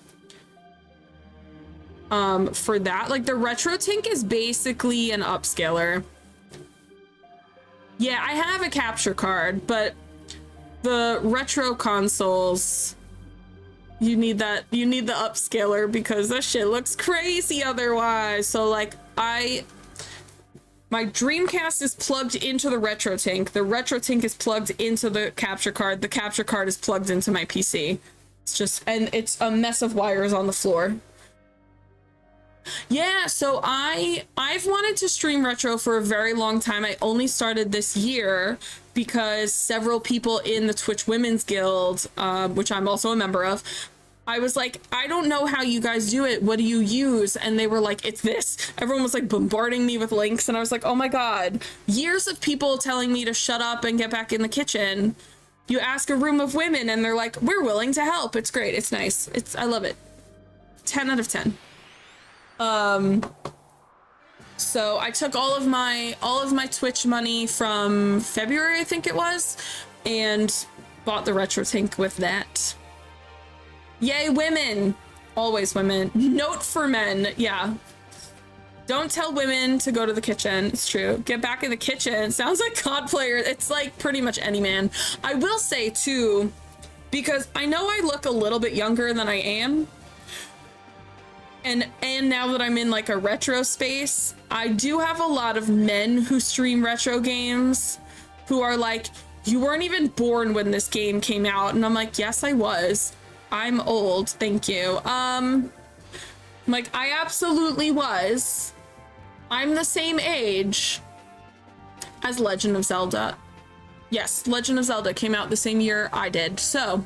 For that, like the RetroTINK is basically an upscaler. Yeah, I have a capture card, but the retro consoles, you need the upscaler because that shit looks crazy otherwise. So like my Dreamcast is plugged into the RetroTINK. The RetroTINK is plugged into the capture card. The capture card is plugged into my PC. It's just, and it's a mess of wires on the floor. Yeah, so I've wanted to stream retro for a very long time. I only started this year because several people in the Twitch Women's Guild, which I'm also a member of, I was like, I don't know how you guys do it. What do you use? And they were like, it's this. Everyone was like bombarding me with links. And I was like, oh my God, years of people telling me to shut up and get back in the kitchen. You ask a room of women and they're like, we're willing to help. It's great. It's nice. I love it. 10 out of 10. So I took all of my Twitch money from February, I think it was, and bought the RetroTINK with that. Yay, women! Always women. Note for men, yeah. Don't tell women to go to the kitchen. It's true. Get back in the kitchen. Sounds like COD player. It's like pretty much any man. I will say too, because I know I look a little bit younger than I am. And now that I'm in like a retro space, I do have a lot of men who stream retro games who are like, you weren't even born when this game came out. And I'm like, yes, I was. I'm old. Thank you. Like, I absolutely was. I'm the same age as Legend of Zelda. Yes, Legend of Zelda came out the same year I did. So,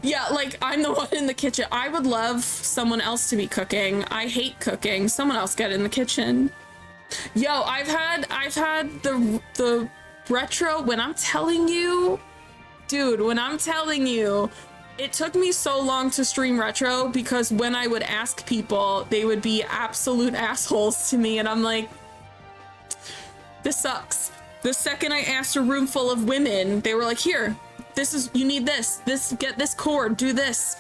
yeah, like, I'm the one in the kitchen. I would love someone else to be cooking. I hate cooking. Someone else get in the kitchen. Yo, I've had the retro, when I'm telling you, dude, when I'm telling you, it took me so long to stream retro because when I would ask people, they would be absolute assholes to me, and I'm like, this sucks. The second I asked a room full of women, they were like, here, you need this, get this cord, do this.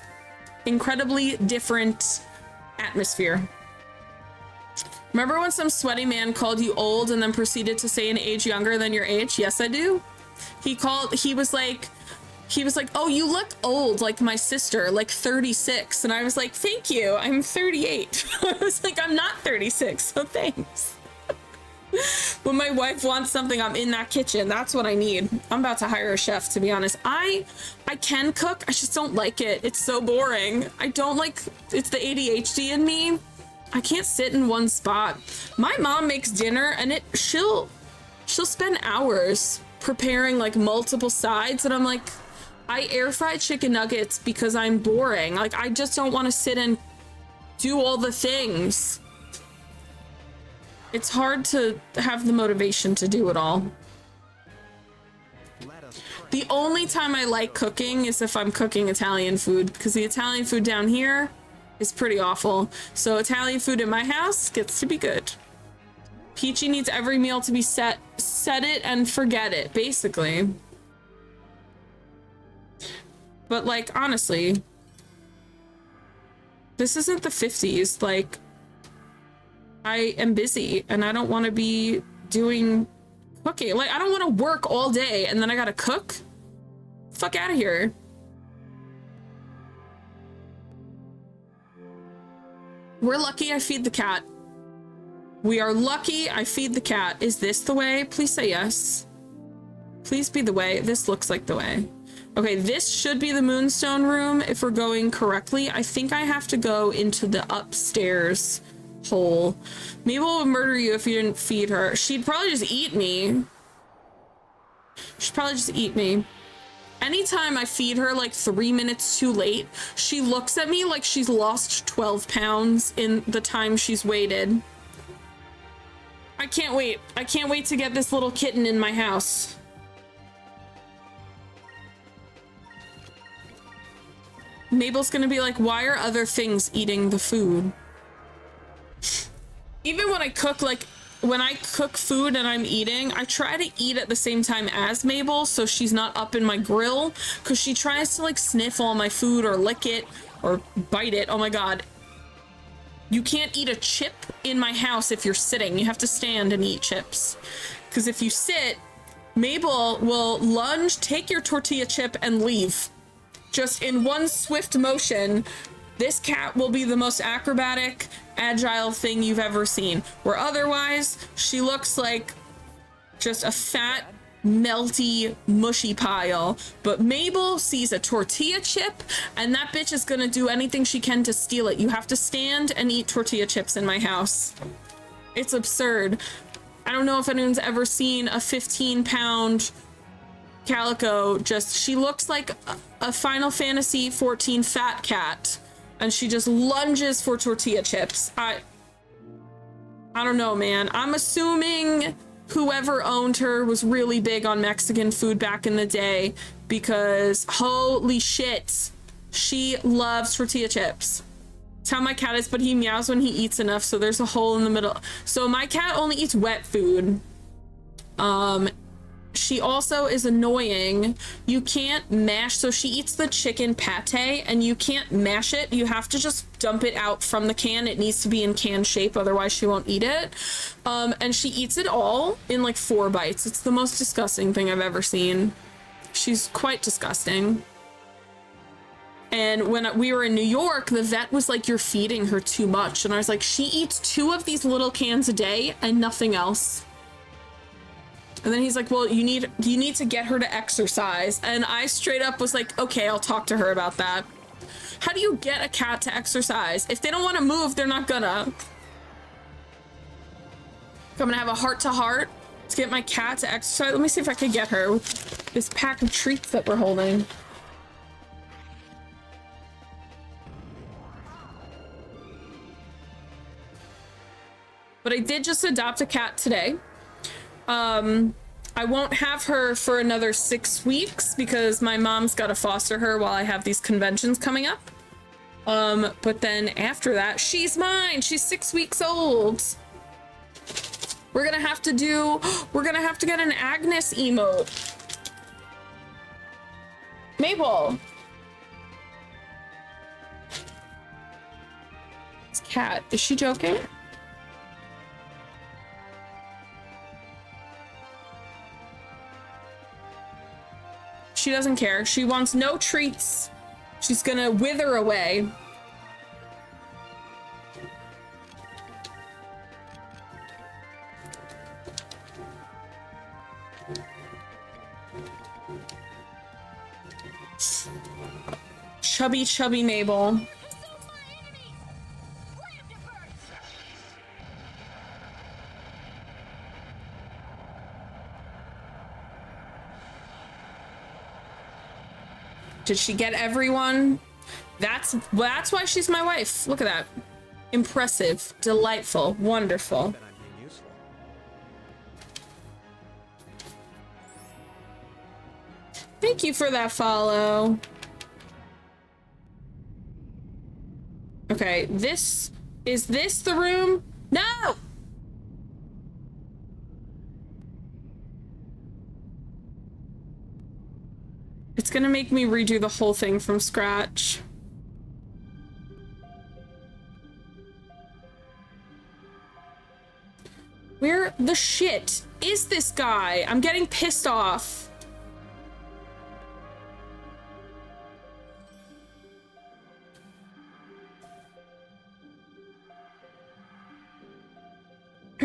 Incredibly different atmosphere. Remember when some sweaty man called you old and then proceeded to say an age younger than your age? Yes, I do. He was like, oh, you look old like my sister, like 36. And I was like, thank you, I'm 38. I was like, I'm not 36, so thanks. When my wife wants something, I'm in that kitchen. That's what I need. I'm about to hire a chef, to be honest. I can cook, I just don't like it. It's so boring. I don't like, it's the ADHD in me. I can't sit in one spot. My mom makes dinner and she'll spend hours preparing like multiple sides, and I'm like, I air fry chicken nuggets because I'm boring. Like, I just don't want to sit and do all the things. It's hard to have the motivation to do it all. The only time I like cooking is if I'm cooking Italian food, because the Italian food down here is pretty awful. So Italian food in my house gets to be good. Peachy needs every meal to be set it and forget it, basically. But like, honestly, this isn't the 50s. Like, I am busy and I don't want to be doing cooking. Like, I don't want to work all day and then I gotta cook. Fuck out of here. We're lucky I feed the cat. We are lucky I feed the cat. Is this the way? Please say yes. Please be the way. This looks like the way. Okay, this should be the Moonstone room if we're going correctly. I think I have to go into the upstairs hole. Mabel would murder you if you didn't feed her. She'd probably just eat me. She'd probably just eat me. Anytime I feed her like 3 minutes too late, she looks at me like she's lost 12 pounds in the time she's waited. I can't wait. I can't wait to get this little kitten in my house. Mabel's gonna be like, why are other things eating the food? Even when I cook, like, when I cook food and I'm eating, I try to eat at the same time as Mabel so she's not up in my grill, because she tries to like sniff all my food or lick it or bite it. Oh my god. You can't eat a chip in my house if you're sitting. You have to stand and eat chips. Because if you sit, Mabel will lunge, take your tortilla chip, and leave. Just in one swift motion. This cat will be the most acrobatic, agile thing you've ever seen. Where otherwise, she looks like just a fat, melty, mushy pile. But Mabel sees a tortilla chip, and that bitch is gonna do anything she can to steal it. You have to stand and eat tortilla chips in my house. It's absurd. I don't know if anyone's ever seen a 15-pound calico. She looks like a Final Fantasy 14 fat cat. And she just lunges for tortilla chips. I don't know, man. I'm assuming whoever owned her was really big on Mexican food back in the day, because holy shit, she loves tortilla chips. It's how my cat is, but he meows when he eats enough, so there's a hole in the middle. So my cat only eats wet food. She also is annoying. You can't mash, so she eats the chicken pate and you can't mash it. You have to just dump it out from the can. It needs to be in can shape, otherwise she won't eat it. And she eats it all in like 4 bites. It's the most disgusting thing I've ever seen. She's quite disgusting. And when we were in New York, the vet was like, you're feeding her too much. And I was like, she eats 2 of these little cans a day and nothing else. And then he's like, well, you need to get her to exercise. And I straight up was like, okay, I'll talk to her about that. How do you get a cat to exercise? If they don't want to move, they're not gonna. I'm gonna have a heart-to-heart Let's get my cat to exercise. Let me see if I can get her with this pack of treats that we're holding. But I did just adopt a cat today. I won't have her for another 6 weeks because my mom's got to foster her while I have these conventions coming up. But then after that, she's mine. She's 6 weeks old. We're gonna have to get an Agnes emote. Maple. This cat, is she joking? She doesn't care. She wants no treats. She's gonna wither away. Chubby, chubby Mabel. Did she get everyone? That's why she's my wife. Look at that. Impressive, delightful, wonderful. Thank you for that follow. Okay, is this the room? No! It's gonna make me redo the whole thing from scratch. Where the shit is this guy? I'm getting pissed off.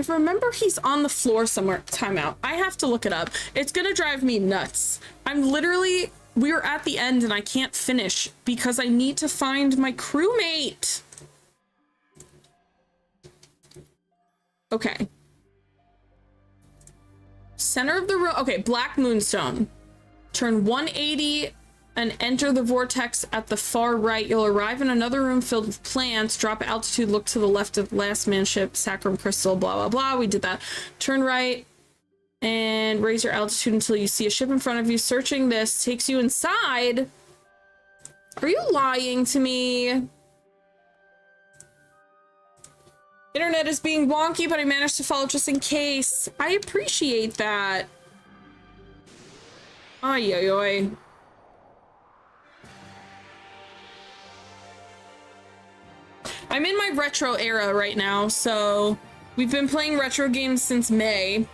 I remember he's on the floor somewhere. Timeout. I have to look it up. It's gonna drive me nuts. We're at the end and I can't finish because I need to find my crewmate. Okay. Center of the room. Okay, Black Moonstone. Turn 180 and enter the vortex at the far right. You'll arrive in another room filled with plants. Drop altitude, look to the left of the last man ship, Sacrum Crystal, blah, blah, blah. We did that. Turn right and raise your altitude until you see a ship in front of you. Searching this takes you inside. Are you lying to me? Internet is being wonky, but I managed to follow just in case. I appreciate that. Ay, ay, ay. I'm in my retro era right now, so we've been playing retro games since May,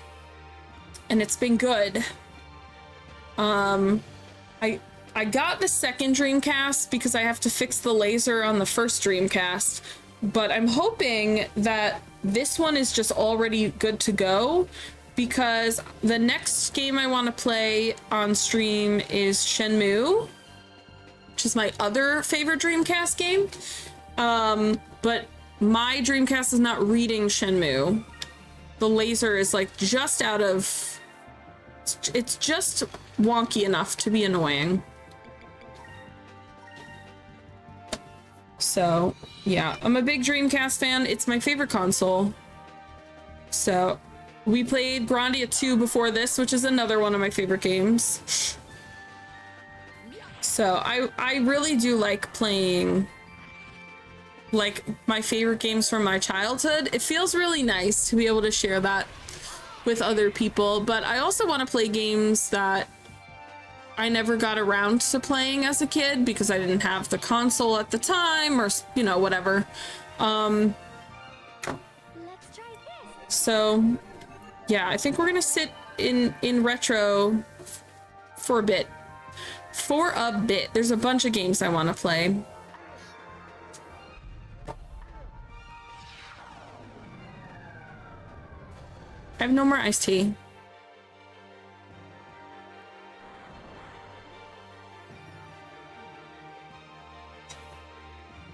and it's been good. I got the second Dreamcast because I have to fix the laser on the first Dreamcast, but I'm hoping that this one is just already good to go because the next game I want to play on stream is Shenmue, which is my other favorite Dreamcast game. But my Dreamcast is not reading Shenmue. The laser is like just out of... It's just wonky enough to be annoying. So, yeah, I'm a big Dreamcast fan. It's my favorite console. So, we played Grandia 2 before this, which is another one of my favorite games. So, I really do like playing... like my favorite games from my childhood. It feels really nice to be able to share that with other people, but I also want to play games that I never got around to playing as a kid because I didn't have the console at the time, or you know, whatever. So yeah, I think we're gonna sit in retro for a bit. There's a bunch of games I want to play. I have no more iced tea.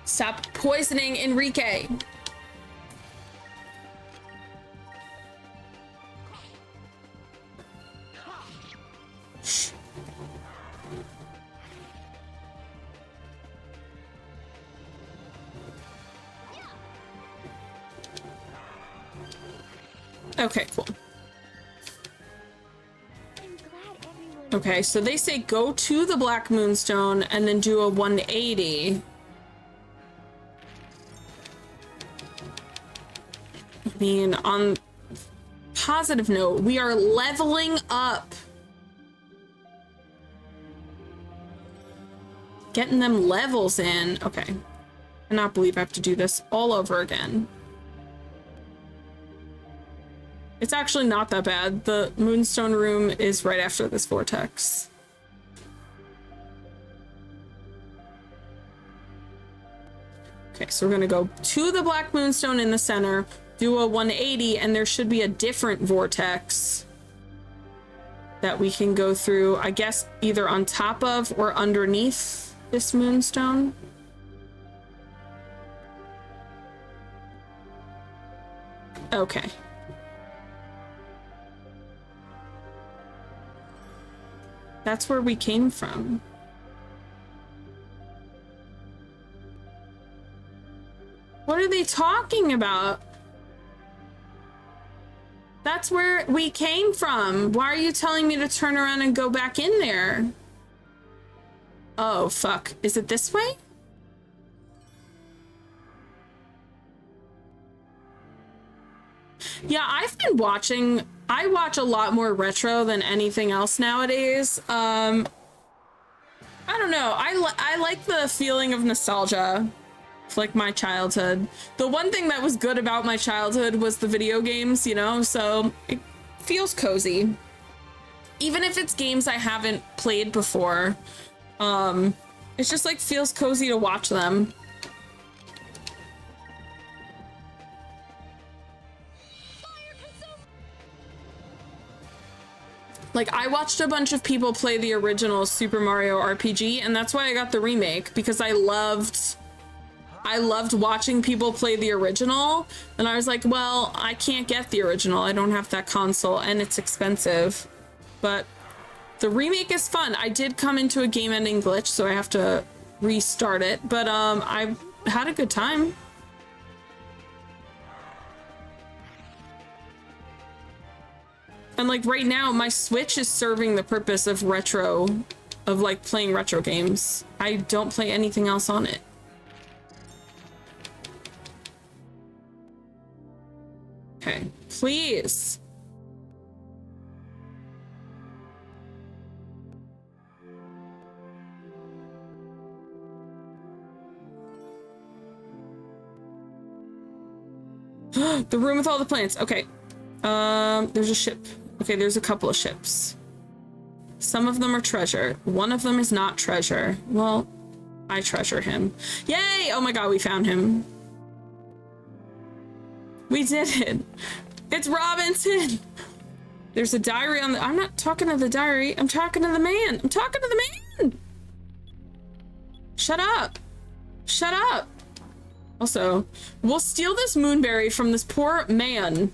Stop poisoning Enrique. Okay, cool. Okay, so they say go to the Black Moonstone and then do a 180. I mean, on positive note, we are leveling up. Getting them levels in. Okay. I cannot believe I have to do this all over again. It's actually not that bad. The Moonstone room is right after this vortex. Okay, so we're gonna go to the Black Moonstone in the center, do a 180, and there should be a different vortex that we can go through, I guess, either on top of or underneath this Moonstone. Okay. That's where we came from. What are they talking about? That's where we came from. Why are you telling me to turn around and go back in there? Oh, fuck. Is it this way? Yeah, I've been watching... I watch a lot more retro than anything else nowadays. I don't know. I like the feeling of nostalgia. It's like my childhood. The one thing that was good about my childhood was the video games, you know? So it feels cozy. Even if it's games I haven't played before. It's just like feels cozy to watch them. Like, I watched a bunch of people play the original Super Mario RPG, and that's why I got the remake, because I loved watching people play the original, and I was like, well, I can't get the original. I don't have that console, and it's expensive. But the remake is fun. I did come into a game-ending glitch, so I have to restart it, but I had a good time. And like right now, my Switch is serving the purpose of retro, of like playing retro games. I don't play anything else on it. Okay, please. The room with all the plants. Okay. There's a ship. Okay, there's a couple of ships. Some of them are treasure. One of them is not treasure. Well, I treasure him. Yay! Oh my god, we found him. We did it. It's Robinson. There's a diary on the... I'm not talking to the diary. I'm talking to the man. I'm talking to the man. Shut up. Shut up. Also, we'll steal this moonberry from this poor man.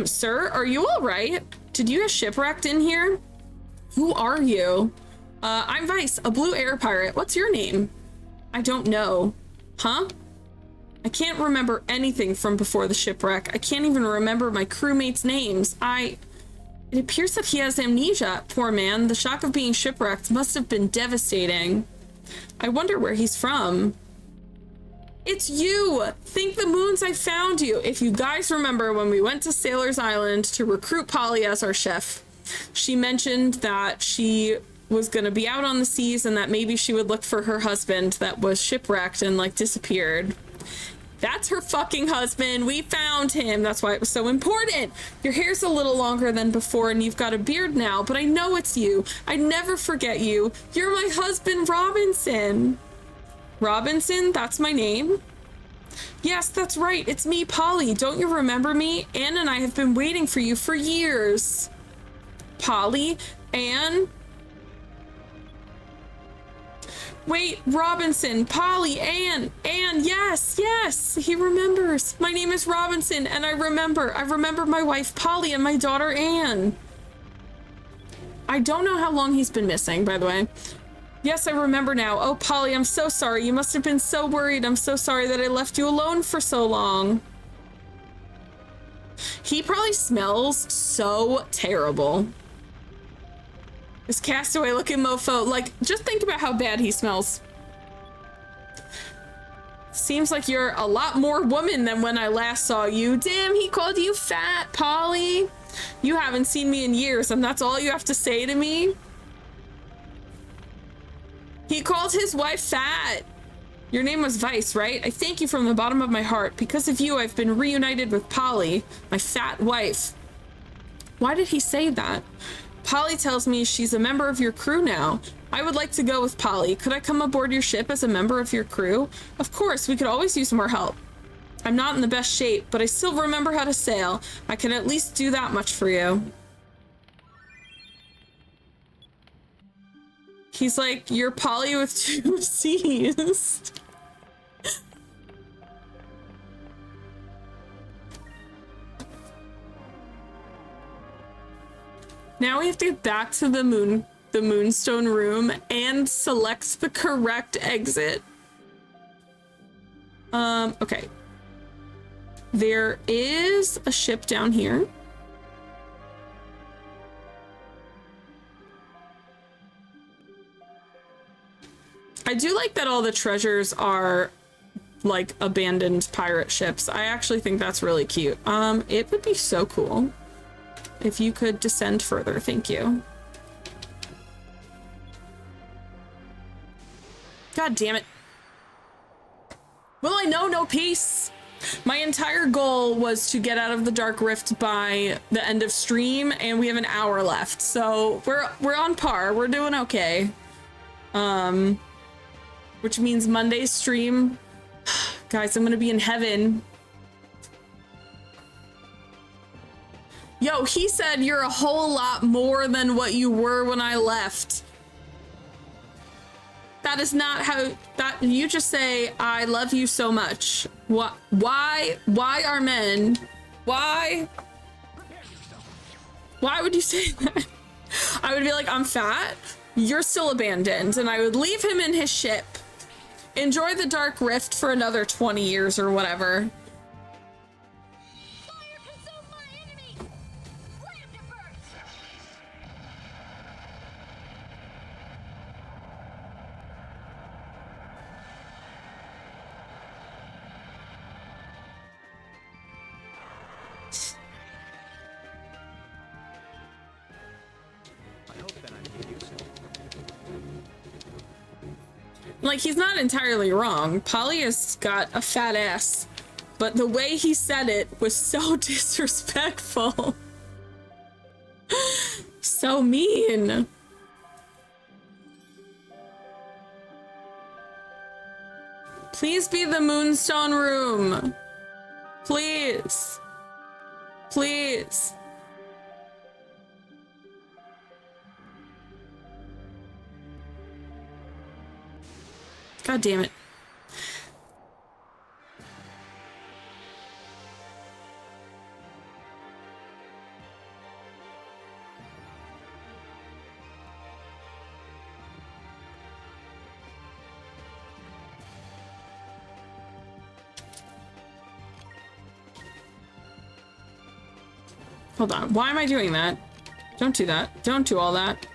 Sir, are you all right? Did you get shipwrecked in here? Who are you? I'm Vyse, a blue air pirate. What's your name? I don't know. Huh? I can't remember anything from before the shipwreck. I can't even remember my crewmates' names. It appears that he has amnesia. Poor man. The shock of being shipwrecked must have been devastating. I wonder where he's from. It's you! Thank the moons I found you! If you guys remember when we went to Sailor's Island to recruit Polly as our chef, she mentioned that she was gonna be out on the seas and that maybe she would look for her husband that was shipwrecked and like disappeared. That's her fucking husband! We found him! That's why it was so important! Your hair's a little longer than before and you've got a beard now, but I know it's you. I never forget you. You're my husband, Robinson! Robinson, that's my name? Yes, that's right. It's me, Polly. Don't you remember me? Anne and I have been waiting for you for years. Polly? Anne? Wait, Robinson, Polly, Anne, yes, yes, he remembers. My name is Robinson, and I remember my wife, Polly, and my daughter, Anne. I don't know how long he's been missing, by the way. Yes, I remember now. Oh, Polly, I'm so sorry. You must have been so worried. I'm so sorry that I left you alone for so long. He probably smells so terrible. This castaway looking mofo. Like, just think about how bad he smells. Seems like you're a lot more woman than when I last saw you. Damn, he called you fat, Polly. You haven't seen me in years, and that's all you have to say to me? He called his wife fat. Your name was Vyse, right? I thank you from the bottom of my heart. Because of you, I've been reunited with Polly, my fat wife. Why did he say that? Polly tells me she's a member of your crew now. I would like to go with Polly. Could I come aboard your ship as a member of your crew? Of course, we could always use more help. I'm not in the best shape, but I still remember how to sail. I can at least do that much for you. He's like, you're Polly with 2 C's. Now we have to get back to the Moonstone room and select the correct exit. Okay. There is a ship down here. I do like that all the treasures are like abandoned pirate ships. I actually think that's really cute. It would be so cool if you could descend further. Thank you. God damn it. Will I know no peace? My entire goal was to get out of the Dark Rift by the end of stream, and we have an hour left. So we're on par. We're doing okay. Which means Monday's stream, guys, I'm gonna be in heaven. Yo, he said you're a whole lot more than what you were when I left. That is not how that you just say I love you so much. What? Why are men? Why would you say that? I would be like, I'm fat, you're still abandoned, and I would leave him in his ship. Enjoy the Dark Rift for another 20 years or whatever. Fire consume my enemy! Land to burn! I hope that I can use it. Like, he's not entirely wrong. Polly has got a fat ass, but the way he said it was so disrespectful. So mean. Please be the Moonstone room. Please. Please. God damn it. Hold on. Why am I doing that? Don't do that. Don't do all that.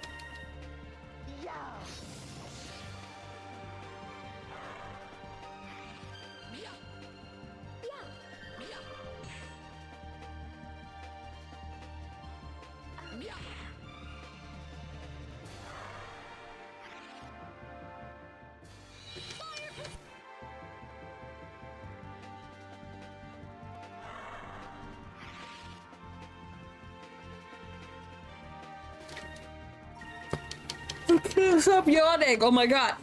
Stop yawning. Oh my god.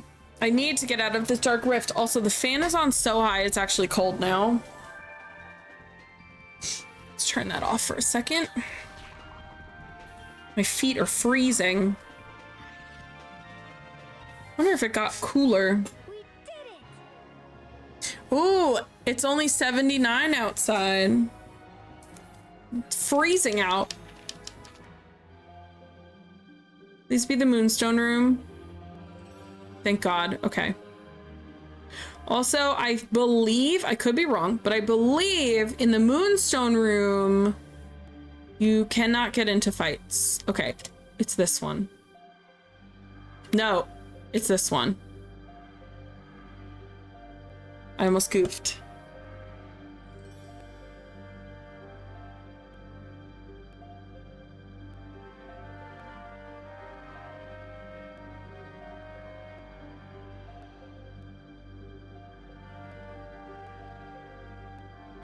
I need to get out of this Dark Rift. Also, the fan is on so high, it's actually cold now. Let's turn that off for a second. My feet are freezing. I wonder if it got cooler. We did it! Ooh, it's only 79 outside. It's freezing out. Please be the Moonstone room. Thank God. Okay. Also, I believe, I could be wrong, but I believe in the Moonstone room, you cannot get into fights. Okay, it's this one. No, it's this one. I almost goofed.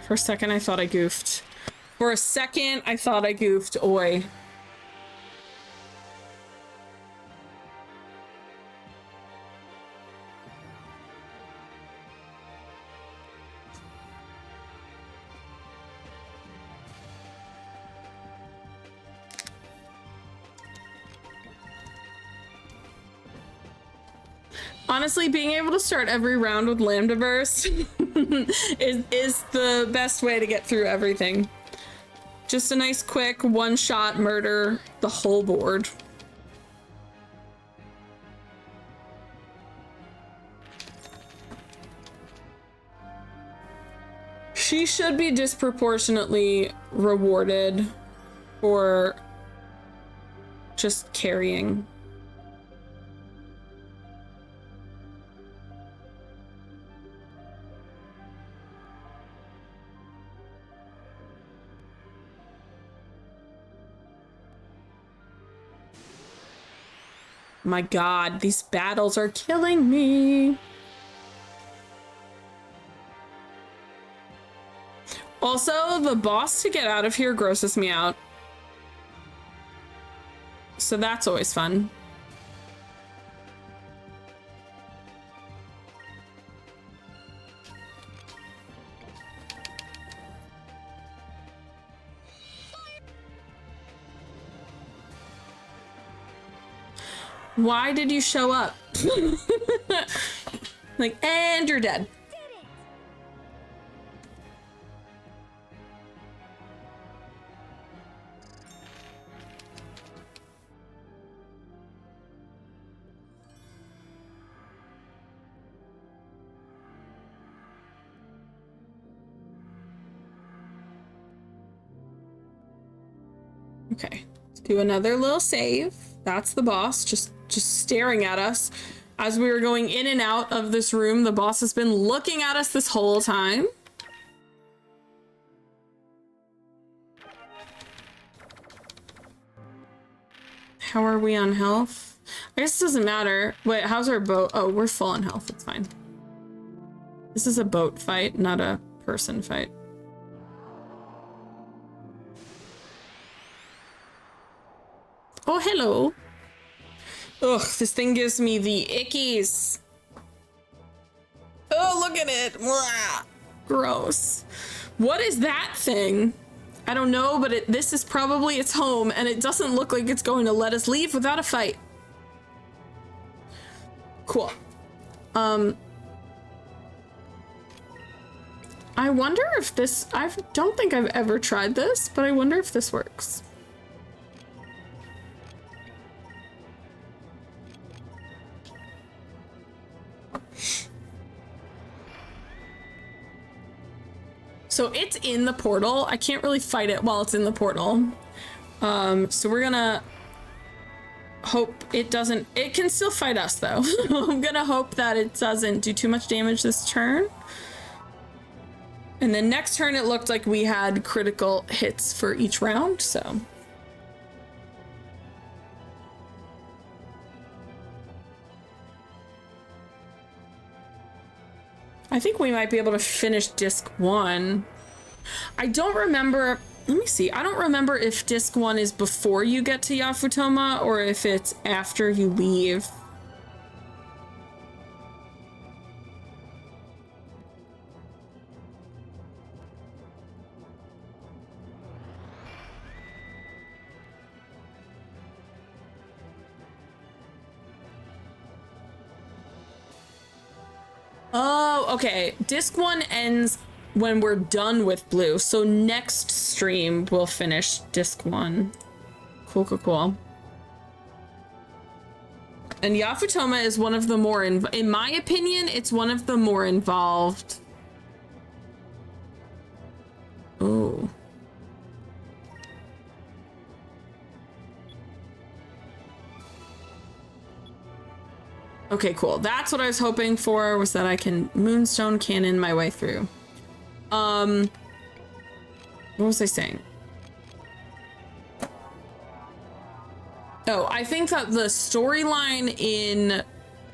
For a second, I thought I goofed. For a second, I thought I goofed. Oi. Honestly, being able to start every round with Lambda Burst is the best way to get through everything. Just a nice quick one-shot murder the whole board. She should be disproportionately rewarded for just carrying. My God, these battles are killing me. Also, the boss to get out of here grosses me out. So that's always fun. Why did you show up? Like, and you're dead. Okay, let's do another little save. That's the boss, just staring at us. As we were going in and out of this room, the boss has been looking at us this whole time. How are we on health? I guess it doesn't matter. Wait, how's our boat? Oh, we're full on health, it's fine. This is a boat fight, not a person fight. Oh, hello. Ugh, this thing gives me the ickies. Oh, look at it. Blah. Gross. What is that thing? I don't know, but this is probably its home, and it doesn't look like it's going to let us leave without a fight. Cool. I wonder if this... I don't think I've ever tried this, but I wonder if this works. So it's in the portal. I can't really fight it while it's in the portal. So we're gonna hope it doesn't... It can still fight us, though. I'm gonna hope that it doesn't do too much damage this turn. And then next turn, it looked like we had critical hits for each round, so... I think we might be able to finish disc 1. I don't remember... Let me see. I don't remember if disc 1 is before you get to Yafutoma or if it's after you leave. Oh, okay. Disc 1 ends when we're done with blue. So next stream we'll finish disc 1. Cool, cool, cool. And Yafutoma is one of the more, in my opinion, it's one of the more involved. Oh. Okay, cool. That's what I was hoping for, was that I can Moonstone Cannon my way through. What was I saying? Oh, I think that the storyline in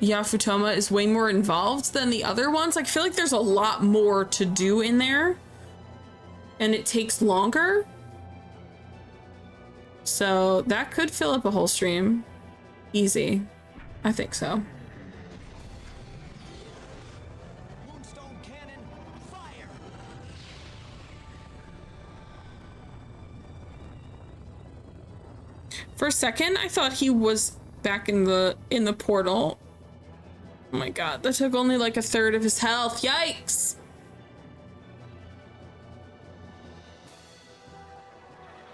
Yafutoma is way more involved than the other ones. Like, I feel like there's a lot more to do in there, and it takes longer. So that could fill up a whole stream. Easy. I think so. Moonstone cannon, fire! For a second, I thought he was back in the portal. Oh my god, that took only like a third of his health. Yikes!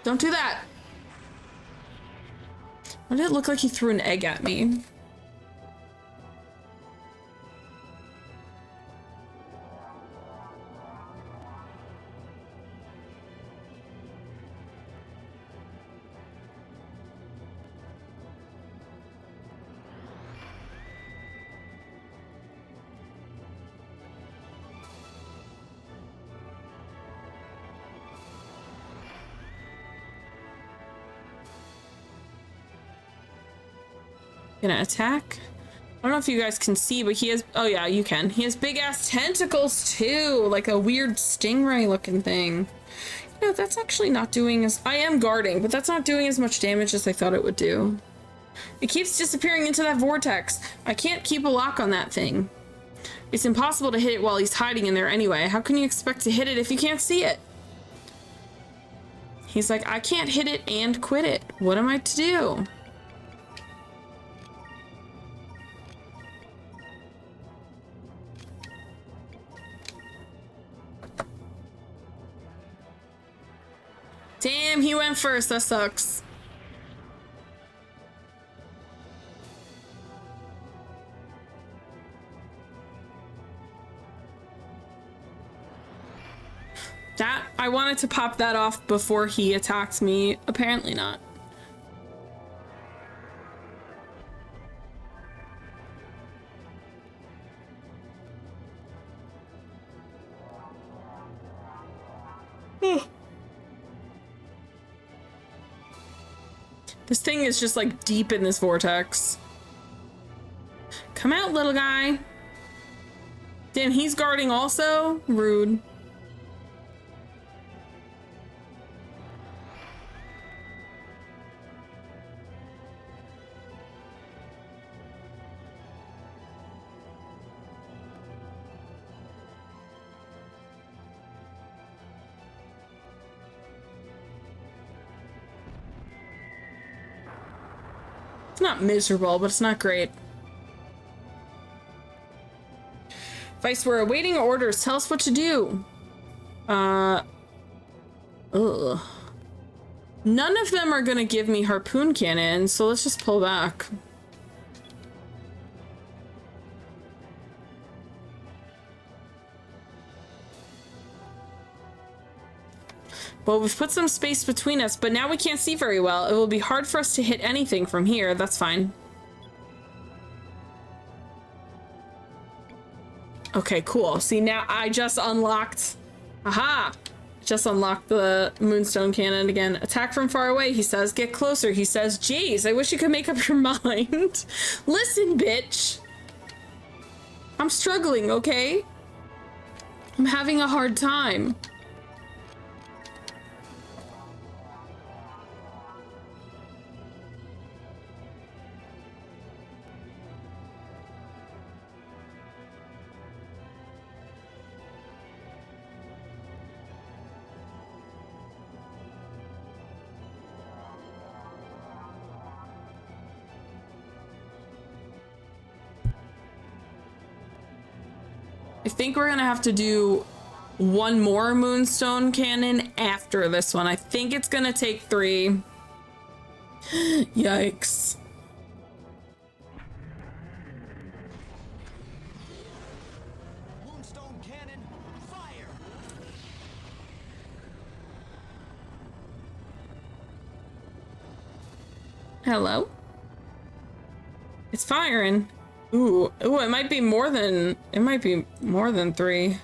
Don't do that. Why did it look like he threw an egg at me? Gonna attack. I don't know if you guys can see, but he has, oh yeah, you can. He has big ass tentacles too, like a weird stingray looking thing. You know, that's actually not doing as, I am guarding, but that's not doing as much damage as I thought it would do. It keeps disappearing into that vortex. I can't keep a lock on that thing. It's impossible to hit it while he's hiding in there anyway. How can you expect to hit it if you can't see it? He's like, I can't hit it and quit it. What am I to do? Damn, he went first. That sucks. That, I wanted to pop that off before he attacked me. Apparently not. This thing is just like deep in this vortex. Come out, little guy. Damn, he's guarding also? Rude. It's not miserable, but it's not great. Vyse, we're awaiting orders. Tell us what to do. Ugh. None of them are gonna give me harpoon cannon, so let's just pull back. Well, we've put some space between us, but now we can't see very well. It will be hard for us to hit anything from here. That's fine. Okay, cool. See, now I just unlocked... Aha! Just unlocked the Moonstone Cannon again. Attack from far away, he says. Get closer, he says. Jeez, I wish you could make up your mind. Listen, bitch. I'm struggling, okay? I'm having a hard time. I think we're gonna have to do one more Moonstone Cannon after this one. I think it's gonna take 3. Yikes. Moonstone cannon, fire! Hello? It's firing. Ooh, it might be more than, three.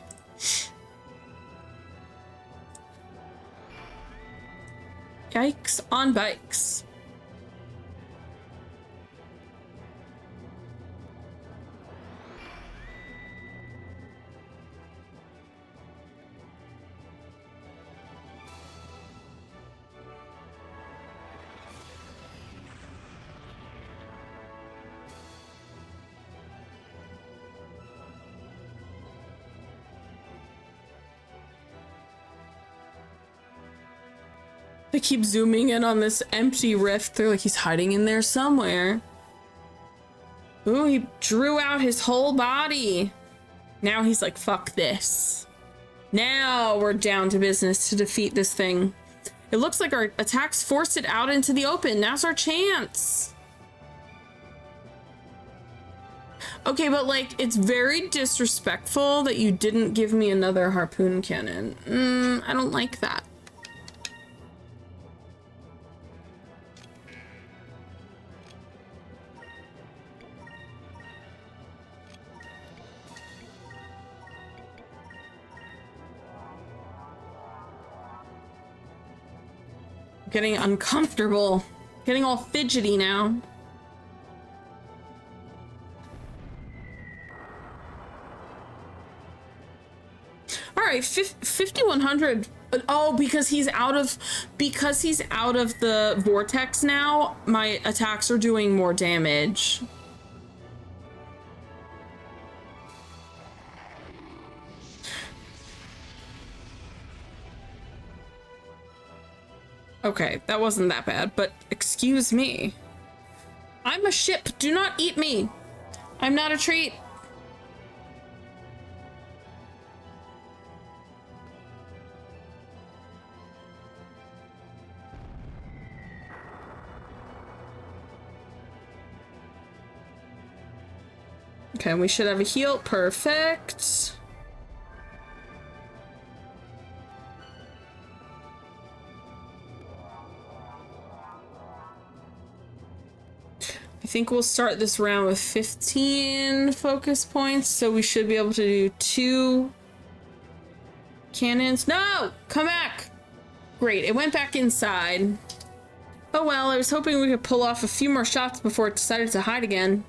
Yikes on bikes. They keep zooming in on this empty rift. They're like, he's hiding in there somewhere. Ooh, he drew out his whole body. Now he's like, fuck this. Now we're down to business to defeat this thing. It looks like our attacks forced it out into the open. Now's our chance. Okay, but like, it's very disrespectful that you didn't give me another harpoon cannon. I don't like that. Getting uncomfortable. Getting all fidgety now. All right, 5100. Oh, because he's out of the vortex now, my attacks are doing more damage. Okay, that wasn't that bad, but excuse me. I'm a ship, do not eat me. I'm not a treat. Okay, we should have a heal, perfect. I think we'll start this round with 15 focus points, so we should be able to do 2 cannons. No! Come back! Great, it went back inside. Oh well, I was hoping we could pull off a few more shots before it decided to hide again.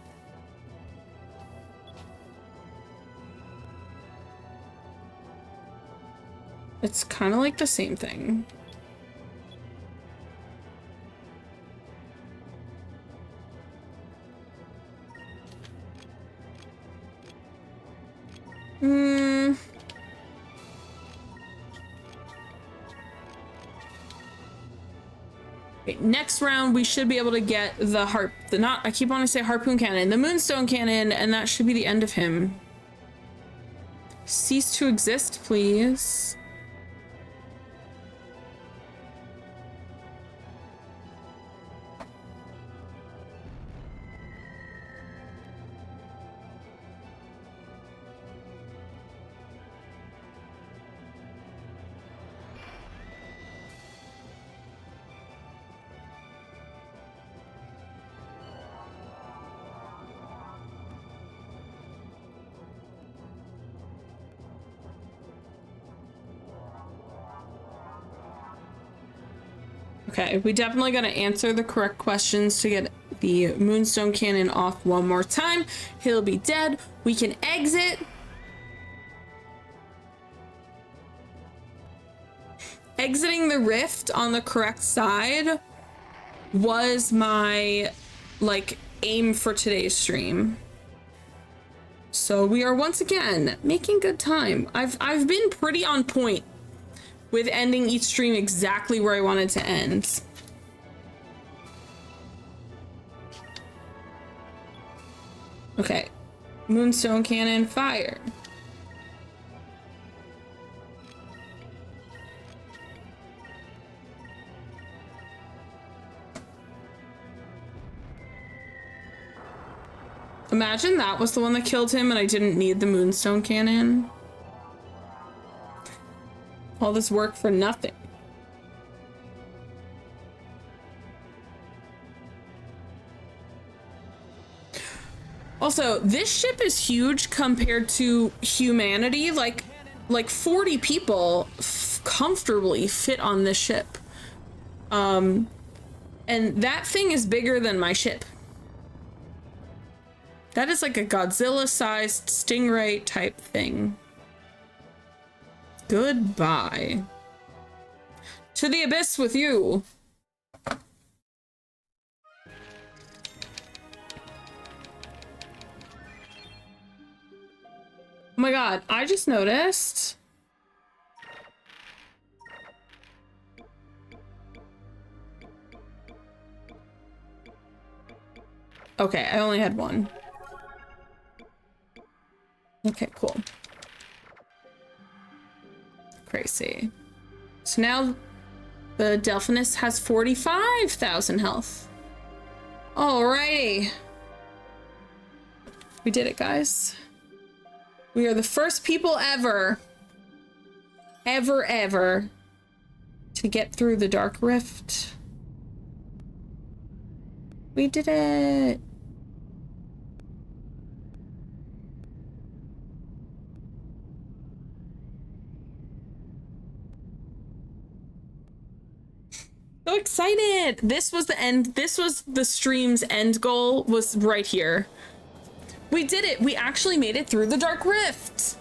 It's kind of like the same thing. Okay, next round we should be able to get the I keep wanting to say harpoon cannon, the moonstone cannon, and that should be the end of him. Cease to exist, please. Okay, we definitely gotta answer the correct questions to get the moonstone cannon off one more time. He'll be dead. We can exit. Exiting the rift on the correct side was my, like, aim for today's stream. So we are once again making good time. I've been pretty on point with ending each stream exactly where I wanted to end. Okay, moonstone cannon, fire. Imagine that was the one that killed him and I didn't need the moonstone cannon. All this work for nothing. Also, this ship is huge compared to humanity. Like 40 people comfortably fit on this ship. And that thing is bigger than my ship. That is like a Godzilla-sized stingray type thing. Goodbye. To the abyss with you. Oh my god, I just noticed. Okay, I only had one. Okay, cool. Crazy. So now the Delphinus has 45,000 health. Alrighty. We did it, guys. We are the first people ever to get through the Dark Rift. We did it. So excited. This was the end. This was the stream's end goal, was right here. We did it. We actually made it through the Dark Rift.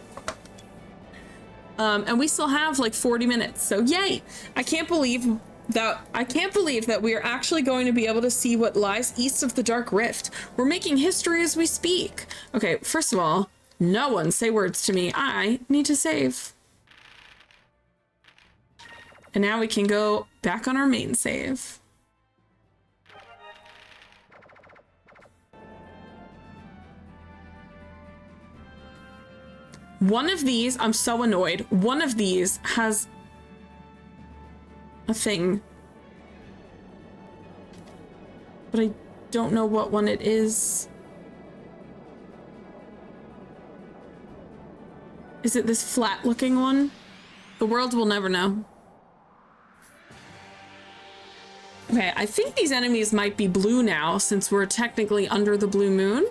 And we still have like 40 minutes. So yay. I can't believe that we are actually going to be able to see what lies east of the Dark Rift. We're making history as we speak. Okay, first of all, no one say words to me. I need to save. And now we can go back on our main save. One of these, I'm so annoyed. One of these has a thing. But I don't know what one it is. Is it this flat looking one? The world will never know. Okay, I think these enemies might be blue now since we're technically under the blue moon.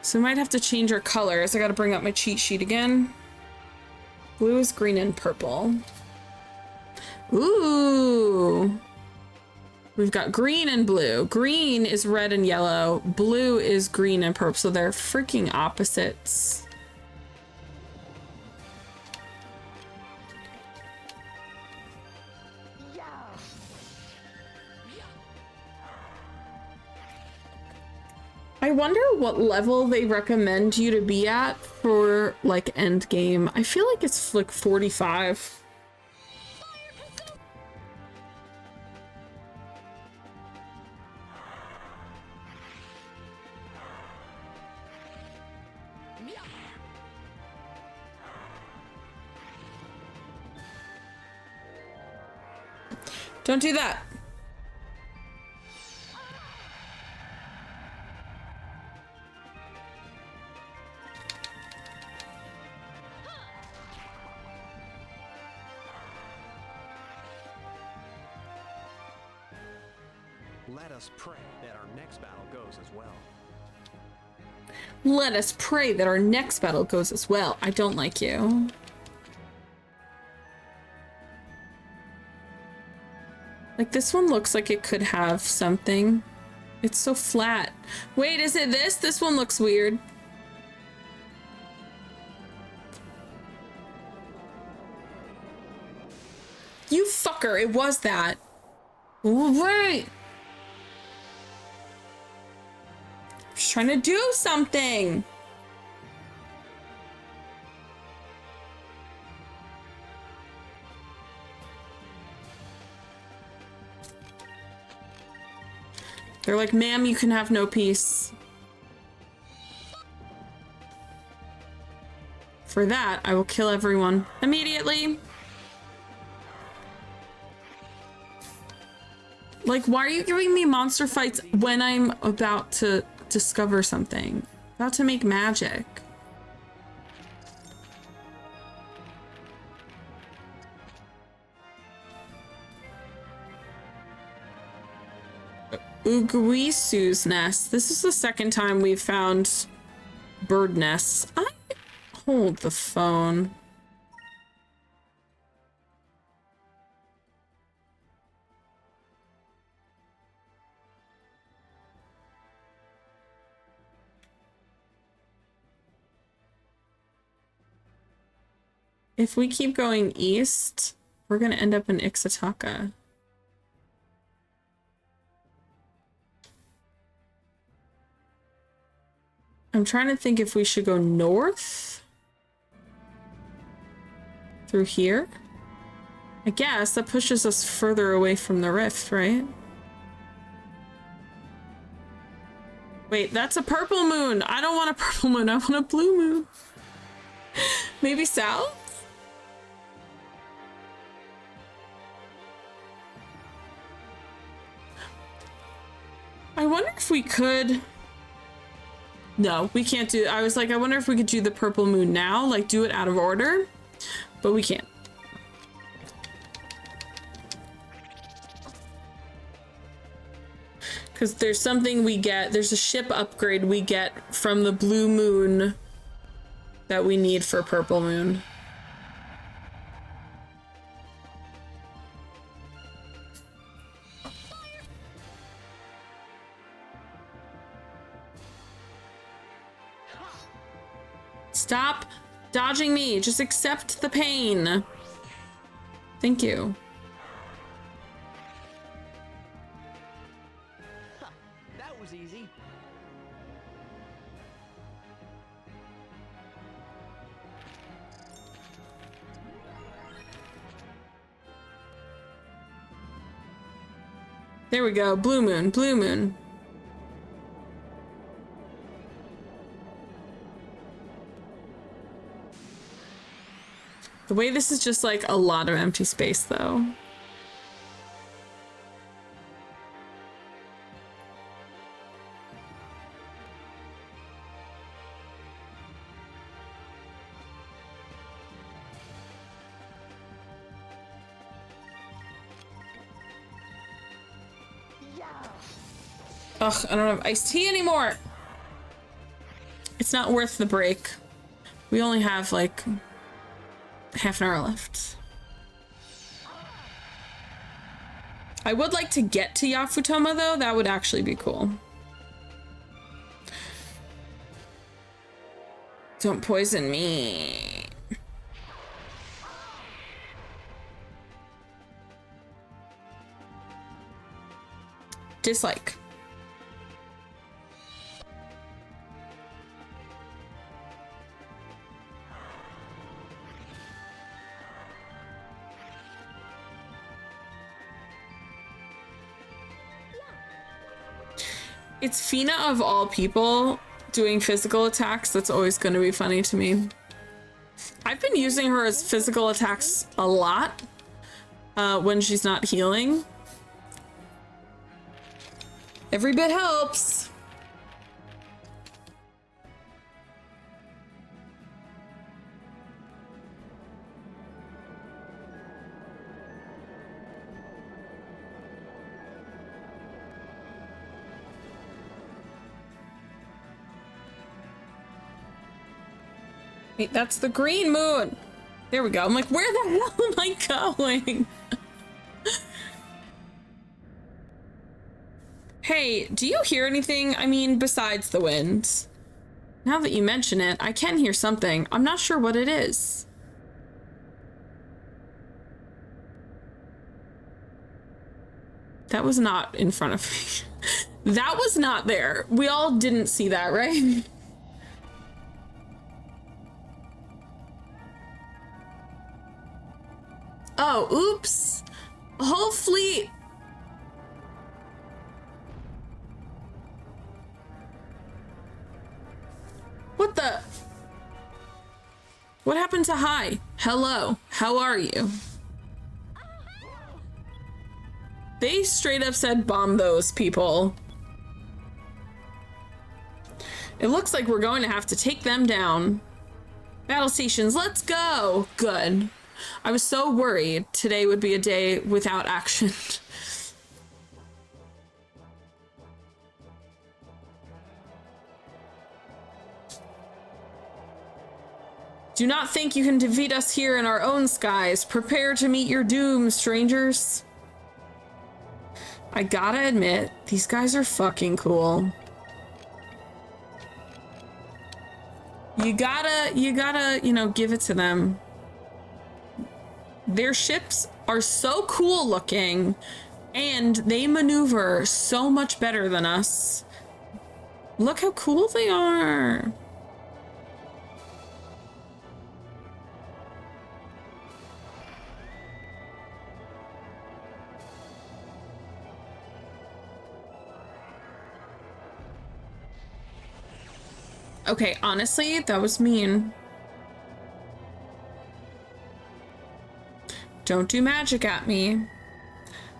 So we might have to change our colors. I gotta bring up my cheat sheet again. Blue is green and purple. Ooh. We've got green and blue. Green is red and yellow. Blue is green and purple. So they're freaking opposites. I wonder what level they recommend you to be at for like end game. I feel like it's like 45. Don't do that. Let us pray that our next battle goes as well. Let us pray that our next battle goes as well. I don't like you. Like, this one looks like it could have something. It's so flat. Wait, is it this? This one looks weird. You fucker, it was that. Wait. Just trying to do something. They're like, ma'am, you can have no peace. For that, I will kill everyone immediately. Like, why are you giving me monster fights when I'm about to discover something? About to make magic. Uguisu's nest. This is the second time we've found bird nests. I hold the phone. If we keep going east, we're gonna end up in Ixataka. I'm trying to think if we should go north through here. I guess that pushes us further away from the rift, right? Wait, that's a purple moon. I don't want a purple moon. I want a blue moon. Maybe south? I wonder if we could... No, we can't do... I was like, I wonder if we could do the purple moon now, like do it out of order, but we can't. Because there's something we get, there's a ship upgrade we get from the blue moon that we need for purple moon. Stop dodging me. Just accept the pain. Thank you. That was easy. There we go. Blue moon, blue moon. The way this is just like a lot of empty space though. Ugh, I don't have iced tea anymore. It's not worth the break. We only have like half an hour left. I would like to get to Yafutoma though. That would actually be cool. Don't poison me. Dislike. It's Fina of all people doing physical attacks. That's always going to be funny to me. I've been using her as physical attacks a lot when she's not healing. Every bit helps. Wait, that's the green moon. There we go. I'm like, where the hell am I going? Hey, do you hear anything? I mean, besides the wind. Now that you mention it, I can hear something. I'm not sure what it is. That was not in front of me. That was not there. We all didn't see that, right? Oh, oops. Whole fleet. What the? What happened to hi? Hello, how are you? They straight up said bomb those people. It looks like we're going to have to take them down. Battle stations, let's go. Good. I was so worried today would be a day without action. Do not think you can defeat us here in our own skies. Prepare to meet your doom, strangers. I gotta admit, these guys are fucking cool. You gotta, you know, give it to them. Their ships are so cool looking, and they maneuver so much better than us. Look how cool they are. Okay, honestly, that was mean. Don't do magic at me.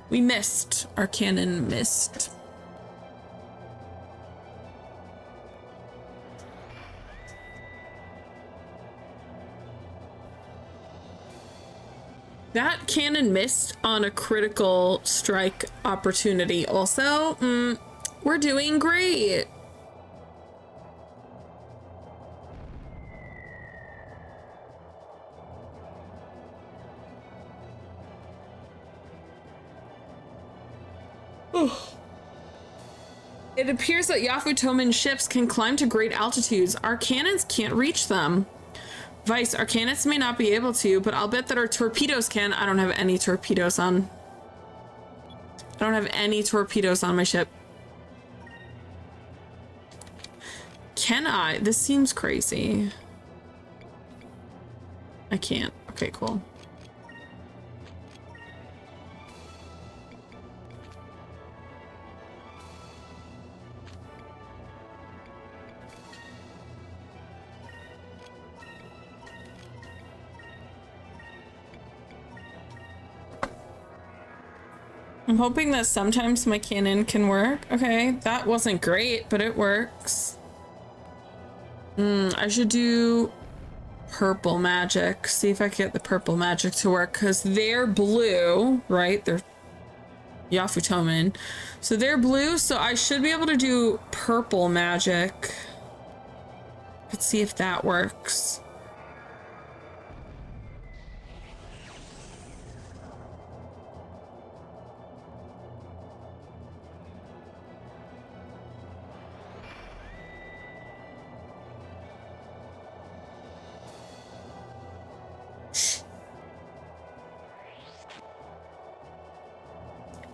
We missed. Our cannon missed. That cannon missed on a critical strike opportunity. Also, we're doing great. It appears that Yafutoman ships can climb to great altitudes. Our cannons can't reach them. Vyse, our cannons may not be able to, but I'll bet that our torpedoes can. I don't have any torpedoes on. I don't have any torpedoes on my ship. Can I? This seems crazy. I can't. Okay, cool. I'm hoping that sometimes my cannon can work. Okay, that wasn't great, but it works. I should do purple magic. See if I can get the purple magic to work, because they're blue, right? They're Yafutoman. So they're blue, so I should be able to do purple magic. Let's see if that works.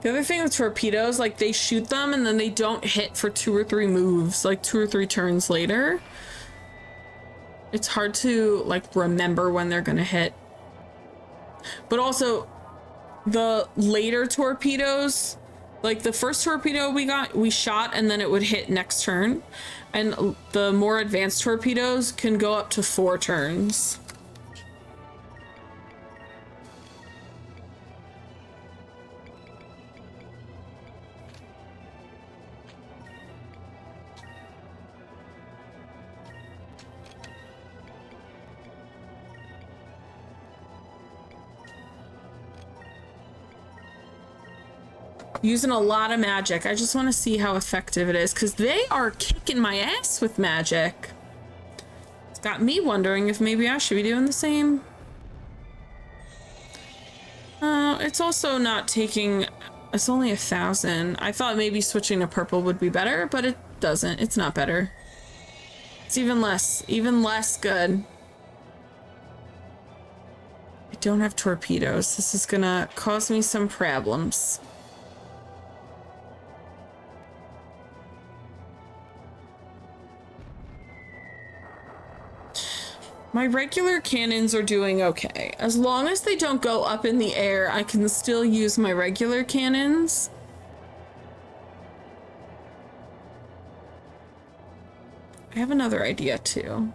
The other thing with torpedoes, like, they shoot them and then they don't hit for 2 or 3 moves, like 2 or 3 turns later. It's hard to, like, remember when they're gonna hit. But also, the later torpedoes, like the first torpedo we shot and then it would hit next turn. And the more advanced torpedoes can go up to 4 turns. Using a lot of magic. I just want to see how effective it is, because they are kicking my ass with magic. It's got me wondering if maybe I should be doing the same. It's also not taking... It's only 1,000. I thought maybe switching to purple would be better, but it doesn't. It's not better. It's even less good. I don't have torpedoes. This is gonna cause me some problems. My regular cannons are doing okay. As long as they don't go up in the air, I can still use my regular cannons. I have another idea too.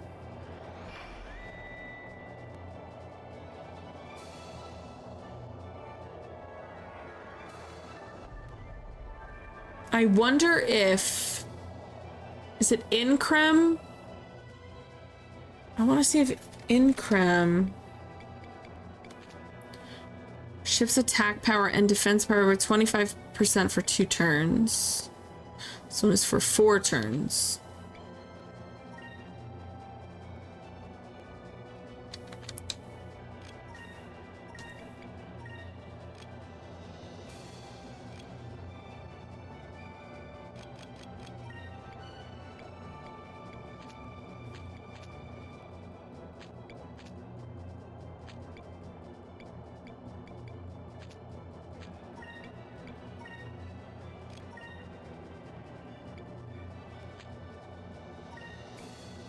I wonder if... Is it Increm? I want to see if Increm... Ship's attack power and defense power with 25% for 2 turns. This one is for 4 turns.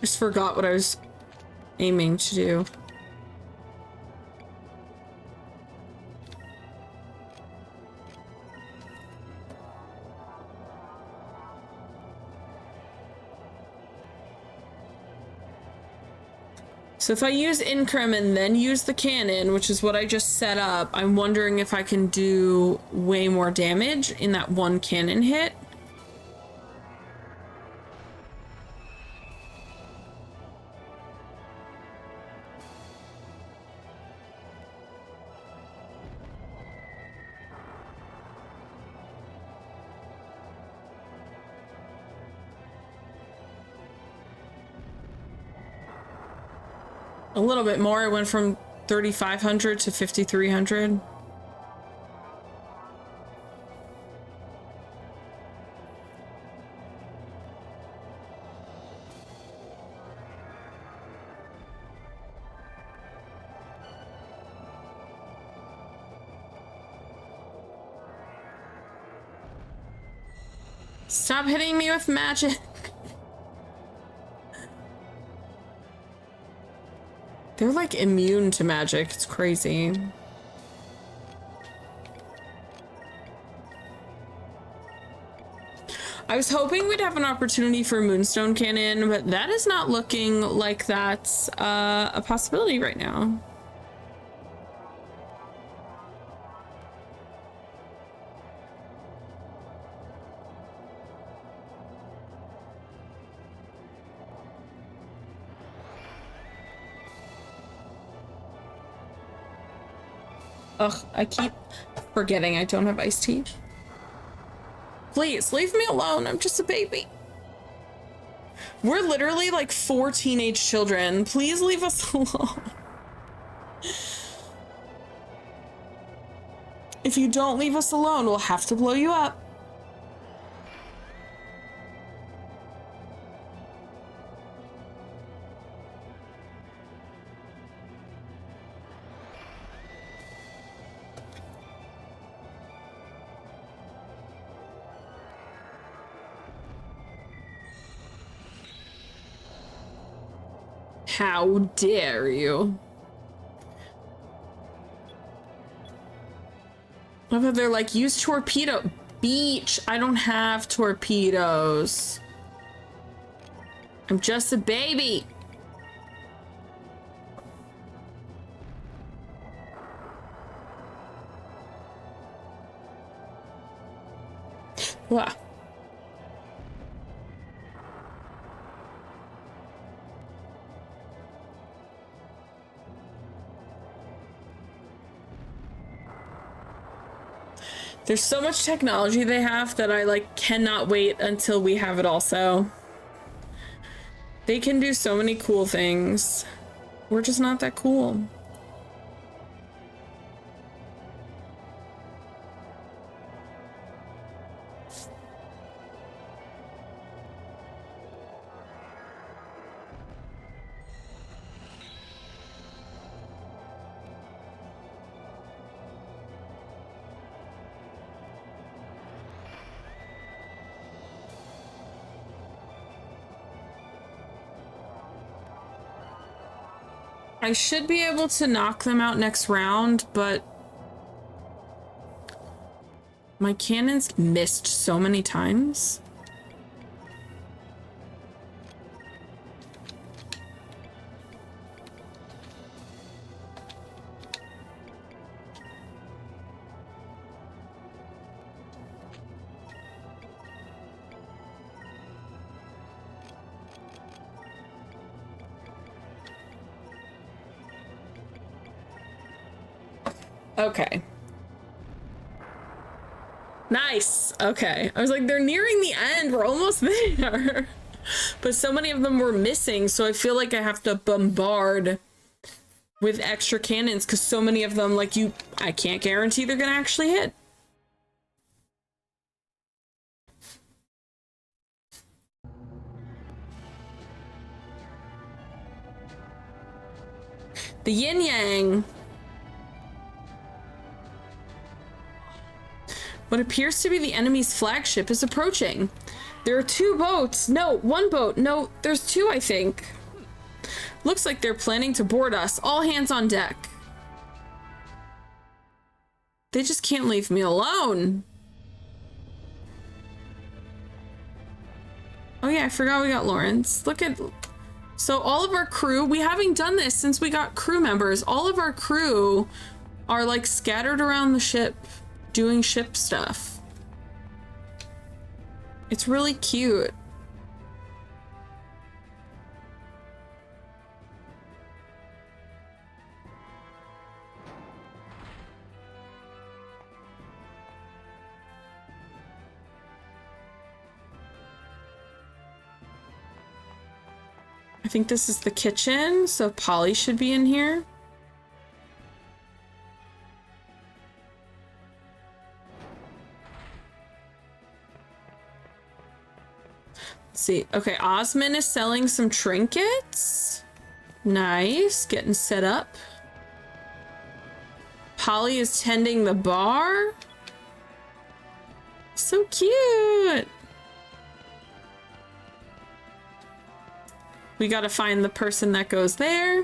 Just forgot what I was aiming to do. So if I use Increm and then use the cannon, which is what I just set up, I'm wondering if I can do way more damage in that one cannon hit. A little bit more. It went from 3,500 to 5,300. Stop hitting me with magic. They're like immune to magic. It's crazy. I was hoping we'd have an opportunity for Moonstone Cannon, but that is not looking like that's a possibility right now. Ugh, I keep forgetting I don't have iced tea. Please, leave me alone. I'm just a baby. We're literally like 4 teenage children. Please leave us alone. If you don't leave us alone, we'll have to blow you up. How dare you? I thought they're like, use torpedo. Beach, I don't have torpedoes. I'm just a baby. Wow. There's so much technology they have that I like cannot wait until we have it also. They can do so many cool things. We're just not that cool. I should be able to knock them out next round, but my cannons missed so many times. Okay. Nice. Okay. I was like, they're nearing the end. We're almost there. But so many of them were missing, so I feel like I have to bombard with extra cannons because so many of them, like, I can't guarantee they're gonna actually hit. The yin yang. What appears to be the enemy's flagship is approaching. There are 2 boats. No, 1 boat. No, there's 2, I think. Looks like they're planning to board us. All hands on deck. They just can't leave me alone. Oh yeah, I forgot we got Lawrence. Look at... So all of our crew, we haven't done this since we got crew members. All of our crew are like scattered around the ship doing ship stuff. It's really cute. I think this is the kitchen, so Polly should be in here. Let's see. Okay, Osmond is selling some trinkets. Nice, getting set up. Polly is tending the bar. So cute. We gotta find the person that goes there.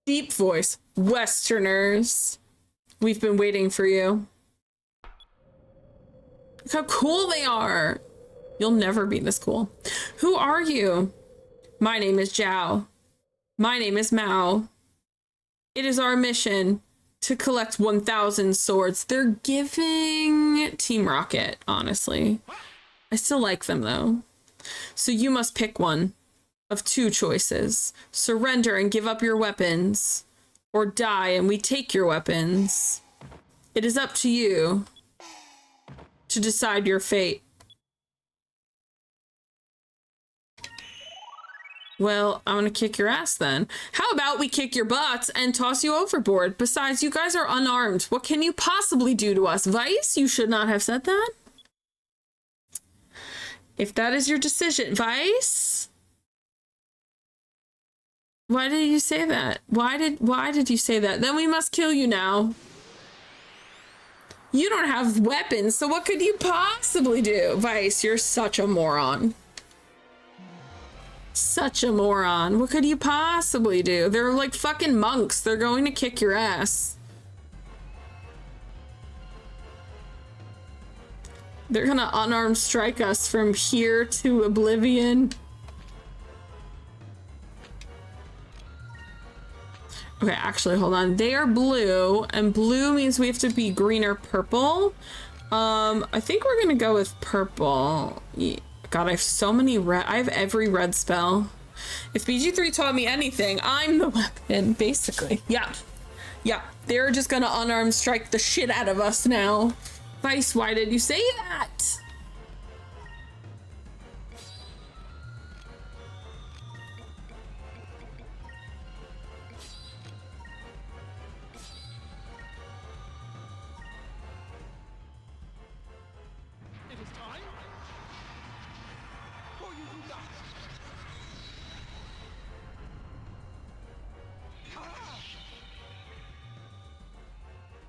Deep voice. Westerners. We've been waiting for you. Look how cool they are. You'll never be this cool. Who are you? My name is Zhao. My name is Mao. It is our mission to collect 1,000 swords. They're giving Team Rocket, honestly. I still like them though. So you must pick one of 2 choices. Surrender and give up your weapons, or die and we take your weapons. It is up to you to decide your fate. Well, I'm gonna kick your ass then. How about we kick your butts and toss you overboard? Besides, you guys are unarmed. What can you possibly do to us? Vyse, you should not have said that. If that is your decision, Vyse? Why did you say that? Why did you say that? Then we must kill you now. You don't have weapons, so what could you possibly do? Vyse, you're such a moron. Such a moron. What could you possibly do? They're like fucking monks. They're going to kick your ass. They're gonna unarmed strike us from here to oblivion. Okay, actually, hold on. They are blue, and blue means we have to be green or purple. I think we're gonna go with purple. Yeah. God, I have so many red. I have every red spell. If BG3 taught me anything, I'm the weapon, basically. Yeah. Yeah, they're just gonna unarmed strike the shit out of us now. Vyse, why did you say that?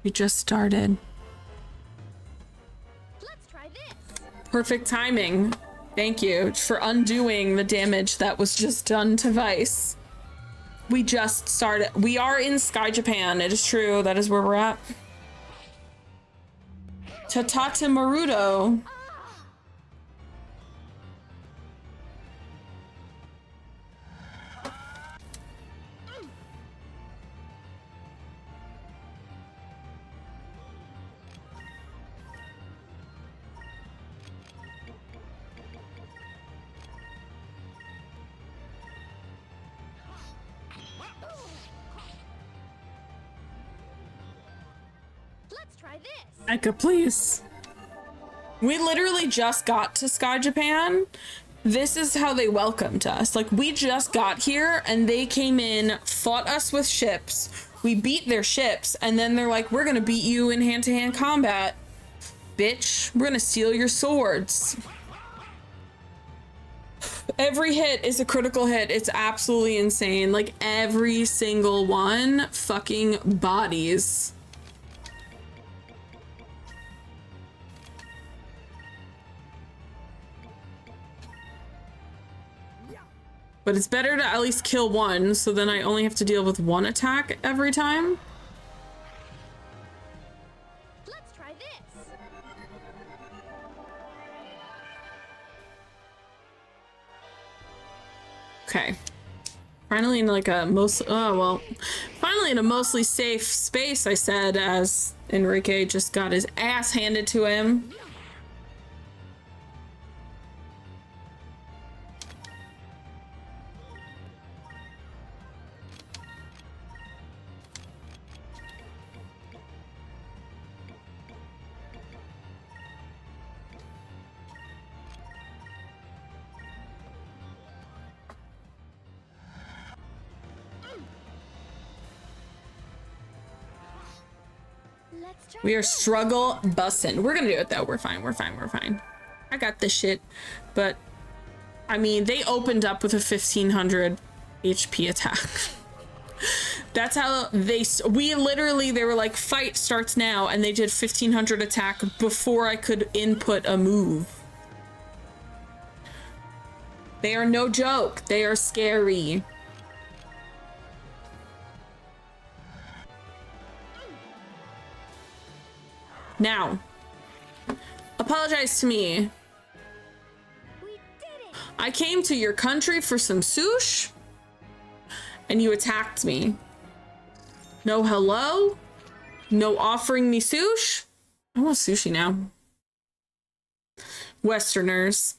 We just started. Let's try this. Perfect timing. Thank you for undoing the damage that was just done to Vyse. We just started. We are in Sky Japan. It is true. That is where we're at. Tatata Maruto. Let's try this. Eka, please. We literally just got to Sky Japan. This is how they welcomed us. Like, we just got here and they came in, fought us with ships. We beat their ships, and then they're like, we're gonna beat you in hand-to-hand combat. Bitch, we're gonna steal your swords. Every hit is a critical hit. It's absolutely insane. Like, every single one fucking bodies. But it's better to at least kill one, so then I only have to deal with one attack every time. Let's try this. Okay. Finally in like a finally in a mostly safe space, I said, as Enrique just got his ass handed to him. Let's try We are this. struggle bussin'. We're gonna do it though. We're fine. We're fine. We're fine. I got this shit. But I mean, they opened up with a 1500 HP attack. That's how they. We literally, they were like, fight starts now, and they did 1500 attack before I could input a move. They are no joke. They are scary. Now, apologize to me. We did it. I came to your country for some sushi, and you attacked me. No hello? No offering me sushi? I want sushi now. Westerners,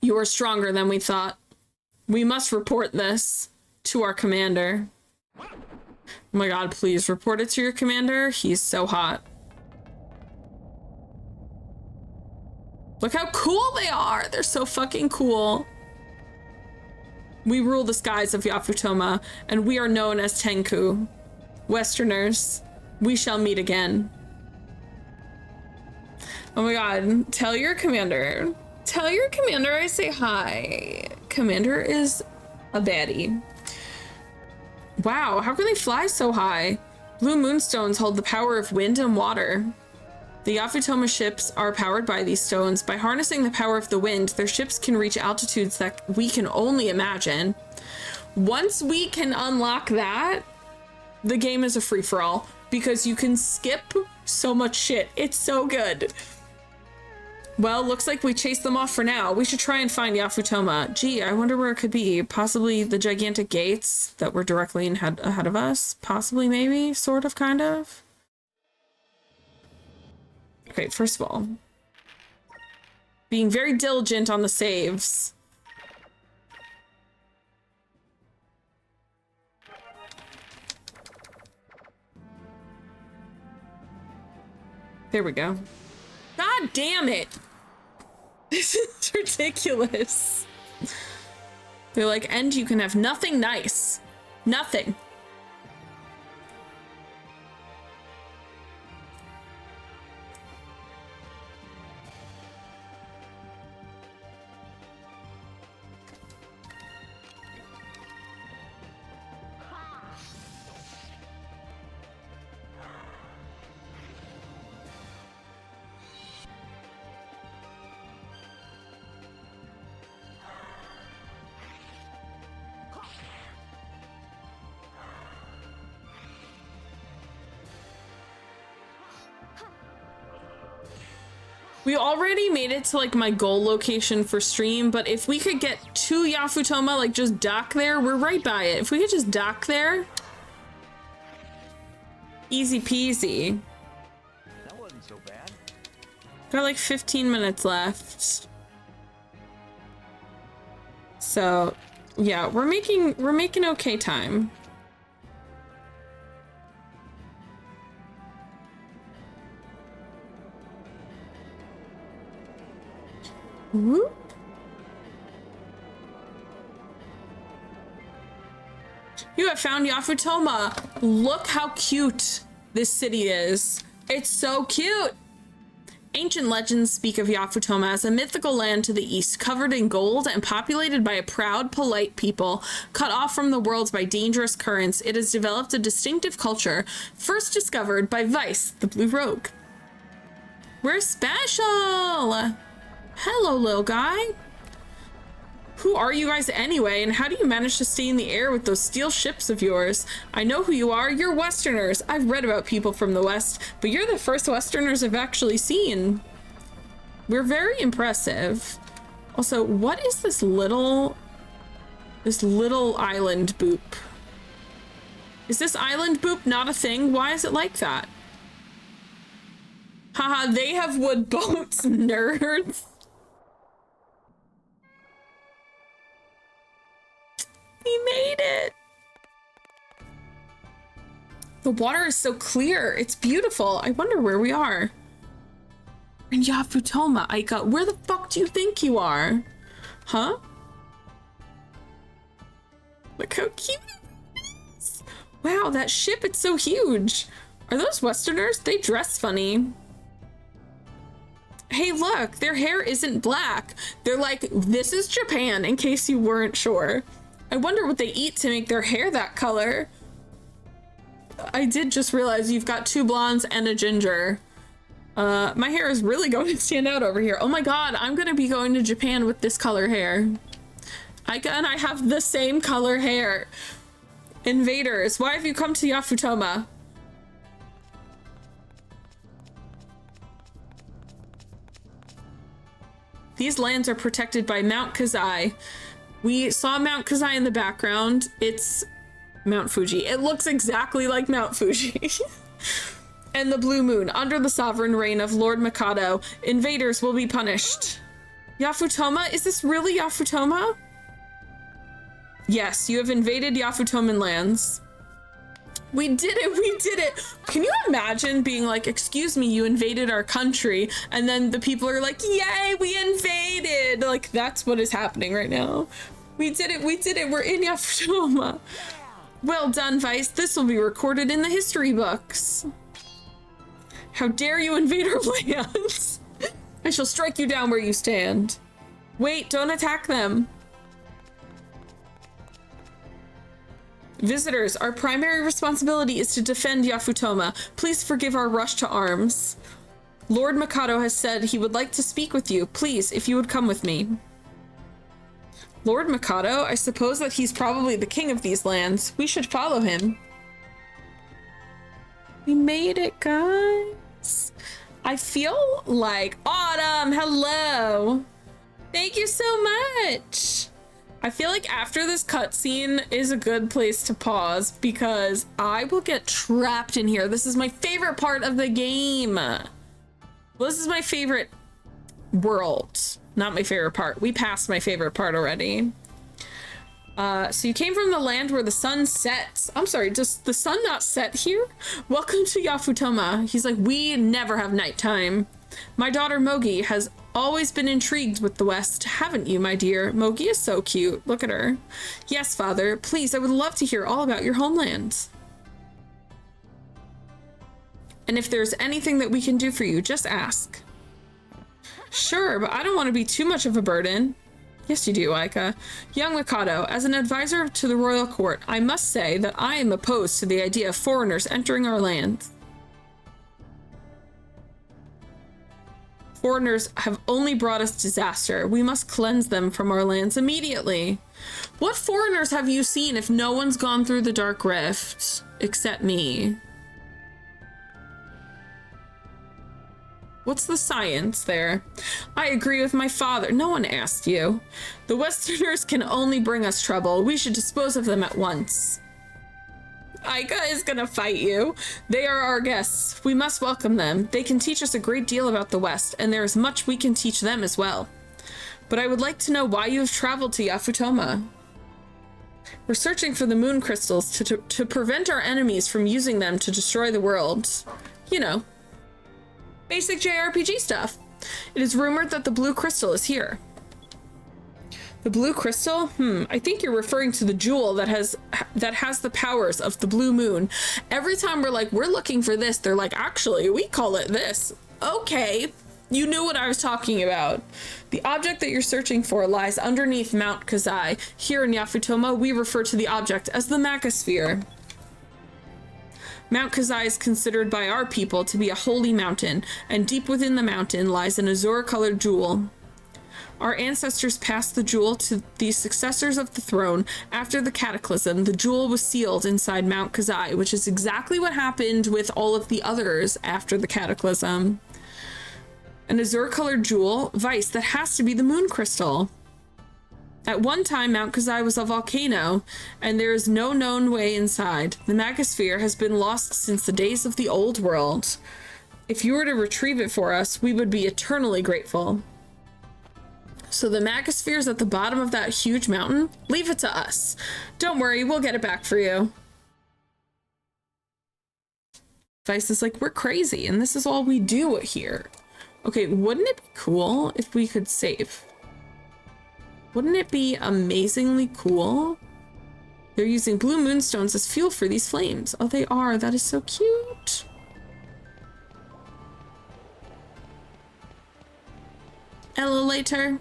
you are stronger than we thought. We must report this to our commander. Oh my god, please report it to your commander. He's so hot. Look how cool they are. They're so fucking cool. We rule the skies of Yafutoma, and we are known as Tenku. Westerners, we shall meet again. Oh my god, tell your commander. Tell your commander I say hi. Commander is a baddie. Wow, how can they fly so high? Blue moonstones hold the power of wind and water. The Yafutoma ships are powered by these stones. By harnessing the power of the wind, their ships can reach altitudes that we can only imagine. Once we can unlock that, the game is a free-for-all, because you can skip so much shit. It's so good. Well, looks like we chased them off for now. We should try and find Yafutoma. Gee, I wonder where it could be. Possibly the gigantic gates that were directly ahead of us. Possibly, maybe, sort of, kind of. Okay, first of all, being very diligent on the saves. There we go. God damn it! This is ridiculous. They're like, and you can have nothing nice. Nothing. We already made it to like my goal location for stream, but if we could get to Yafutoma, like just dock there, we're right by it. If we could just dock there, easy peasy. That wasn't so bad. Got like 15 minutes left. So yeah, we're making okay time. Whoop. You have found Yafutoma. Look how cute this city is. It's so cute. Ancient legends speak of Yafutoma as a mythical land to the east, covered in gold and populated by a proud, polite people, cut off from the world by dangerous currents. It has developed a distinctive culture, first discovered by Vyse, the Blue Rogue. We're special! Hello, little guy. Who are you guys anyway, and how do you manage to stay in the air with those steel ships of yours? I know who you are. You're Westerners. I've read about people from the West, but you're the first Westerners I've actually seen. We're very impressive. Also, what is this little island boop? Is this island boop not a thing? Why is it like that? Haha, they have wood boats, nerds. We made it! The water is so clear. It's beautiful. I wonder where we are. We're in Yafutoma, Aika. Where the fuck do you think you are? Huh? Look how cute it is. Wow, that ship, it's so huge. Are those Westerners? They dress funny. Hey, look, their hair isn't black. They're like, this is Japan, in case you weren't sure. I wonder what they eat to make their hair that color. I did just realize you've got two blondes and a ginger. My hair is really going to stand out over here. Oh my god, I'm gonna be going to Japan with this color hair. And I have the same color hair. Invaders, why have you come to Yafutoma? These lands are protected by Mount Kazai. We saw Mount Kazai in the background. It's Mount Fuji. It looks exactly like Mount Fuji. And the blue moon. Under the sovereign reign of Lord Mikado, invaders will be punished. Yafutoma? Is this really Yafutoma? Yes, you have invaded Yafutoman lands. We did it, we did it. Can you imagine being like, excuse me, you invaded our country, and then the people are like, yay, we invaded. Like, that's what is happening right now. We did it, we're in Yafutoma. Well done, Vyse. This will be recorded in the history books. How dare you invade our lands? I shall strike you down where you stand. Wait, don't attack them. Visitors, our primary responsibility is to defend Yafutoma. Please forgive our rush to arms. Lord Mikado has said he would like to speak with you. Please, if you would come with me. Lord Mikado? I suppose that he's probably the king of these lands. We should follow him. We made it, guys. I feel like Autumn, hello. Thank you so much. I feel like after this cutscene is a good place to pause because I will get trapped in here. This is my favorite part of the game. Well, this is my favorite world, not my favorite part. We passed my favorite part already. So you came from the land where the sun sets. I'm sorry, does the sun not set here? Welcome to Yafutoma. He's like, we never have nighttime. My daughter Mogi has always been intrigued with the West, haven't you, my dear? Mogi is so cute. Look at her. Yes, father. Please, I would love to hear all about your homeland. And if there's anything that we can do for you, just ask. Sure, but I don't want to be too much of a burden. Yes, you do, Aika. Young Mikado, as an advisor to the royal court, I must say that I am opposed to the idea of foreigners entering our land. Foreigners have only brought us disaster. We must cleanse them from our lands immediately. What foreigners have you seen if no one's gone through the Dark Rift? Except me. What's the science there? I agree with my father. No one asked you. The Westerners can only bring us trouble. We should dispose of them at once. Aika is gonna fight you. They are our guests. We must welcome them. They can teach us a great deal about the West, and there is much we can teach them as well. But I would like to know why you have traveled to Yafutoma. We're searching for the moon crystals to prevent our enemies from using them to destroy the world. You know, basic JRPG stuff. It is rumored that the blue crystal is here. The blue crystal? I think you're referring to the jewel that has the powers of the blue moon. Every time we're like, we're looking for this, they're like, actually, we call it this. Okay, you knew what I was talking about. The object that you're searching for lies underneath Mount Kazai. Here in Yafutoma, we refer to the object as the Macasphere. Mount Kazai is considered by our people to be a holy mountain, and deep within the mountain lies an azure-colored jewel. Our ancestors passed the jewel to the successors of the throne. After the cataclysm, the jewel was sealed inside Mount Kazai, which is exactly what happened with all of the others after the cataclysm. An azure-colored jewel, Vyse, that has to be the moon crystal. At one time, Mount Kazai was a volcano, and there is no known way inside. The Macasphere has been lost since the days of the old world. If you were to retrieve it for us, we would be eternally grateful. So the Macasphere is at the bottom of that huge mountain? Leave it to us. Don't worry, we'll get it back for you. Vyse is like, we're crazy, and this is all we do here. Okay, wouldn't it be cool if we could save? Wouldn't it be amazingly cool? They're using blue moonstones as fuel for these flames. Oh, they are. That is so cute. Hello, later.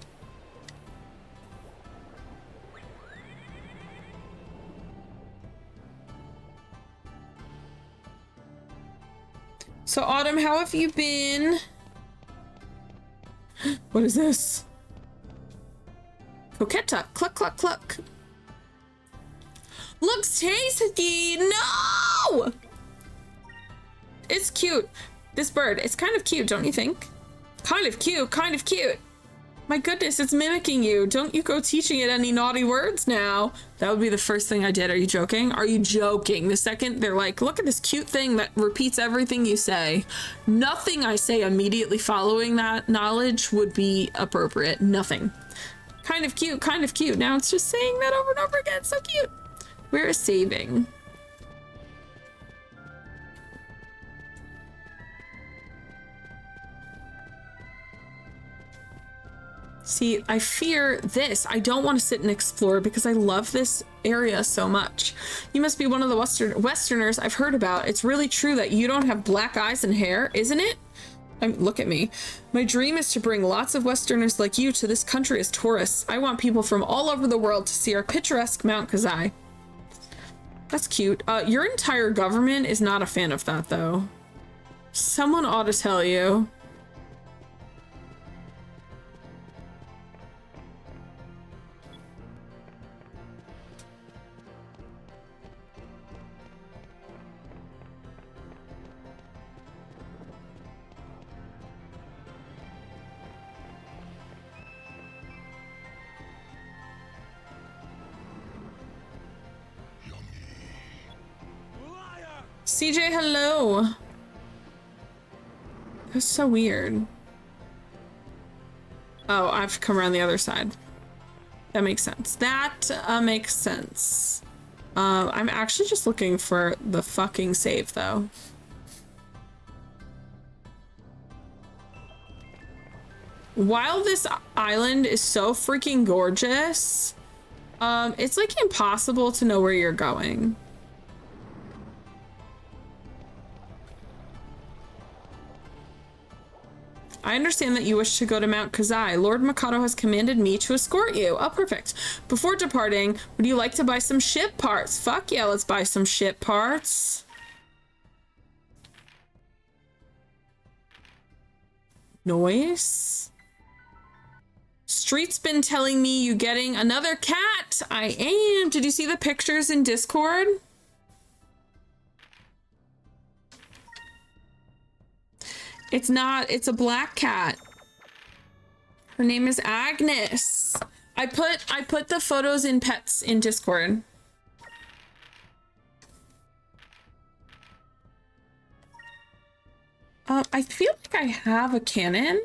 So, Autumn, how have you been? What is this? Coquetta, cluck, cluck, cluck. Looks tasty. No! It's cute. This bird, it's kind of cute, don't you think? Kind of cute, kind of cute. My goodness, it's mimicking you. Don't you go teaching it any naughty words now. That would be the first thing I did. Are you joking? Are you joking? The second they're like, look at this cute thing that repeats everything you say. Nothing I say immediately following that knowledge would be appropriate. Nothing. Kind of cute, kind of cute. Now it's just saying that over and over again. So cute. Where is saving? See, I fear this. I don't want to sit and explore because I love this area so much. You must be one of the Westerners I've heard about. It's really true that you don't have black eyes and hair, isn't it? Look at me. My dream is to bring lots of Westerners like you to this country as tourists. I want people from all over the world to see our picturesque Mount Kazai. That's cute. Your entire government is not a fan of that, though. Someone ought to tell you. CJ, hello. That's so weird. Oh, I've come around the other side. That makes sense. That makes sense. I'm actually just looking for the fucking save, though. While this island is so freaking gorgeous, it's like impossible to know where you're going. I understand that you wish to go to Mount Kazai. Lord Mikado has commanded me to escort you. Oh, perfect. Before departing, would you like to buy some ship parts? Fuck yeah, let's buy some ship parts. Noise. Street's been telling me you getting another cat. I am. Did you see the pictures in Discord? It's not, it's a black cat. Her name is Agnes. I put the photos in pets in Discord. I feel like I have a cannon.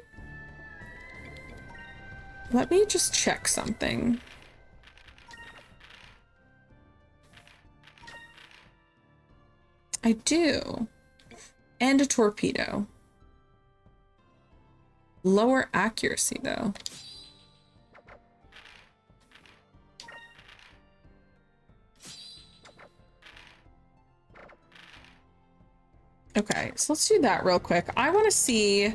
Let me just check something. I do. And a torpedo. Lower accuracy though. Okay, so let's do that real quick. I want to see.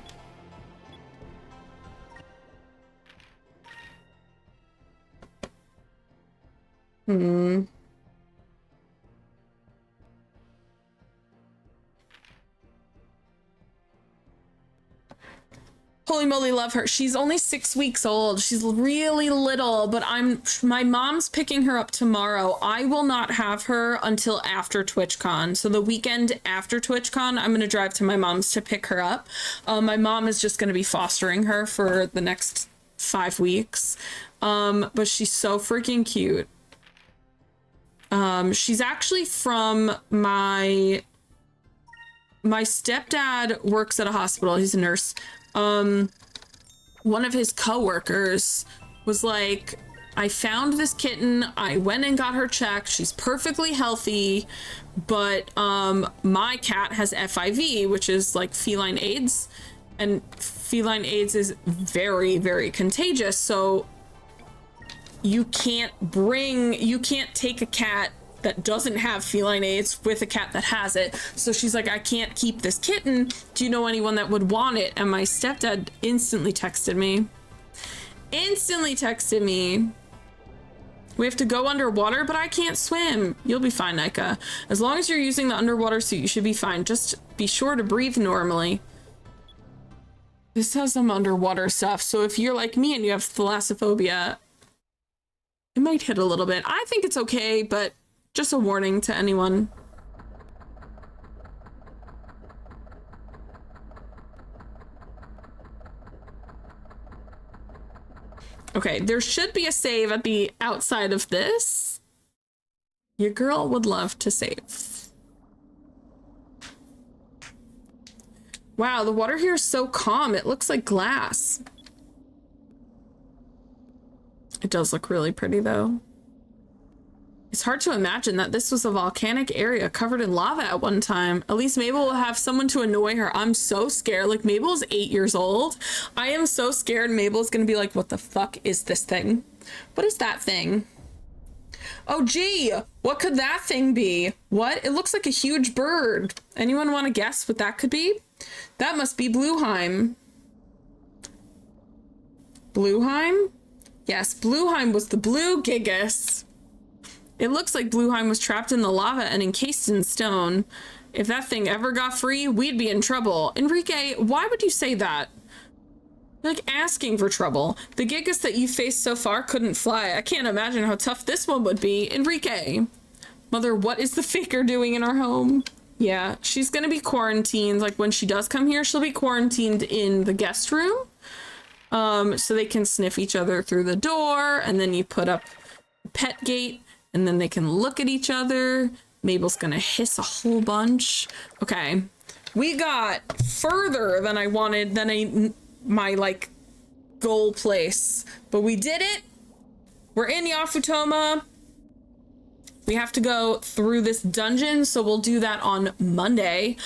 Holy moly, love her. She's only 6 weeks old. She's really little, but my mom's picking her up tomorrow. I will not have her until after TwitchCon. So the weekend after TwitchCon, I'm going to drive to my mom's to pick her up. My mom is just going to be fostering her for the next 5 weeks. But she's so freaking cute. She's actually from my stepdad works at a hospital. He's a nurse. One of his coworkers was like, I found this kitten. I went and got her checked. She's perfectly healthy, but my cat has FIV, which is like feline AIDS, and feline AIDS is very, very contagious. So you can't take a cat that doesn't have feline AIDS with a cat that has it. So she's like, I can't keep this kitten. Do you know anyone that would want it? And my stepdad instantly texted me. We have to go underwater, but I can't swim. You'll be fine, Nika. As long as you're using the underwater suit, you should be fine. Just be sure to breathe normally. This has some underwater stuff. So if you're like me and you have thalassophobia, it might hit a little bit. I think it's okay, but just a warning to anyone. Okay, there should be a save at the outside of this. Your girl would love to save. Wow, the water here is so calm. It looks like glass. It does look really pretty though. It's hard to imagine that this was a volcanic area covered in lava at one time. At least Mabel will have someone to annoy her. I'm so scared. Like, Mabel's 8 years old. I am so scared Mabel's gonna be like, what the fuck is this thing? What is that thing? Oh, gee, what could that thing be? What? It looks like a huge bird. Anyone want to guess what that could be? That must be Blueheim. Blueheim? Yes, Blueheim was the blue gigas. It looks like Blueheim was trapped in the lava and encased in stone. If that thing ever got free, we'd be in trouble. Enrique, why would you say that? You're like asking for trouble. The gigas that you faced so far couldn't fly. I can't imagine how tough this one would be. Enrique. Mother, what is the faker doing in our home? Yeah, she's gonna be quarantined. Like, when she does come here, she'll be quarantined in the guest room. So they can sniff each other through the door, and then you put up a pet gate, and then they can look at each other. Mabel's gonna hiss a whole bunch. Okay, we got further than I wanted, than my like goal place, but we did it. We're in Yafutoma. We have to go through this dungeon, so we'll do that on Monday.